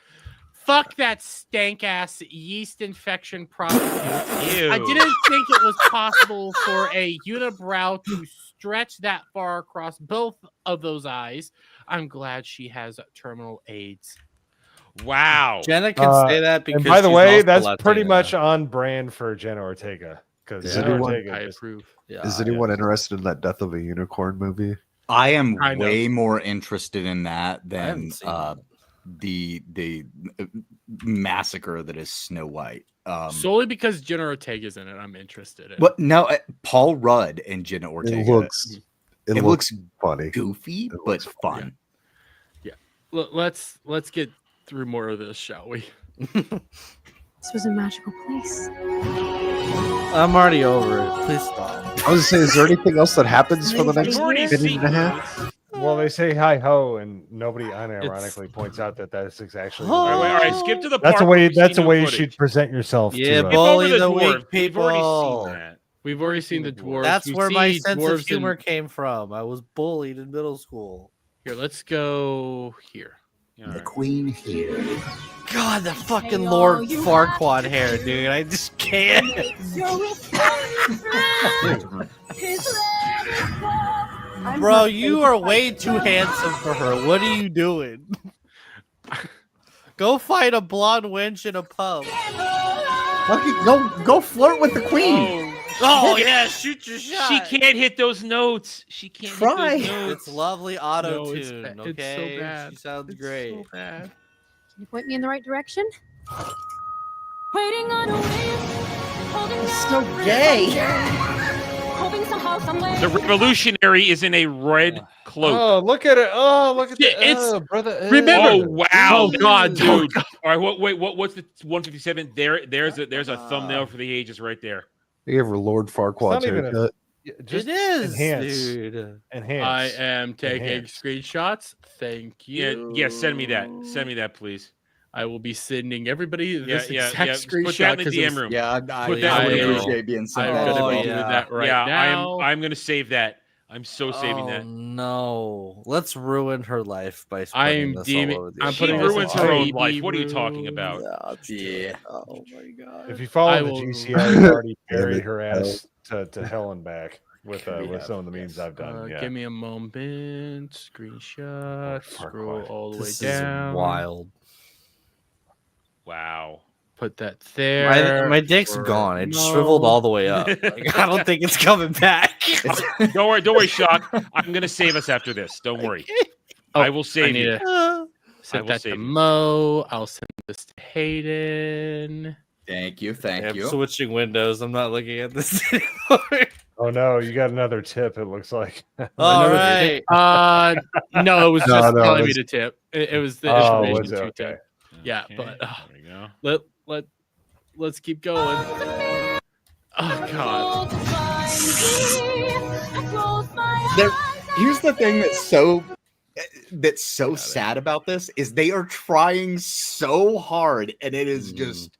Fuck that stank ass yeast infection prostitute. Ew. I didn't think it was possible for a unibrow to stretch that far across both of those eyes. I'm glad she has terminal AIDS. Wow. Jenna can say that because and by the she's way, also that's Latina. pretty much on brand for Jenna Ortega. Because Is Jenna anyone- Ortega I just- approve. Is anyone interested in that Death of a Unicorn movie? I am Kind of. way more interested in that than haven't seen the massacre that is Snow White. Solely because Jenna Ortega's in it, I'm interested in. But no, Paul Rudd and Jenna Ortega. It looks funny, goofy, but fun. Yeah. Let's get through more of this, shall we? This was a magical place. I'm already over it. Please stop. I was gonna say, is there anything else that happens for the next Already minute seen and a half? Well, they say hi ho, and nobody unironically points out that that's actually. All right, skip to the That's part a where way. we see That's a new way you footage. should present yourself. Yeah, to, bully Over the dwarf. weak We've already people. seen that. We've already seen the dwarves. That's We where my see sense dwarves of humor in- came from. I was bullied in middle school. Here, let's go here. The queen here. God, the fucking Lord Farquaad hair, dude. I just can't. Bro, you are way too handsome for her. What are you doing? Go find a blonde wench in a pub. Okay, go flirt with the queen. Oh yeah, shoot your She shot. can't hit those notes. She can't Try. hit those notes. It's lovely auto No, it's tune. ba- Okay, it's so bad. she sounds It's great. so bad. Can you point me in the right direction? Waiting on a wind, holding So gay. hoping somehow, somewhere. The revolutionary is in a red cloak. Oh, look at it! Oh, look at Yeah, the it's- brother. remember- Oh wow! Oh, God, dude! All right, what's the 157? There's a thumbnail for the ages right there. They gave her Lord Farquaad even a- haircut. Just It is, enhance. dude. Enhance. I am taking Enhance. screenshots. Thank you. Yeah, send me that. Send me that, please. I will be sending everybody this Yeah, exact just screenshot. put that in the 'cause it DM was- room. Yeah, I Put would that in the appreciate being I'm sent gonna that. do as well. that right yeah, now. I'm gonna save that. I'm so saving Oh, that. no. Let's ruin her life by I'm spreading this all deeming- over the I'm She putting internet. this ruins in her own baby life. What are you talking room. about? Yeah. Oh my god. If you follow I the will- GCR, you already Damn buried it. her ass to hell and back with some of the memes I've done. Yeah. Give me a moment. Screenshot. Scroll Farquaad. all the way This down. is wild. Wow. Put that there. My dick's for gone. It Mo. shriveled all the way up. Like, I don't think it's coming back. Don't worry, Shock. I'm gonna save us after this. Don't worry. Oh, I will save need you. to I send will that to save you. Mo. I'll send this to Hayden. Thank you, I'm thank you. switching windows. I'm not looking at this anymore. Oh no, you got another tip. It looks like. All right. No, it was No, just no, telling me it's- to tip. It was the Oh, information was it? to Okay. tip. Yeah, Okay, but there we go. let's keep going. Oh God. Here's the thing that's so sad about this is they are trying so hard, and it is just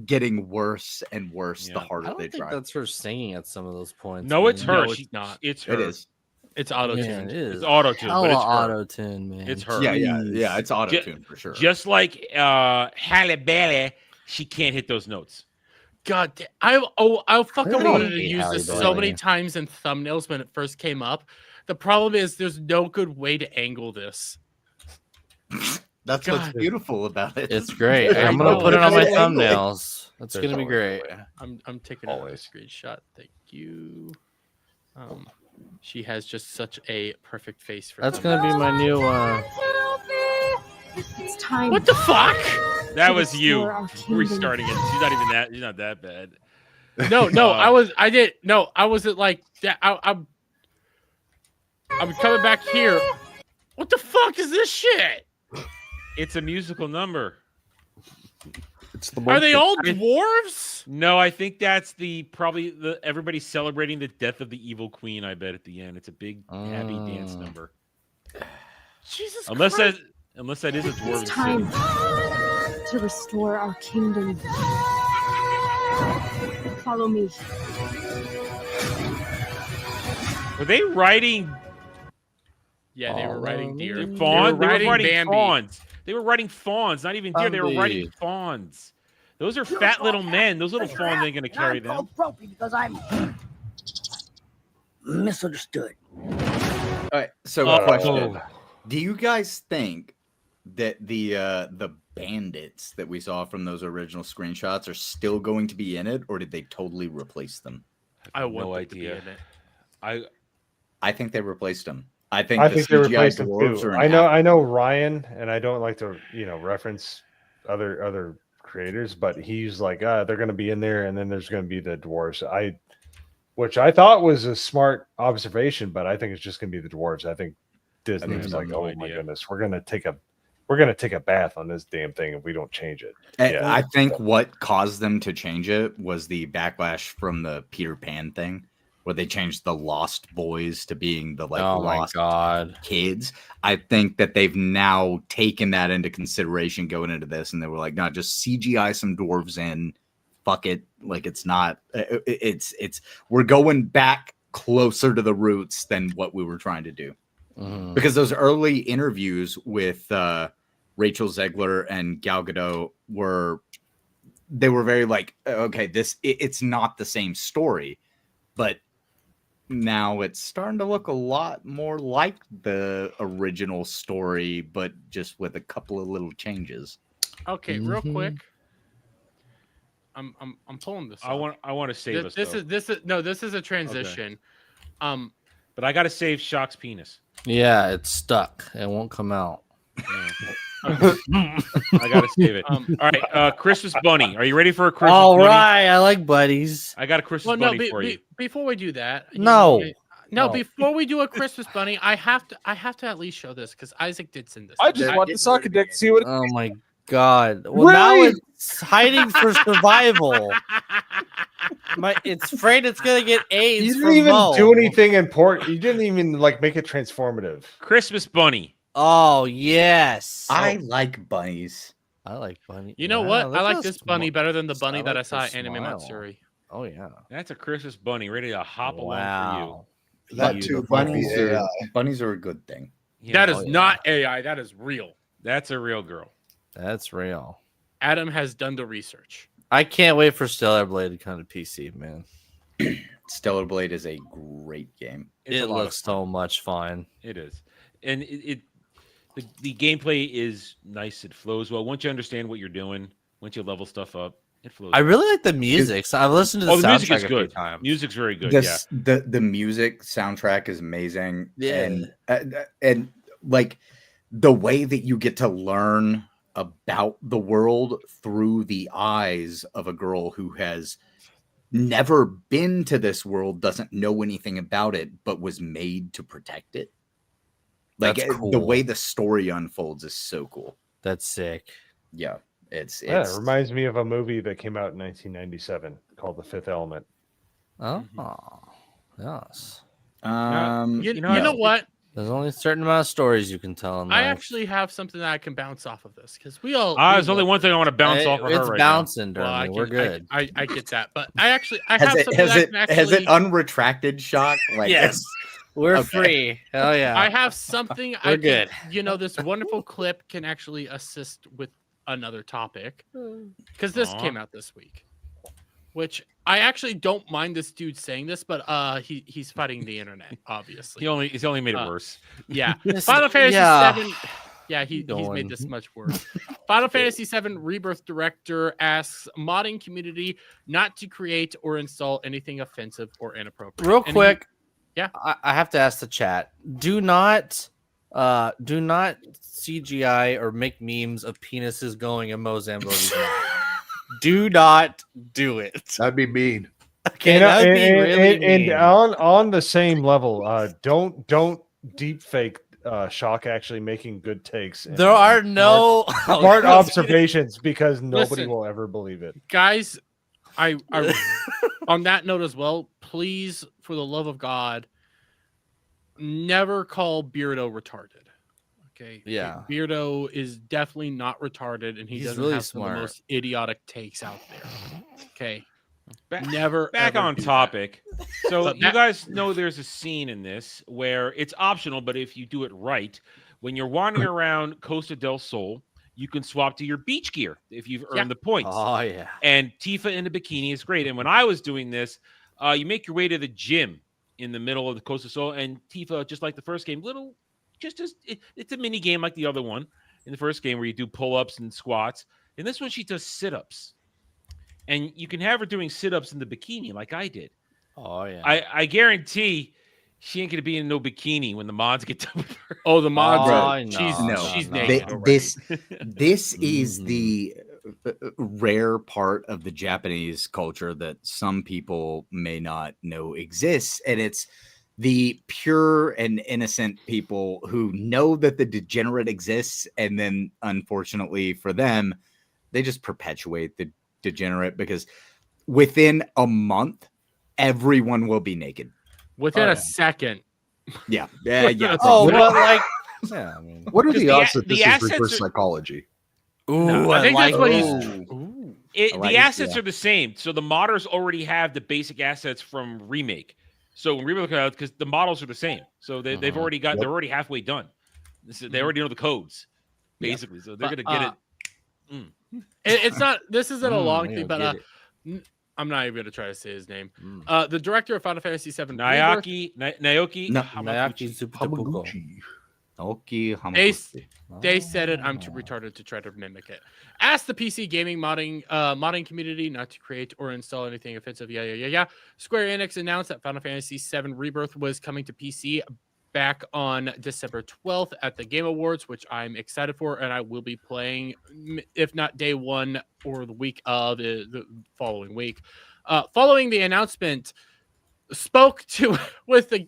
getting worse and worse the harder I don't they think try. that's her singing at some of those points. No, it's her. No, it's not. It's her. It is. It's auto-tuned. Man, it is It's auto-tuned, but it's her. auto-tunune, man. It's her. Yeah, it's auto-tuned for sure. Just like Halle Berry, she can't hit those notes. God, I fucking Really? wanted to use Halle this so Berry. many times in thumbnails when it first came up. The problem is there's no good way to angle this. That's what's beautiful about it. It's great. I'm gonna put it on my thumbnails. That's gonna be great. I'm taking a screenshot. Thank you. She has just such a perfect face for That's gonna be my new. It's time. What the fuck? That to was you restore our kingdom. restarting it. She's not even that. She's not that bad. No, I wasn't like that. I'm coming back here. What the fuck is this shit? It's a musical number. It's the Are they all dwarves? No, I think that's probably everybody celebrating the death of the evil queen. I bet at the end, it's a big happy dance number. Jesus Unless Christ. that is a dwarven It's time city. to restore our kingdom. Follow me. Were they writing Yeah, they were writing deer. fawns? They were writing Bambi. fawns. They were writing fawns, not even deer. They were writing Bambi. fawns. Those are fat little men. Those little fawns ain't gonna carry them. called Trophy because I'm misunderstood. All right, so Oh. question: do you guys think that the bandits that we saw from those original screenshots are still going to be in it, or did they totally replace them? I want no them to be idea. in it. I think they replaced them. I think I the think they CGI replaced them dwarves too. are in I know Ryan, and I don't like to reference other creators, but he's like, they're going to be in there, and then there's going to be the dwarves. Which I thought was a smart observation, but I think it's just going to be the dwarves. I think Disney was like, oh my goodness, we're going to take a bath on this damn thing if we don't change it. And I think what caused them to change it was the backlash from the Peter Pan thing, where they changed the Lost Boys to being the Lost kids. I think that they've now taken that into consideration going into this, and they were like, no, just CGI some dwarves in. Fuck it. Like it's not. It's we're going back closer to the roots than what we were trying to do. Because those early interviews with Rachel Zegler and Gal Gadot were very like, okay, it's not the same story, but now it's starting to look a lot more like the original story, but just with a couple of little changes. Okay, real quick. I'm pulling this. I want to save us. This is a transition. Okay. But I got to save Shock's penis. Yeah, it's stuck. It won't come out. I gotta save it. All right, Christmas bunny. Are you ready for a Christmas? All bunny? right, I like buddies. I got a Christmas bunny for you. Before we do that, No. Before we do a Christmas bunny, I have to at least show this because Isaac did send this. I just want to suck a dick to see what. Oh my god! Well, now it's hiding for survival. It's afraid it's gonna get AIDS. You didn't from even Mo. do anything important. You didn't even make it transformative. Christmas bunny. Oh yes, I like bunnies. I like bunny. You know Wow, what? look I like how this bunny better than the bunny that I like saw the at Anime smile. Matsuri. Oh yeah, That's a Christmas bunny ready to hop along Wow. for you. That too might be AI. Bunnies are a good thing. That is not AI. That is real. That's a real girl. That's real. Adam has done the research. I can't wait for Stellar Blade to come to PC, man. Stellar Blade is a great game. It's a It lot of looks so much fun. It is, and the gameplay is nice. It flows well. Once you understand what you're doing, once you level stuff up, it flows. I really like the music. So I've listened to the the music soundtrack is a few good. times. Music's very good. The music soundtrack is amazing. Yeah. And like the way that you get to learn about the world through the eyes of a girl who has never been to this world, doesn't know anything about it, but was made to protect it. Like That's cool. the way the story unfolds is so cool. That's sick. Yeah, it's Yeah, it reminds me of a movie that came out in 1997 called The Fifth Element. Oh, yes. You know what? There's only a certain amount of stories you can tell in life. I actually have something that I can bounce off of this because we all. There's only one thing I want to bounce off of her It's right bouncing, now. Dermy. We're good. I get that, but I have Has it something that I can actually. has it unretracted shock? Like Yes. We're Okay. free. Hell yeah. I have something. We're good. This wonderful clip can actually assist with another topic because this came out this week, which I actually don't mind this dude saying this, but he's fighting the internet, obviously. He's only made it worse. Yeah, Listen, Final Fantasy yeah. VII. Yeah, he's Going. made this much worse. Final Fantasy VII Rebirth director asks modding community not to create or install anything offensive or inappropriate. Real And quick. Yeah. I have to ask the chat. Do not CGI or make memes of penises going in Mozambique. Do not do it. That'd be mean. Okay, that would be really and mean. on the same level, don't deep fake Shock actually making good takes. There are no smart observations because nobody Listen. will ever believe it. guys, I on that note as well, please, for the love of God, never call Beardo retarded. Okay. Yeah. Beardo is definitely not retarded, and he He's doesn't really have some of smart. the most idiotic takes out there. Okay. Back Never back ever on do that. topic. So But you that- guys know there's a scene in this where it's optional, but if you do it right, when you're wandering around Costa del Sol, you can swap to your beach gear if you've earned Yeah. the points. Oh yeah. And Tifa in the bikini is great. And when I was doing this, you make your way to the gym in the middle of the Costa del Sol, and Tifa, just like the first game, it's a mini game like the other one in the first game where you do pull-ups and squats. In this one, she does sit-ups. And you can have her doing sit-ups in the bikini like I did. Oh yeah. I guarantee she ain't gonna be in no bikini when the mods get done with her. Oh, the mods. No, she's they- naked already. this is the rare part of the Japanese culture that some people may not know exists, and it's the pure and innocent people who know that the degenerate exists, and then unfortunately for them, they just perpetuate the degenerate because within a month, everyone will be naked. Within a second. Yeah, yeah. Oh, but like, yeah. I mean, What are the odds that the this is assets reverse are- psychology? ooh, I think that's what he's. Ooh. I like The it, assets yeah. are the same. So the modders already have the basic assets from Remake. So when Remake comes out, because the models are the same. So they've already got, they're already halfway done. They already know the codes, basically. So they're But, going to get it. It's not. This isn't a long yeah, thing, but get I'm not even gonna try to say his name. Mm. The director of Final Fantasy VII. Naoki Nayaki Hamaguchi. Naoki They, Hamaguchi. they said it. I'm too retarded to try to mimic it. Ask the PC gaming modding community not to create or install anything offensive. Yeah. Square Enix announced that Final Fantasy VII Rebirth was coming to PC back on December 12th at the Game Awards, which I'm excited for, and I will be playing, if not day one or the week of the following week. Following the announcement, spoke to with the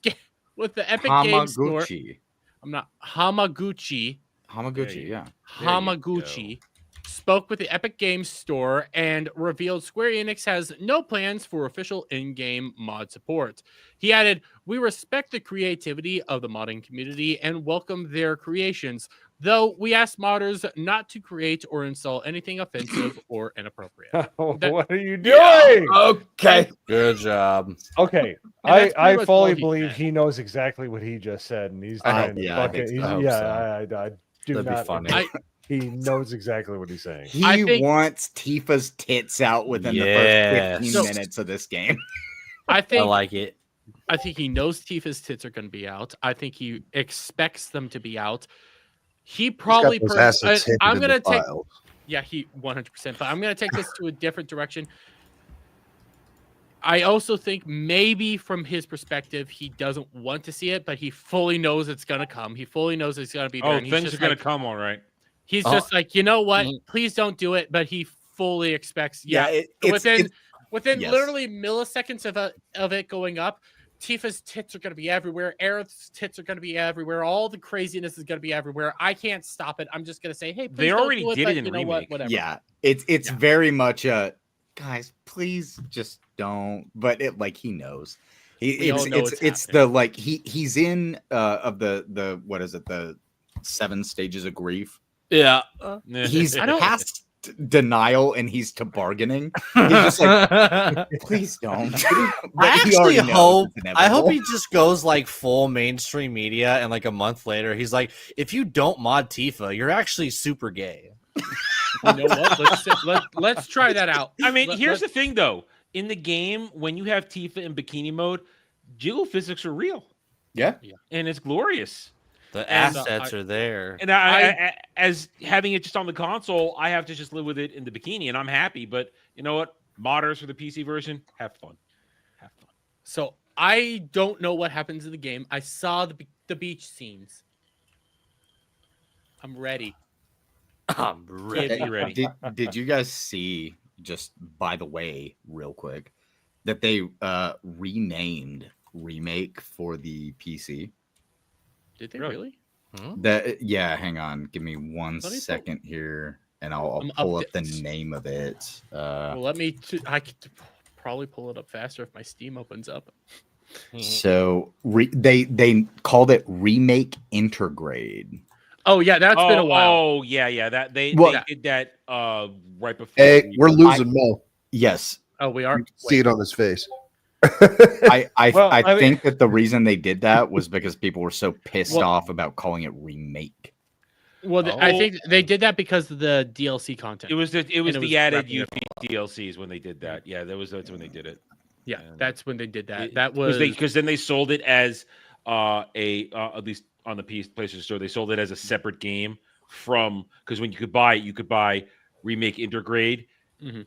Epic Games Store. Hamaguchi. I'm not Hamaguchi. Hamaguchi, yeah. Hamaguchi spoke with the Epic Games Store and revealed Square Enix has no plans for official in-game mod support. He added, "We respect the creativity of the modding community and welcome their creations, though we ask modders not to create or install anything offensive or inappropriate." What are you doing? Okay. Good job. Okay, And that's pretty I much fully all he believe said. he knows exactly what he just said, and he's I trying hope- to yeah, I fucking. think so. I hope I do That'd be not. funny. He knows exactly what he's saying. He I think- wants Tifa's tits out within the Yes. first 15 So- minutes of this game. I I think like it. I think he knows Tifa's tits are going to be out. I think he expects them to be out. He probably. He's got those assets hidden I'm in the going to take. files. Yeah, he 100%. But I'm going to take this to a different direction. I also think maybe from his perspective, he doesn't want to see it, but he fully knows it's going to come. He fully knows it's going to be there. Oh, and he's things just are going like- to come, all right. He's Oh. just like, you know what? Mhm. Please don't do it. But he fully expects. Yeah, Yeah, it's- within yes. literally milliseconds of it going up, Tifa's tits are going to be everywhere. Aerith's tits are going to be everywhere. All the craziness is going to be everywhere. I can't stop it. I'm just going to say, hey, please They don't already do it, did but it in you know what? remake. Whatever. Yeah, it's very much a guys, please just don't. But it like he knows. We all know It's the like he's in of the what is it, the 7 stages of grief. Yeah. He's past denial and he's to bargaining. He's just like, please don't. But I he actually already knows hope it's I hope inevitable. he just goes like full mainstream media and like a month later he's like, if you don't mod Tifa, you're actually super gay. You know what? Let's try that out. I mean, here's the thing though. In the game, when you have Tifa in bikini mode, jiggle physics are real. Yeah. And it's glorious. The And, assets are there. And I, as having it just on the console, I have to just live with it in the bikini, and I'm happy. But you know what? Modders for the PC version, have fun. Have fun. So I don't know what happens in the game. I saw the beach scenes. I'm ready. I'm ready. Did you guys see, just by the way, real quick, that they renamed Remake for the PC? Did they really? Yeah, hang on. Give me one second here, and I'll pull up the name of it. Well, let me. I could probably pull it up faster if my Steam opens up. So they called it Remake Intergrade. Oh yeah, that's been a while. Oh yeah. That they did that right before. Hey, we're losing Mo. Yes. Oh, we are. See it on his face. I think that the reason they did that was because people were so pissed off about calling it remake. Well, I think they did that because of the DLC content. It was the added wrapping it UV DLCs when they did that. Yeah, that's when they did it. Yeah, that's when they did that. That was because then they sold it as at least on the PlayStation Store, they sold it as a separate game from, because when you could buy Remake Intergrade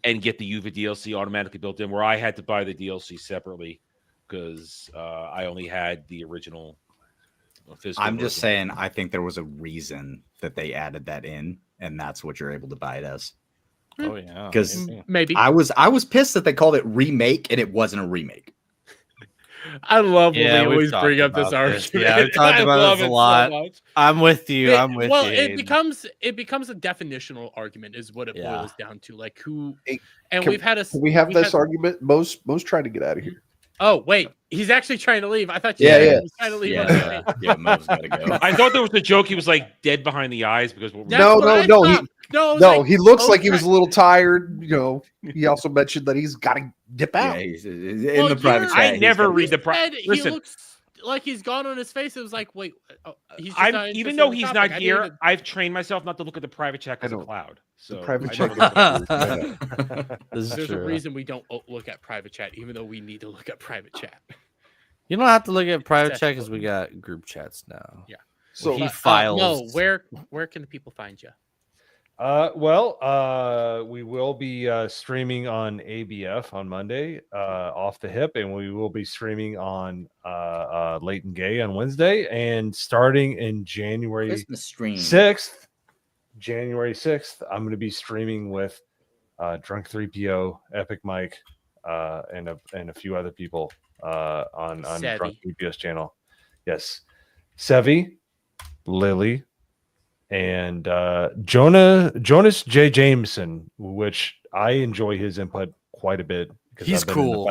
and get the UV DLC automatically built in, where I had to buy the DLC separately because I only had the original physical I'm just version. saying, I think there was a reason that they added that in, and that's what you're able to buy it as. Oh yeah, Because maybe I was pissed that they called it remake and it wasn't a remake. I love when Yeah, we we've always talked bring up about this argument. this. Yeah, we've talked I about love this a it so lot. much. I'm with you. I'm with well, you. it Hayden. becomes a definitional argument, is what it boils down to. Like who, and Can we've had a. we have this argument? Most trying to get out of here. Oh wait, he's actually trying to leave. I thought he was trying to leave. Yeah, Mo's gotta go. I thought there was a joke. He was like dead behind the eyes because No, he looks like he was a little tired. You know, he also mentioned that he's got to dip out. Yeah, he's in the private chat. I never read the Said he listen. looks like he's gone on his face. It was like, wait, he's just I'm not even interested though in the he's topic. not I here, didn't I've trained myself not to look at the private chat because of cloud. So private I chat. never look at it. There's a reason we don't look at private chat, even though we need to look at private chat. You don't have to look at private chat because we got group chats now. Yeah. So he files. No, where can the people find you? We will be streaming on ABF on Monday, off the hip, and we will be streaming on Late and Gay on Wednesday, and starting in January Christmas stream. 6th, I'm going to be streaming with Drunk 3PO, Epic Mike, and a few other people on Sevi. Drunk 3PO's channel. Yes, Sevi, Lily, and Jonas J. Jameson, which I enjoy his input quite a bit. He's cool.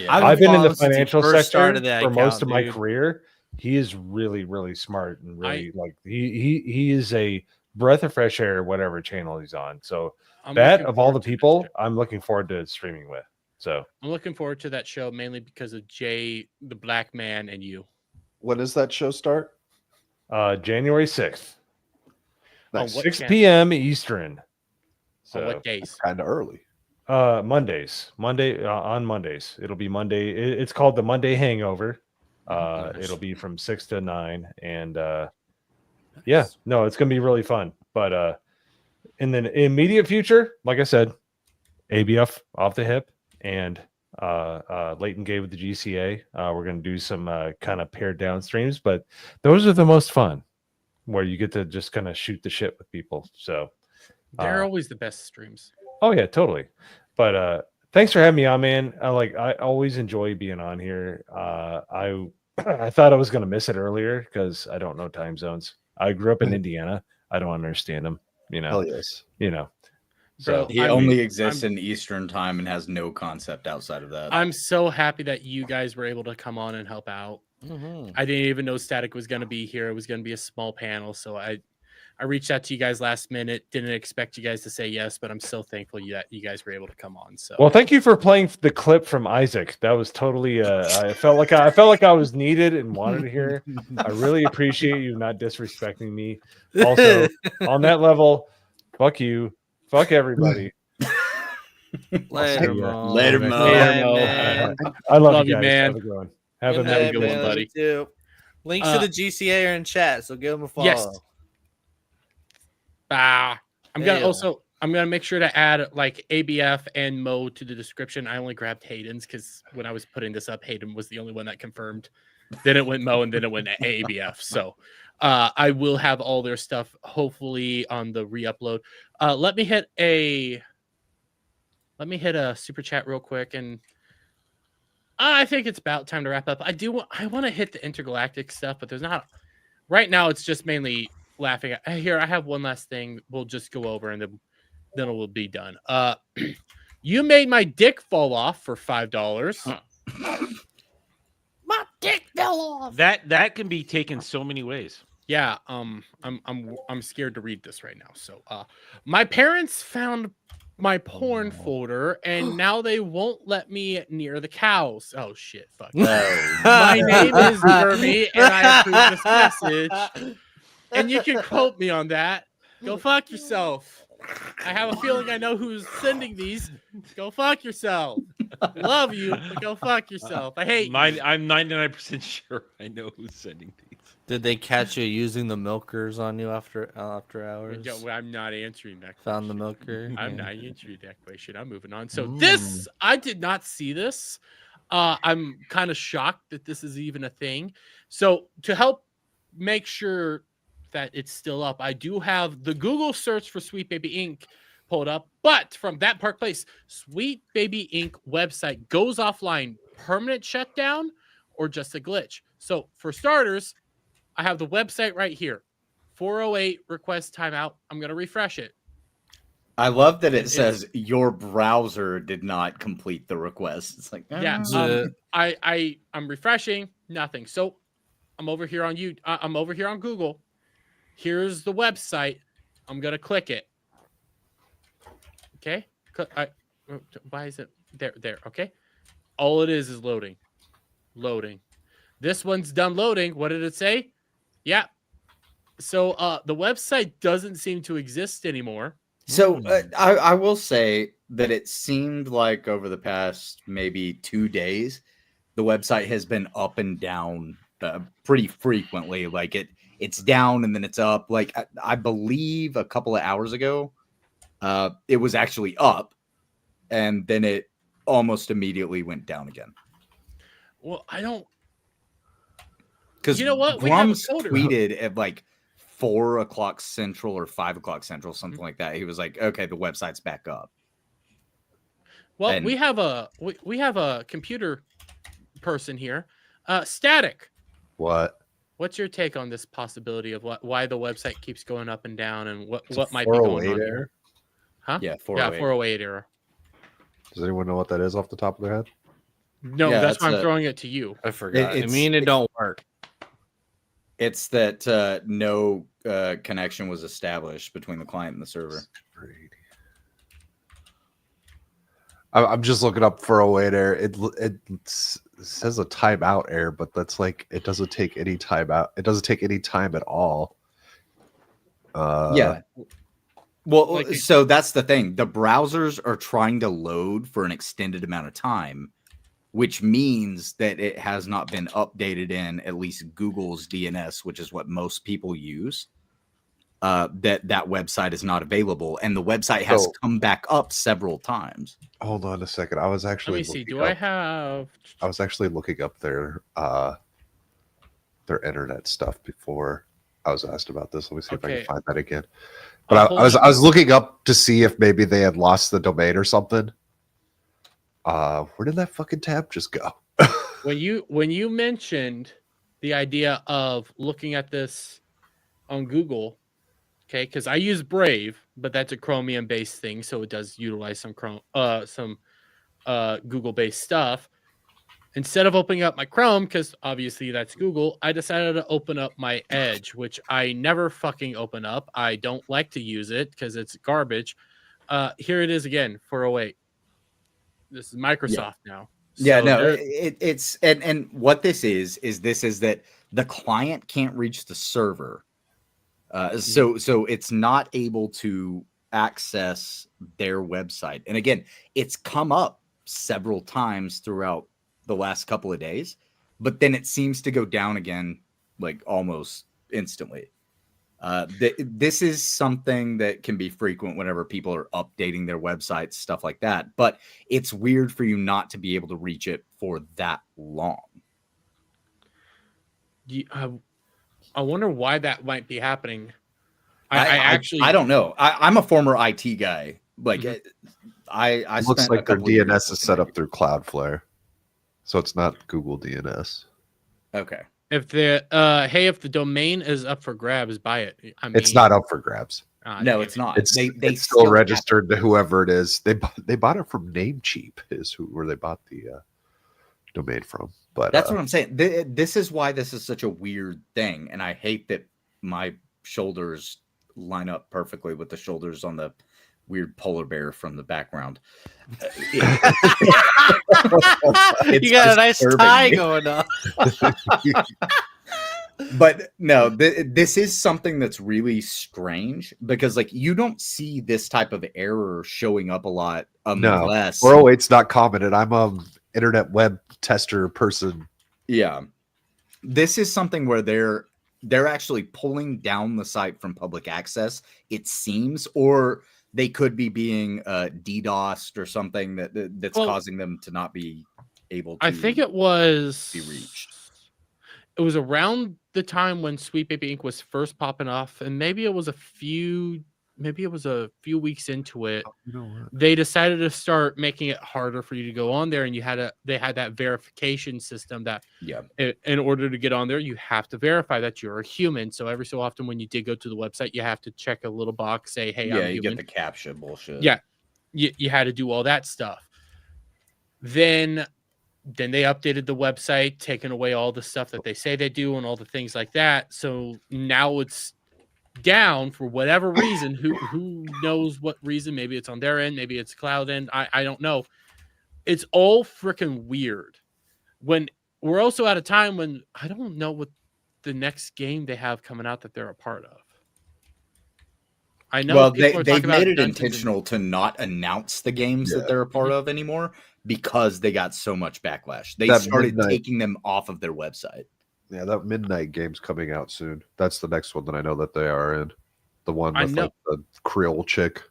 I've been in the followed since he financial first sector started that for most account, of my dude. career. He is really, really smart and really he is a breath of fresh air, whatever channel he's on. So I'm that looking of all the forward to people, I'm looking forward to streaming with. So I'm looking forward to that show mainly because of Jay, the Black Man, and you. When does that show start? January 6th. Nice. 6 p.m. Eastern. On what days? Kind of early. Mondays. On Mondays. It'll be Monday. It's called the Monday Hangover. It'll be from 6 to 9, and yeah, no, it's gonna be really fun. But in the immediate future, like I said, ABF off the hip and Late and Gay with the GCA. We're gonna do some kind of pared down streams, but those are the most fun, where you get to just kind of shoot the shit with people. So They're always the best streams. oh yeah, totally. But Thanks for having me on, man. I always enjoy being on here. I thought I was going to miss it earlier because I don't know time zones. I grew up in Indiana. I don't understand them. Hell yes. So he only exists in Eastern time and has no concept outside of that. I'm so happy that you guys were able to come on and help out. Mm-hmm. I didn't even know Static was going to be here. It was going to be a small panel, so I reached out to you guys last minute. Didn't expect you guys to say yes, but I'm so thankful that you guys were able to come on. So well, thank you for playing the clip from Isaac. That was totally. I felt like I was needed and wanted to hear. I really appreciate you not disrespecting me. Also, on that level, fuck you, fuck everybody. Later, Mo. Later, Mo. I love you, guys. man. Have a good one. Have a good one, buddy. Links to the GCA are in chat, so give them a follow. Yes. I'm gonna make sure to add like ABF and Mo to the description. I only grabbed Hayden's because when I was putting this up, Hayden was the only one that confirmed. Then it went Mo, and then it went ABF. So I will have all their stuff hopefully on the re-upload. Let me hit a super chat real quick, and I think it's about time to wrap up. I want to hit the intergalactic stuff, but there's not right now. It's just mainly laughing. Here, I have one last thing. We'll just go over, and then it will be done. You made my dick fall off for $5. My dick fell off. That can be taken so many ways. Yeah. I'm scared to read this right now. So, my parents found my porn folder, and now they won't let me near the cows. Oh shit! Fuck. My name is Jeremy, and I approve this message. And you can quote me on that. Go fuck yourself. I have a feeling I know who's sending these. Go fuck yourself. Love you, but go fuck yourself. I hate Mine. you. I'm 99% sure I know who's sending these. Did they catch you using the milkers on you after hours? I'm not answering that question. Found the milker. I'm not answering that question. I'm moving on. So this, I did not see this. I'm kind of shocked that this is even a thing. So to help make sure that it's still up, I do have the Google search for Sweet Baby Inc. pulled up, but from that Park Place, Sweet Baby Inc. website goes offline, permanent shutdown, or just a glitch. So for starters, I have the website right here. 408 request timeout. I'm going to refresh it. I love that it says your browser did not complete the request. It's like, yeah, I'm refreshing, nothing. So I'm over here on I'm over here on Google. Here's the website. I'm going to click it. Okay. Why is it there? Okay. All it is loading. This one's done loading. What did it say? Yeah. So the website doesn't seem to exist anymore. So I will say that it seemed like over the past maybe 2 days, the website has been up and down pretty frequently. Like it's down and then it's up. Like I believe a couple of hours ago, it was actually up, and then it almost immediately went down again. Well, I don't. Because you know what? Grum's tweeted at like 4 o'clock Central or 5 o'clock Central, something like that. He was like, "Okay, the website's back up." Well, And- we have a computer person here. Static. What? What's your take on this possibility of why the website keeps going up and down, and what might be going on here? Huh? Yeah, 408. Yeah, 408 error. Does anyone know what that is off the top of their head? No, Yeah, that's why I'm that's throwing it to you. I forgot. It don't work. It's that no connection was established between the client and the server. I'm just looking up 408 error. It says a timeout error, but that's like it doesn't take any time out. It doesn't take any time at all. Yeah. Well, so that's the thing. The browsers are trying to load for an extended amount of time, which means that it has not been updated in at least Google's DNS, which is what most people use. That website is not available, and the website has come back up several times. Hold on a second. I was actually. Let me see. Do I have? I was actually looking up their internet stuff before I was asked about this. Let me see if I can find that again. But I was looking up to see if maybe they had lost the domain or something. Where did that fucking tab just go? When you mentioned the idea of looking at this on Google, okay, because I use Brave, but that's a Chromium based thing, so it does utilize some Google based stuff. Instead of opening up my Chrome, because obviously that's Google, I decided to open up my Edge, which I never fucking open up. I don't like to use it because it's garbage. Here it is again, 408. This is Microsoft now. Yeah, So no, there- it's and what this is that the client can't reach the server, so it's not able to access their website. And again, it's come up several times throughout the last couple of days, but then it seems to go down again like almost instantly. This is something that can be frequent whenever people are updating their websites, stuff like that. But it's weird for you not to be able to reach it for that long. I wonder why that might be happening. I don't know. I'm a former IT guy. Like I It looks spent like a their couple of years DNS is set up through Cloudflare, so it's not Google DNS. Okay. If the if the domain is up for grabs, buy it. I mean, It's not up for grabs. No, it's not. It's They it's still still have registered to whoever it is. They bought it from Namecheap, where they bought the domain from. But that's what I'm saying. This is why this is such a weird thing, and I hate that my shoulders line up perfectly with the shoulders on the weird polar bear from the background. You got a nice tie going on. But no, this is something that's really strange because like you don't see this type of error showing up a lot unless 408's not commented. I'm a internet web tester person. Yeah. This is something where they're actually pulling down the site from public access, it seems, or they could be being DDoSed or something that's causing them to not be able to. I think it was be reached. It was around the time when Sweet Baby Inc. was first popping off, and maybe it was a few weeks into it. They decided to start making it harder for you to go on there, and they had that verification system that in order to get on there, you have to verify that you're a human. So every so often when you did go to the website, you have to check a little box, say, hey, I'm you human. get the CAPTCHA bullshit. Yeah. You had to do all that stuff. Then they updated the website, taking away all the stuff that they say they do and all the things like that. So now it's down for whatever reason. Who knows what reason? Maybe it's on their end, maybe it's cloud end. I don't know. It's all freaking weird. When we're also at a time when I don't know what the next game they have coming out that they're a part of. I know. Well, they've made it intentional to not announce the games that they're a part of anymore because they got so much backlash. They started taking them off of their website. Yeah, that Midnight game's coming out soon. That's the next one that I know that they are in. The one with like the Creole chick.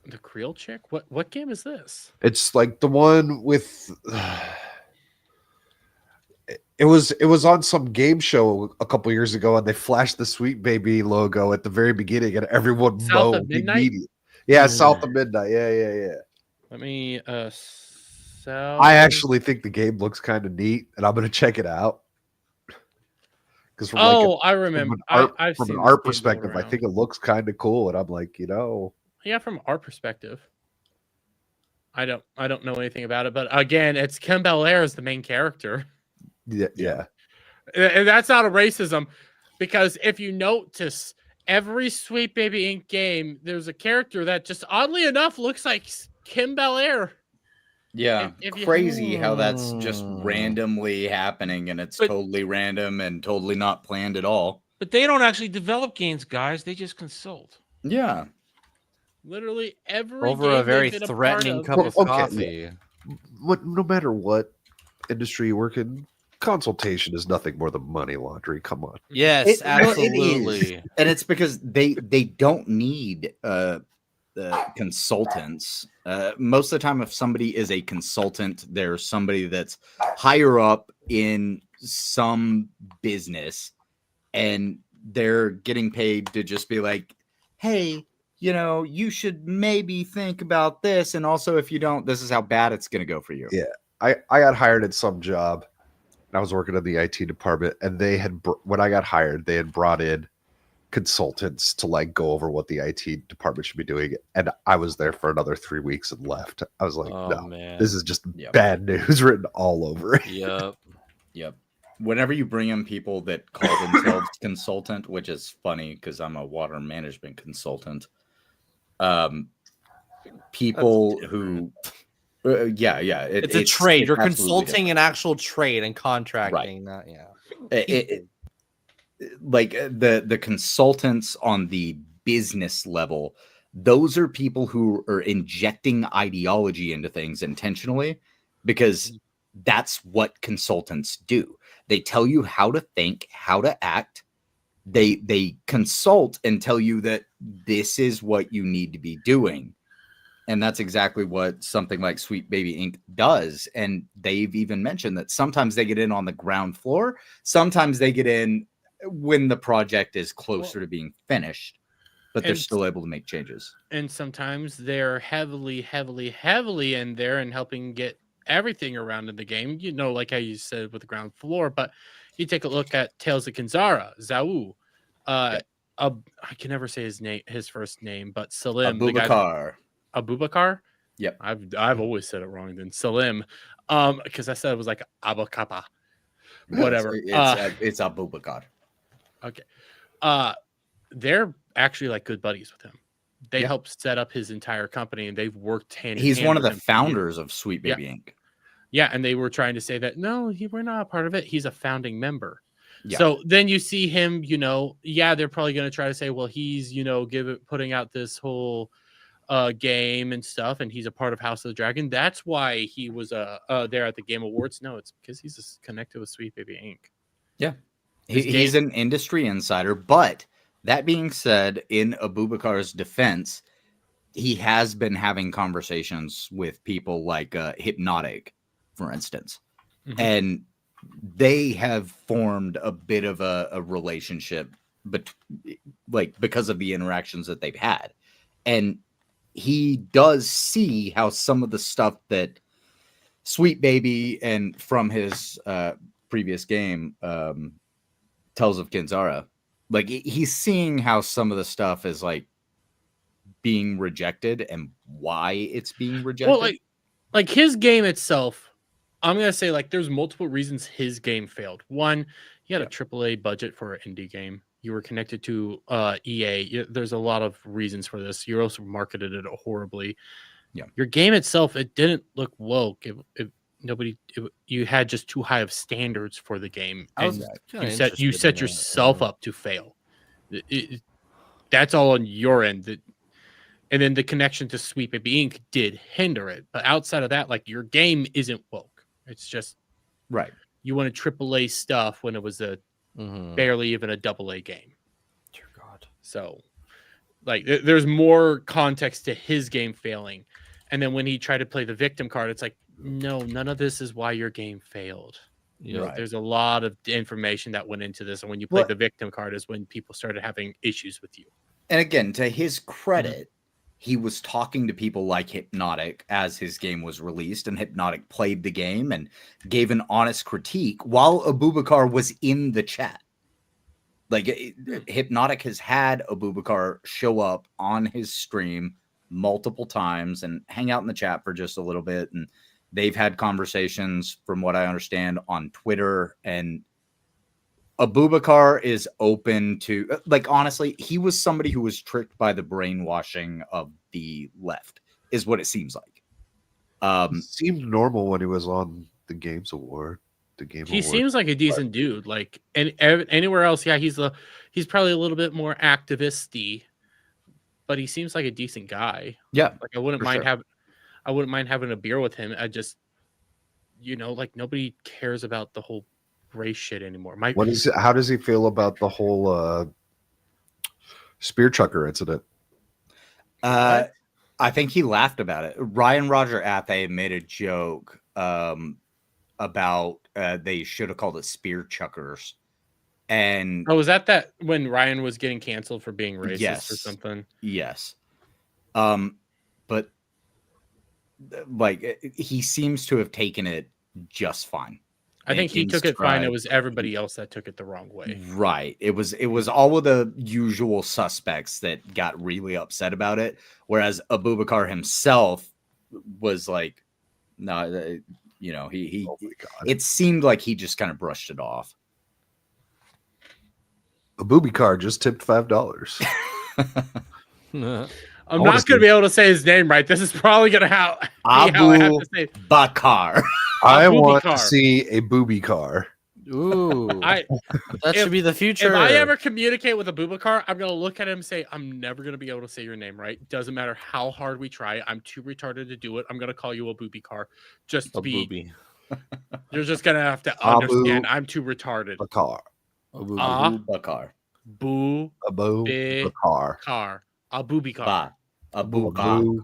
The Creole chick? What game is this? It's like the one with it was on some game show a couple years ago, and they flashed the Sweet Baby logo at the very beginning, and everyone South of moaned Midnight? immediately. Yeah, South of Midnight. Yeah. Let me I actually think the game looks kind of neat, and I'm gonna check it out. Because I remember. From an art perspective, I think it looks kind of cool, and I'm like, yeah, from art perspective, I don't know anything about it, but again, it's Kim Bel-Air is the main character. Yeah. And that's not a racism, because if you notice, every Sweet Baby Inc. game, there's a character that just oddly enough looks like Kim Bel-Air. Yeah, crazy how that's just randomly happening, and it's totally random and totally not planned at all. But they don't actually develop games, guys. They just consult. Yeah. Literally every Over game a very they've been threatening part cup of coffee. No matter what industry you work in, consultation is nothing more than money laundry. Come on. Yes, It absolutely. is. And it's because they don't need consultants. Most of the time, if somebody is a consultant, they're somebody that's higher up in some business, and they're getting paid to just be like, hey, you know, you should maybe think about this. And also, if you don't, this is how bad it's going to go for you. Yeah. I got hired at some job and I was working in the IT department, and they had, when I got hired, they had brought in consultants to like go over what the IT department should be doing. And I was there for another 3 weeks and left. I was like, no, man. this is just bad news written all over it. Yep. Whenever you bring in people that call themselves consultant, which is funny because I'm a water management consultant, people who, it's a trade. You're consulting an actual trade and contracting. Right. That, like the consultants on the business level, those are people who are injecting ideology into things intentionally, because that's what consultants do. They tell you how to think, how to act. They consult and tell you that this is what you need to be doing. And that's exactly what something like Sweet Baby Inc. does. And they've even mentioned that sometimes they get in on the ground floor. Sometimes they get in when the project is closer to being finished, but they're still able to make changes. And sometimes they're heavily in there and helping get everything around in the game, you know, like how you said with the ground floor. But you take a look at Tales of Kinzara, Zau, I can never say his first name, but Salim, Abubakar. Yep, I've always said it wrong. Then Salim, because I said it was like Abakapa, whatever. It's Abubakar. Okay, they're actually like good buddies with him. They helped set up his entire company, and they've worked hand in hand. He's one of the founders of Sweet Baby Inc. Yeah, and they were trying to say that no, we're not a part of it. He's a founding member. Yeah. So then you see him, you know, they're probably going to try to say, well, he's, you know, putting out this whole game and stuff, and he's a part of House of the Dragon. That's why he was there at the Game Awards. No, it's because he's connected with Sweet Baby Inc. Yeah, he's an industry insider, but that being said, in Abubakar's defense, he has been having conversations with people like Hypnotic, for instance. Mhm. And they have formed a bit of a relationship, but like because of the interactions that they've had. And he does see how some of the stuff that Sweet Baby and from his previous game, Tales of Kinzara, like he's seeing how some of the stuff is like being rejected and why it's being rejected. Well, like his game itself, I'm gonna say like there's multiple reasons his game failed. One, he had a AAA budget for an indie game. You were connected to EA. There's a lot of reasons for this. You also marketed it horribly. Yeah, your game itself, it didn't look woke. You had just too high of standards for the game, and you set yourself up to fail. That's all on your end. And then the connection to Sweet Baby Inc. did hinder it. But outside of that, like your game isn't woke. It's just right. You wanted AAA stuff when it was barely even a AA game. Dear God. So, like, there's more context to his game failing. And then when he tried to play the victim card, it's like, no, none of this is why your game failed. You know, there's a lot of information that went into this. And when you played the victim card is when people started having issues with you. And again, to his credit, he was talking to people like Hypnotic as his game was released, and Hypnotic played the game and gave an honest critique while Abubakar was in the chat. Like Hypnotic has had Abubakar show up on his stream multiple times and hang out in the chat for just a little bit. And they've had conversations, from what I understand, on Twitter. And Abubakar is open to, like, honestly, he was somebody who was tricked by the brainwashing of the left, is what it seems like. It seemed normal when he was on the Games Award. He seems like a decent dude. Like, and anywhere else, he's probably a little bit more activist-y, but he seems like a decent guy. Yeah, like I wouldn't mind having a beer with him. I just, like nobody cares about the whole race shit anymore. How does he feel about the whole spear chucker incident? I think he laughed about it. Ryan Roger Athe made a joke about they should have called it spear chuckers. And was that when Ryan was getting canceled for being racist or something? Yes. But like he seems to have taken it just fine. I think he took it fine. It was everybody else that took it the wrong way. Right. It was all of the usual suspects that got really upset about it, whereas Abubakar himself was like, no, you know, he it seemed like he just kind of brushed it off. Abubakar just tipped $5. I'm not going to be able to say his name right. This is probably going to be how I have to say. Bakar. I want to see a booby car. Ooh, that should be the future. If I ever communicate with Abubakar, I'm going to look at him and say, I'm never going to be able to say your name right. Doesn't matter how hard we try. I'm too retarded to do it. I'm going to call you a Abubakar. Just to be. You're just going to have to understand I'm too retarded. Bakar. Abubakar. Abubakar. Car. Abubakar. Abubakar.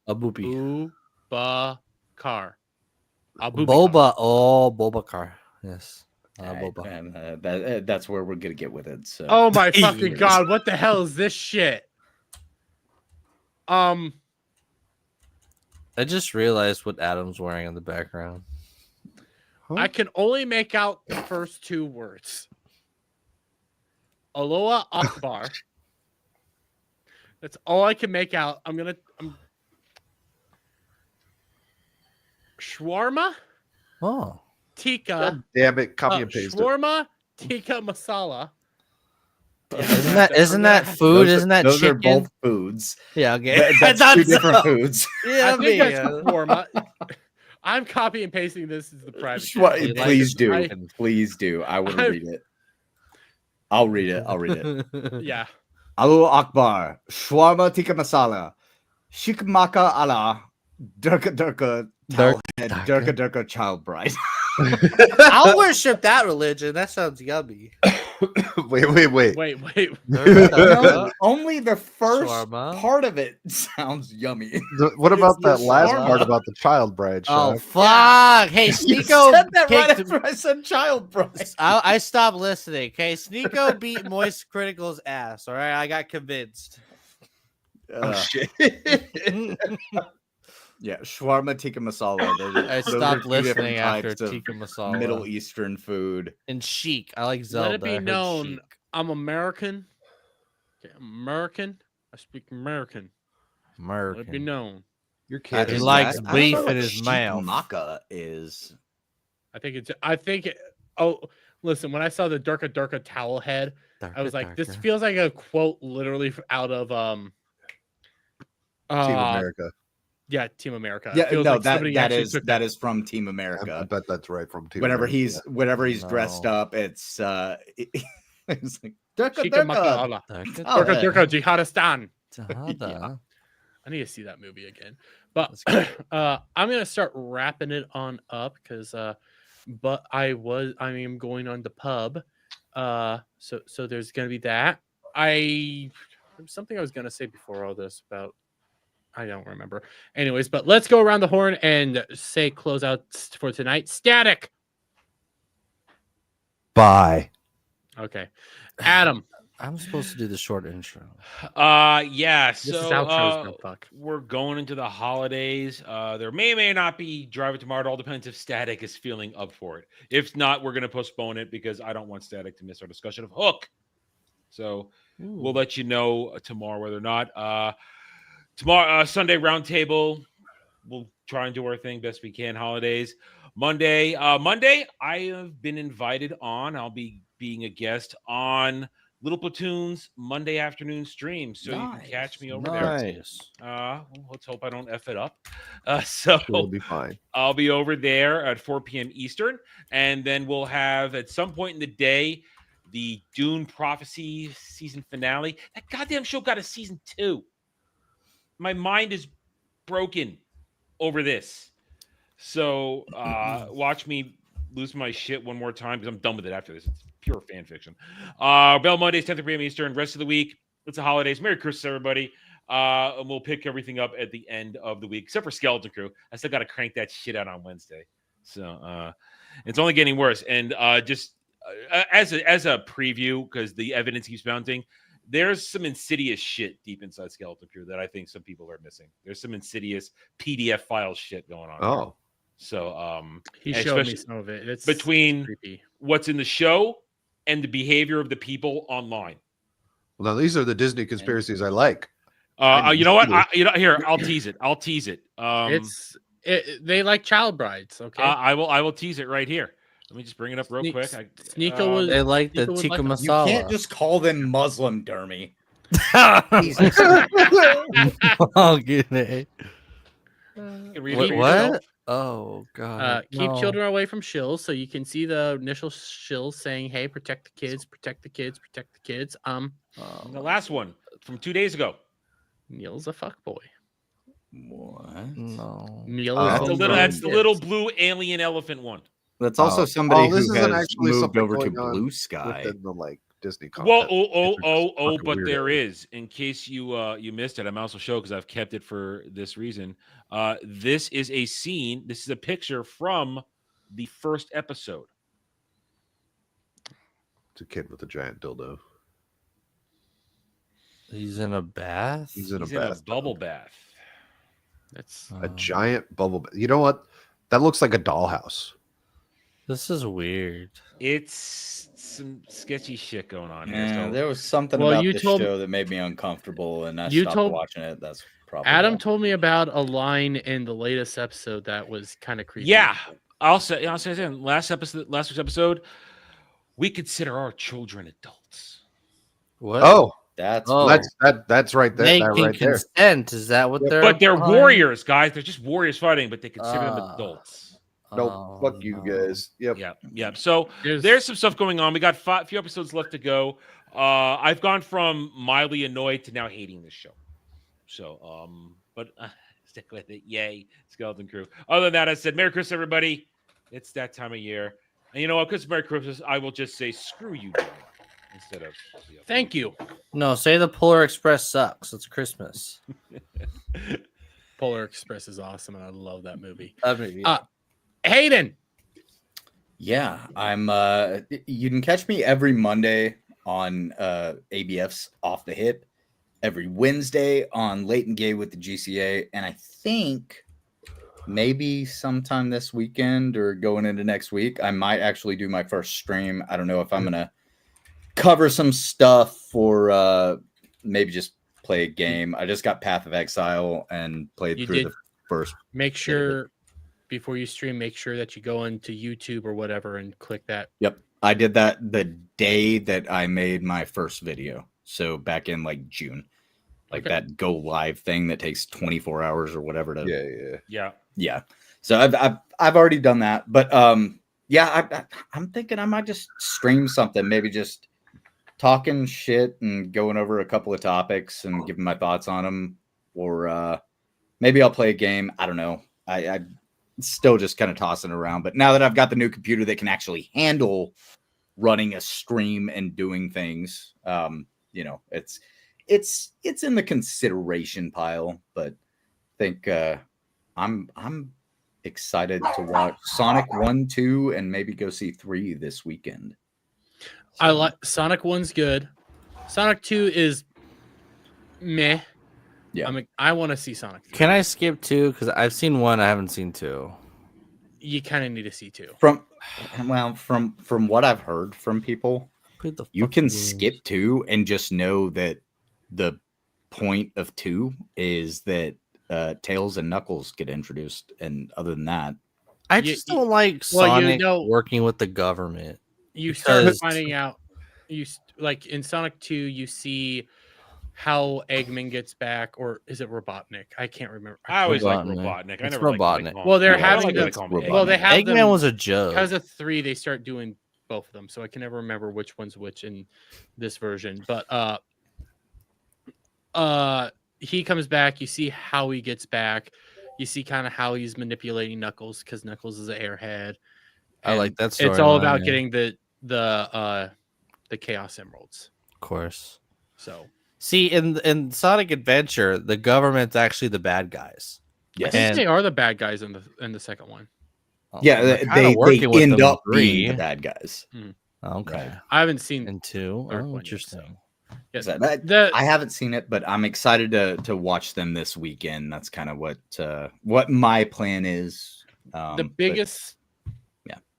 Abubakar. Boba. Oh, Bobakar. Yes. Boba. That's where we're gonna get with it. So. Oh my fucking god! What the hell is this shit? I just realized what Adam's wearing in the background. I can only make out the first two words. Aloha Akbar. That's all I can make out. I'm shawarma. Oh, tikka. God damn it! Copy and paste shawarma, tikka masala. Isn't that food? Isn't that those chicken? are both foods? Yeah, okay. That's two different foods. Yeah, I think that's shawarma. I'm copy and pasting this as the private. Please do. Please do. I want to read it. I'll read it. Yeah. Allahu Akbar, shawarma tikka masala, shikmaka ala, durka child bride. I'll worship that religion. That sounds yummy. Wait. Only the first part of it sounds yummy. What about that last part about the child bride? Oh, Chuck? fuck. Hey, Sneeko. You said that right after I said child bride. I stopped listening. Okay, Sneeko beat Moist Critical's ass. All right, I got convinced. Oh, shit. Yeah, shawarma tikka masala. I stopped listening after tikka masala. Middle Eastern food. And chic. I like Zelda. Let it be known, I'm American. Okay, American. I speak American. Let it be known. Your kid. He likes beef in his mouth. Maka is. I think it. Oh, listen. When I saw the Durka towel head, I was like, this feels like a quote literally out of Team America. Yeah, Team America. Yeah, no, like that is from Team America. I bet that's right from Team whenever America. Whenever he's dressed up, it's it's like Durka Jihadistan. Yeah. I need to see that movie again. But I'm gonna start wrapping it on up because but I am going on the pub. So there's gonna be that. There's something I was gonna say before all this about. I don't remember. Anyways, but let's go around the horn and say closeouts for tonight. Static. Bye. Okay. Adam. I'm supposed to do the short intro. Yeah. This is So outro's no fuck. we're going into the holidays. There may or may not be Drive It Tomorrow. It all depends if Static is feeling up for it. If not, we're going to postpone it because I don't want Static to miss our discussion of Hook. So we'll let you know tomorrow whether or not. Tomorrow, Sunday roundtable. We'll try and do our thing best we can. Holidays. Monday, I have been invited on. I'll be being a guest on Little Platoon's Monday afternoon stream, so you can catch me over there. Well, let's hope I don't F it up. So it'll be fine. I'll be over there at 4 p.m. Eastern, and then we'll have at some point in the day the Dune Prophecy season finale. That goddamn show got a season 2. My mind is broken over this. So watch me lose my shit one more time because I'm done with it after this. It's pure fan fiction. Bell Mondays, 10 p.m. Eastern. Rest of the week, it's the holidays. Merry Christmas, everybody. And we'll pick everything up at the end of the week, except for Skeleton Crew. I still got to crank that shit out on Wednesday. So it's only getting worse. And just as a preview, because the evidence keeps mounting, there's some insidious shit deep inside Skeleton Crew that I think some people are missing. There's some insidious PDF file shit going on. Oh. Here. So He and showed me especially some of it. It's between creepy. what's in the show and the behavior of the people online. Well, now these are the Disney conspiracies I like. You know what? Here, I'll tease it. They like child brides. Okay, I will tease it right here. Let me just bring it up real quick. Sneeko was. They like the Sneeko would tikka like You masala. can't just call them Muslim, Dermy. Oh, goodness. You can read it for What? yourself. Oh, God. Keep no. children away from shills, so you can see the initial shills saying, "Hey, protect the kids, protect the kids, protect the kids." And the last one from 2 days ago. Neil's a fuckboy. What? No. Neil That's is the little blue alien elephant one. That's also somebody this who isn't has actually moved something over to going on Blue Sky. within the like Disney Well, content. but there is. In case you missed it, I'm also showing because I've kept it for this reason. This is a scene. This is a picture from the first episode. It's a kid with a giant dildo. He's in a bath? He's in a He's in a bath. bubble bath. That's A giant bubble. You know what? That looks like a dollhouse. This is weird. It's some sketchy shit going on here. Yeah, So there was something Well, about you this told- show that made me uncomfortable, and I You stopped told- watching it. That's probably Adam why. told me about a line in the latest episode that was kind of creepy. yeah, I'll say again. Last week's episode, we consider our children adults. What? Oh, That's that's right there. That Making right there. consent. Is that what they're But they're implying? warriors, guys. They're just warriors fighting, but they consider them adults. Nope. Oh, Fuck you guys. Yep. Yeah. So there's some stuff going on. We got a few episodes left to go. I've gone from mildly annoyed to now hating this show. So, but stick with it. Yay, Skeleton Crew. Other than that, I said, Merry Christmas, everybody. It's that time of year. And you know what? Because Merry Christmas, I will just say, screw you, Johnny, instead of. Thank you. No, say the Polar Express sucks. It's Christmas. Polar Express is awesome, and I love that movie. Yeah. Hayden. Yeah, I'm you can catch me every Monday on ABF's Off the Hip, every Wednesday on Late and Gay with the GCA, and I think maybe sometime this weekend or going into next week, I might actually do my first stream. I don't know if I'm gonna cover some stuff for maybe just play a game. I just got Path of Exile and played through the first. Make sure before you stream, make sure that you go into YouTube or whatever and click that. Yep. I did that the day that I made my first video. So back in like June, like that go live thing that takes 24 hours or whatever to. Yeah. So I've already done that, but I'm thinking I might just stream something, maybe just talking shit and going over a couple of topics and giving my thoughts on them, or maybe I'll play a game. I don't know. I still just kind of tossing around, but now that I've got the new computer that can actually handle running a stream and doing things, it's in the consideration pile. But I think I'm excited to watch Sonic 1, 2, and maybe go see 3 this weekend. I like Sonic 1's good. Sonic 2 is meh. Yeah. I want to see Sonic 3. Can I skip 2? Because I've seen 1, I haven't seen 2. You kind of need to see 2. From what I've heard from people, you can skip 2 and just know that the point of 2 is that Tails and Knuckles get introduced, and other than that, I just don't like Sonic working with the government. You start finding out. Like in Sonic 2, you see how Eggman gets back, or is it Robotnik? I can't remember. I always like Robotnik. It's Robotnik. Well, they're having them. Well, they have Eggman them, was a joke. Because of 3, they start doing both of them, so I can never remember which one's which in this version. But he comes back. You see how he gets back. You see kind of how he's manipulating Knuckles, because Knuckles is an airhead. I like that story. It's all about getting the Chaos Emeralds. Of course. So see, in Sonic Adventure, the government's actually the bad guys. I think they are the bad guys in the second one. yeah, they end up being the bad guys. Okay. I haven't seen in 2. third Oh, one yet, interesting. so. Yes, So I haven't seen it, but I'm excited to watch them this weekend. That's kind of what my plan is. The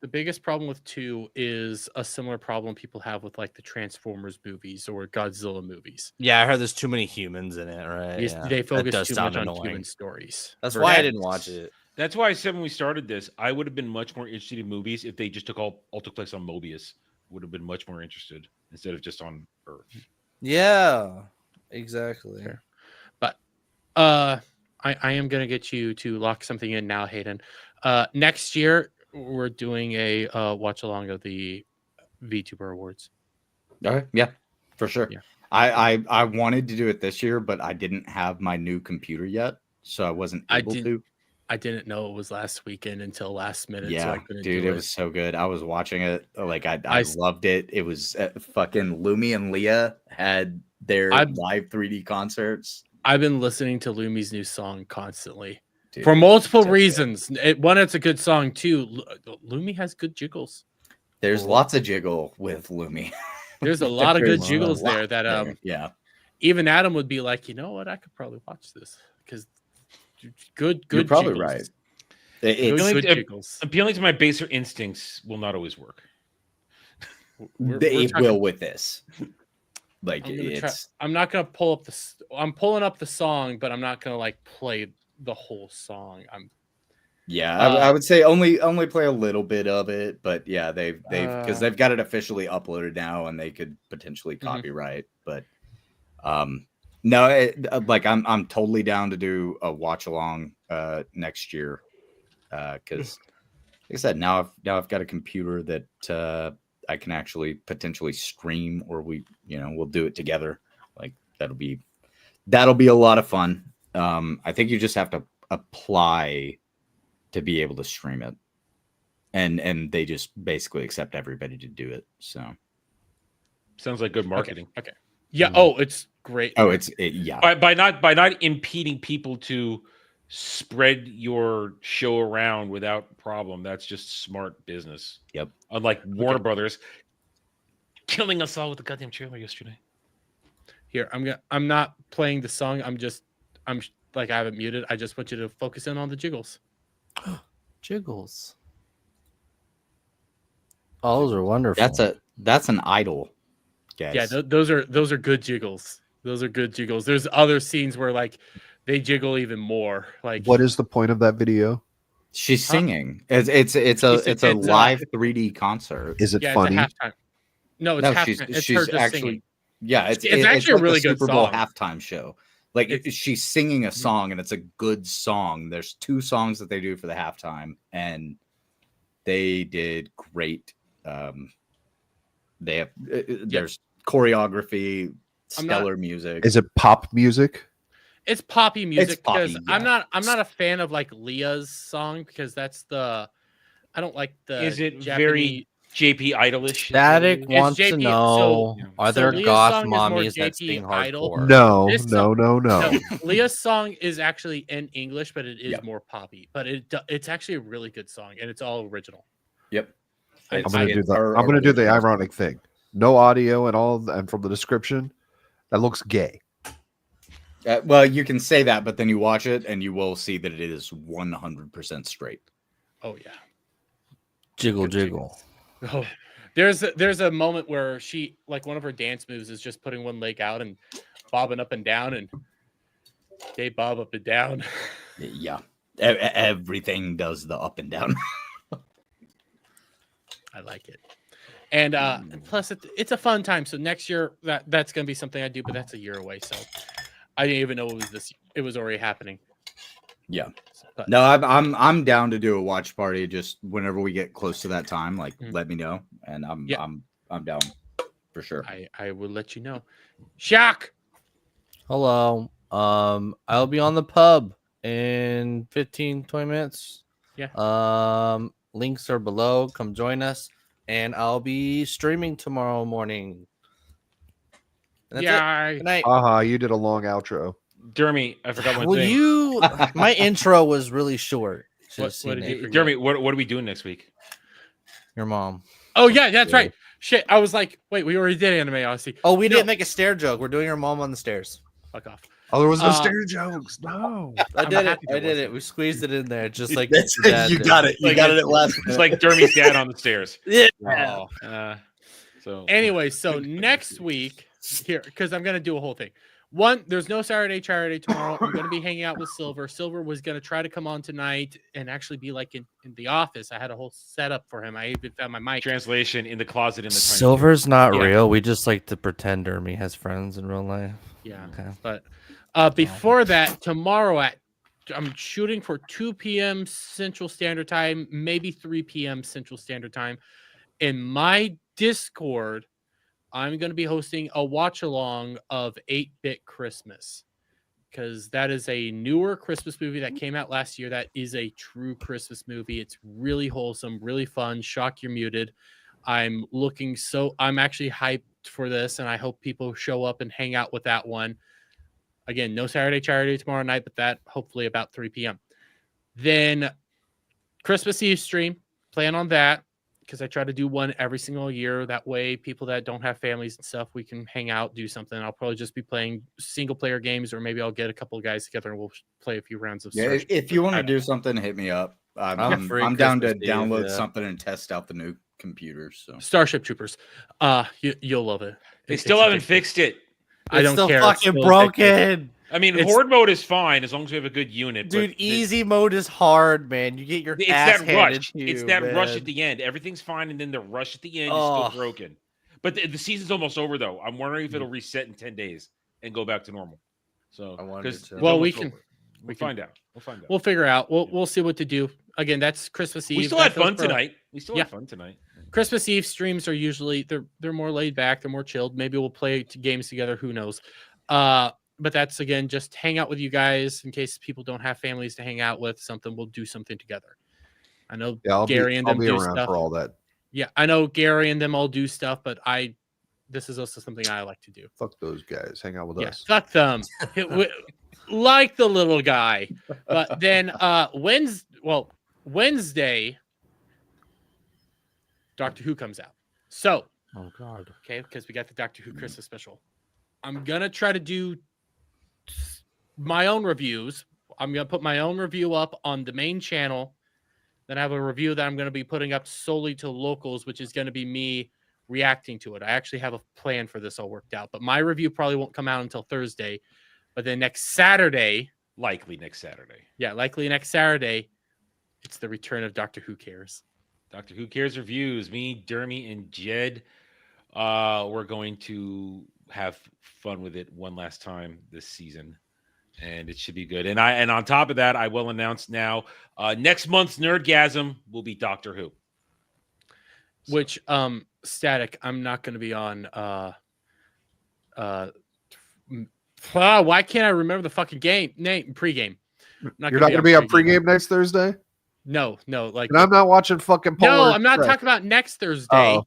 biggest problem with 2 is a similar problem people have with like the Transformers movies or Godzilla movies. Yeah, I heard there's too many humans in it, right? They That focus does too sound much on annoying. human stories. That's why I didn't watch it. That's why I said when we started this, I would have been much more interested in movies if they just took all to clicks on Mobius. Would have been much more interested instead of just on Earth. Yeah, exactly. Fair. But I am gonna get you to lock something in now, Hayden. Next year we're doing a watch along of the VTuber Awards. Okay, yeah, for sure. Yeah. I wanted to do it this year, but I didn't have my new computer yet, so I wasn't able to. I didn't know it was last weekend until last minute. Yeah, so I couldn't dude, do it was so good. I was watching it, like I loved it. It was fucking Lumi and Leah had their live 3D concerts. I've been listening to Lumi's new song constantly. Dude, for multiple reasons. One, it's a good song. 2, Lumi has good jiggles. There's lots of jiggle with Lumi. There's a lot of good jiggles there that yeah. Even Adam would be like, you know what, I could probably watch this because good. You're probably jiggles. right. Good jiggles. Appealing to my baser instincts will not always work. It will with this. Like I'm not gonna pull up I'm pulling up the song, but I'm not gonna like play the whole song. I would say only play a little bit of it, but yeah, they've because they've got it officially uploaded now, and they could potentially copyright. But no, like I'm totally down to do a watch along next year, because like I said, now I've got a computer that I can actually potentially stream, or we'll do it together. Like that'll be a lot of fun. I think you just have to apply to be able to stream it, and they just basically accept everybody to do it. So sounds like good marketing. Okay. Yeah. Oh, it's great. Oh, yeah. By not impeding people to spread your show around without problem. That's just smart business. Yep. Unlike Warner Brothers killing us all with the goddamn trailer yesterday. Here, I'm not playing the song. I'm like, I have it muted. I just want you to focus in on the jiggles. Jiggles. Oh, those are wonderful. That's an idol, guys. Yeah, those are good jiggles. Those are good jiggles. There's other scenes where like they jiggle even more. Like, what is the point of that video? She's singing. It's a live 3D concert. Is it funny? It's halftime. No, it's halftime. It's her just actually singing. Yeah, it's actually like a really the good Super Bowl song. halftime show. Like she's singing a song, and it's a good song. There's 2 songs that they do for the halftime, and they did great. There's choreography, stellar music. Is it pop music? It's poppy music It's poppy, because yeah. I'm not a fan of like Leah's song because I don't like the. Is it Japanese... very JP Idolish? Static wants to JP, know: are there Leah's goth song is more mommies that's JP being Idol. hardcore? No. Leah's song is actually in English, but it is more poppy. But it's actually a really good song, and it's all original. Yep. I'm gonna do the ironic thing. No audio and all, and from the description, that looks gay. Well, you can say that, but then you watch it, and you will see that it is 100% straight. Oh yeah. Jiggle. Oh, there's a moment where she, like, one of her dance moves is just putting one leg out and bobbing up and down, and they bob up and down. Yeah, everything does the up and down. I like it, and plus it's a fun time. So next year that's gonna be something I do, but that's a year away. So I didn't even know it was already happening. Yeah. No, I'm down to do a watch party just whenever we get close to that time. Like, let me know, and I'm down for sure. I will let you know. Shock. Hello. I'll be on the pub in 15-20 minutes. Yeah. Links are below. Come join us, and I'll be streaming tomorrow morning. And that's it. Good night. You did a long outro. Dermy, I forgot one Well, thing. my intro was really short. Dermy, what are we doing next week? Your mom. Oh yeah, that's right. Shit, I was like, wait, we already did Anime Odyssey. Oh, we didn't make a stair joke. We're doing our mom on the stairs. Fuck off. Oh, there was no stair jokes. No. I did it. We squeezed it in there, just like That's your dad you did. got it. You Like got it- it at last It's minute. like Dermy's dad on the stairs. Yeah. So Anyway, so next week here, because I'm gonna do a whole thing. One, there's no Saturday charity tomorrow. I'm gonna be hanging out with Silver. Silver was gonna try to come on tonight and actually be like in the office. I had a whole setup for him. I even found my mic. translation in the closet in the tiny Silver's not Yeah. real. We just like to pretend Dermy has friends in real life. Yeah. Okay. But before that, tomorrow I'm shooting for 2 p.m. Central Standard Time, maybe 3 p.m. Central Standard Time. In my Discord, I'm going to be hosting a watch along of 8-Bit Christmas, because that is a newer Christmas movie that came out last year. That is a true Christmas movie. It's really wholesome, really fun. Shock, you're muted. I'm actually hyped for this, and I hope people show up and hang out with that one. Again, no Saturday charity tomorrow night, but that hopefully about 3 p.m. Then Christmas Eve stream, plan on that, because I try to do one every single year. That way, people that don't have families and stuff, we can hang out, do something. I'll probably just be playing single player games, or maybe I'll get a couple of guys together and we'll play a few rounds of Yeah, Starship if you want to Troopers. do something, hit me up. I'm free I'm down to Christmas Eve, download yeah. something and test out the new computers. So Starship Troopers. You'll love it. They It's still haven't ridiculous. fixed it. I don't still care. fucking It's broken. I mean, It's- horde mode is fine as long as we have a good unit. Dude, but easy mode is hard, man. You get your it's ass that handed rush. to you, It's that rush man. at the end. Everything's fine, and then the rush at the end is Oh. still broken. But the season's almost over, though. I'm wondering if it'll reset in 10 days and go back to normal. So, I wonder 'cause too. it's Well, almost we can- over. We'll find out. We'll find out. We'll figure out. We'll see what to do. Again, that's Christmas Eve. We still That had goes fun for- tonight. We still Yeah. had fun tonight. Christmas Eve streams are usually they're more laid back, they're more chilled. Maybe we'll play games together. Who knows? But that's again just hang out with you guys in case people don't have families to hang out with. We'll do something together. I know Yeah, Gary and I'll them be do around stuff. for all that. Yeah, I know Gary and them all do stuff, but this is also something I like to do. Fuck those guys. Hang out with Yeah, us. fuck them. Like the little guy. But then Wednesday, Doctor Who comes out. So, Oh God. okay, because we got the Doctor Who Christmas special. I'm gonna try to do my own reviews. I'm gonna put my own review up on the main channel. Then I have a review that I'm gonna be putting up solely to locals, which is gonna be me reacting to it. I actually have a plan for this all worked out, but my review probably won't come out until Thursday. But then next Saturday, Likely next Saturday. it's the return of Doctor Who Cares. Doctor Who Cares reviews. Me, Dermy, and Jed. We're going to have fun with it one last time this season, and it should be good. And on top of that, I will announce now next month's Nerdgasm will be Doctor Who. Which Static, I'm not going to be on. Why can't I remember the fucking game name pregame? You're not going to be on pregame next Thursday? No, like And I'm not watching fucking Polar no, I'm not Express. talking about next Thursday. Oh.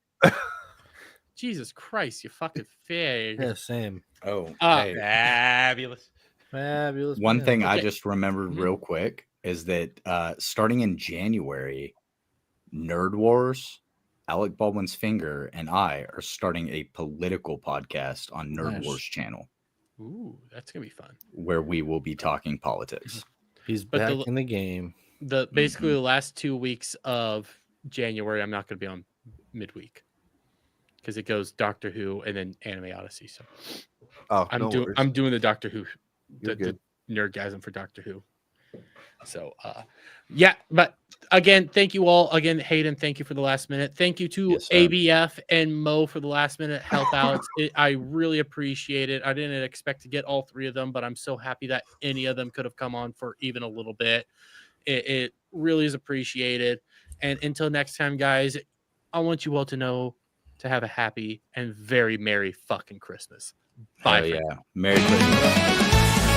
Jesus Christ, you fucking fig. Yeah, same. Oh, hey. Fabulous. Fabulous. One man. thing I Okay. just remembered real quick is that starting in January, Nerd Wars, Alec Baldwin's Finger, and I are starting a political podcast on Nerd Nice. Wars channel Ooh, that's gonna be fun. where we will be talking politics. He's But back the- in the game. Basically the last 2 weeks of January, I'm not gonna be on midweek because it goes Doctor Who and then Anime Odyssey. So Oh, I'm no doing worries. I'm doing the Doctor Who, You're the good. Nerdgasm for Doctor Who. So yeah, but again, thank you all. Again, Hayden, thank you for the last minute. Thank you to Yes, sir. ABF and Mo for the last minute help outs. I really appreciate it. I didn't expect to get all three of them, but I'm so happy that any of them could have come on for even a little bit. It really is appreciated. And until next time, guys, I want you all to know to have a happy and very merry fucking Christmas. Bye. Hell friends. yeah. Merry Christmas.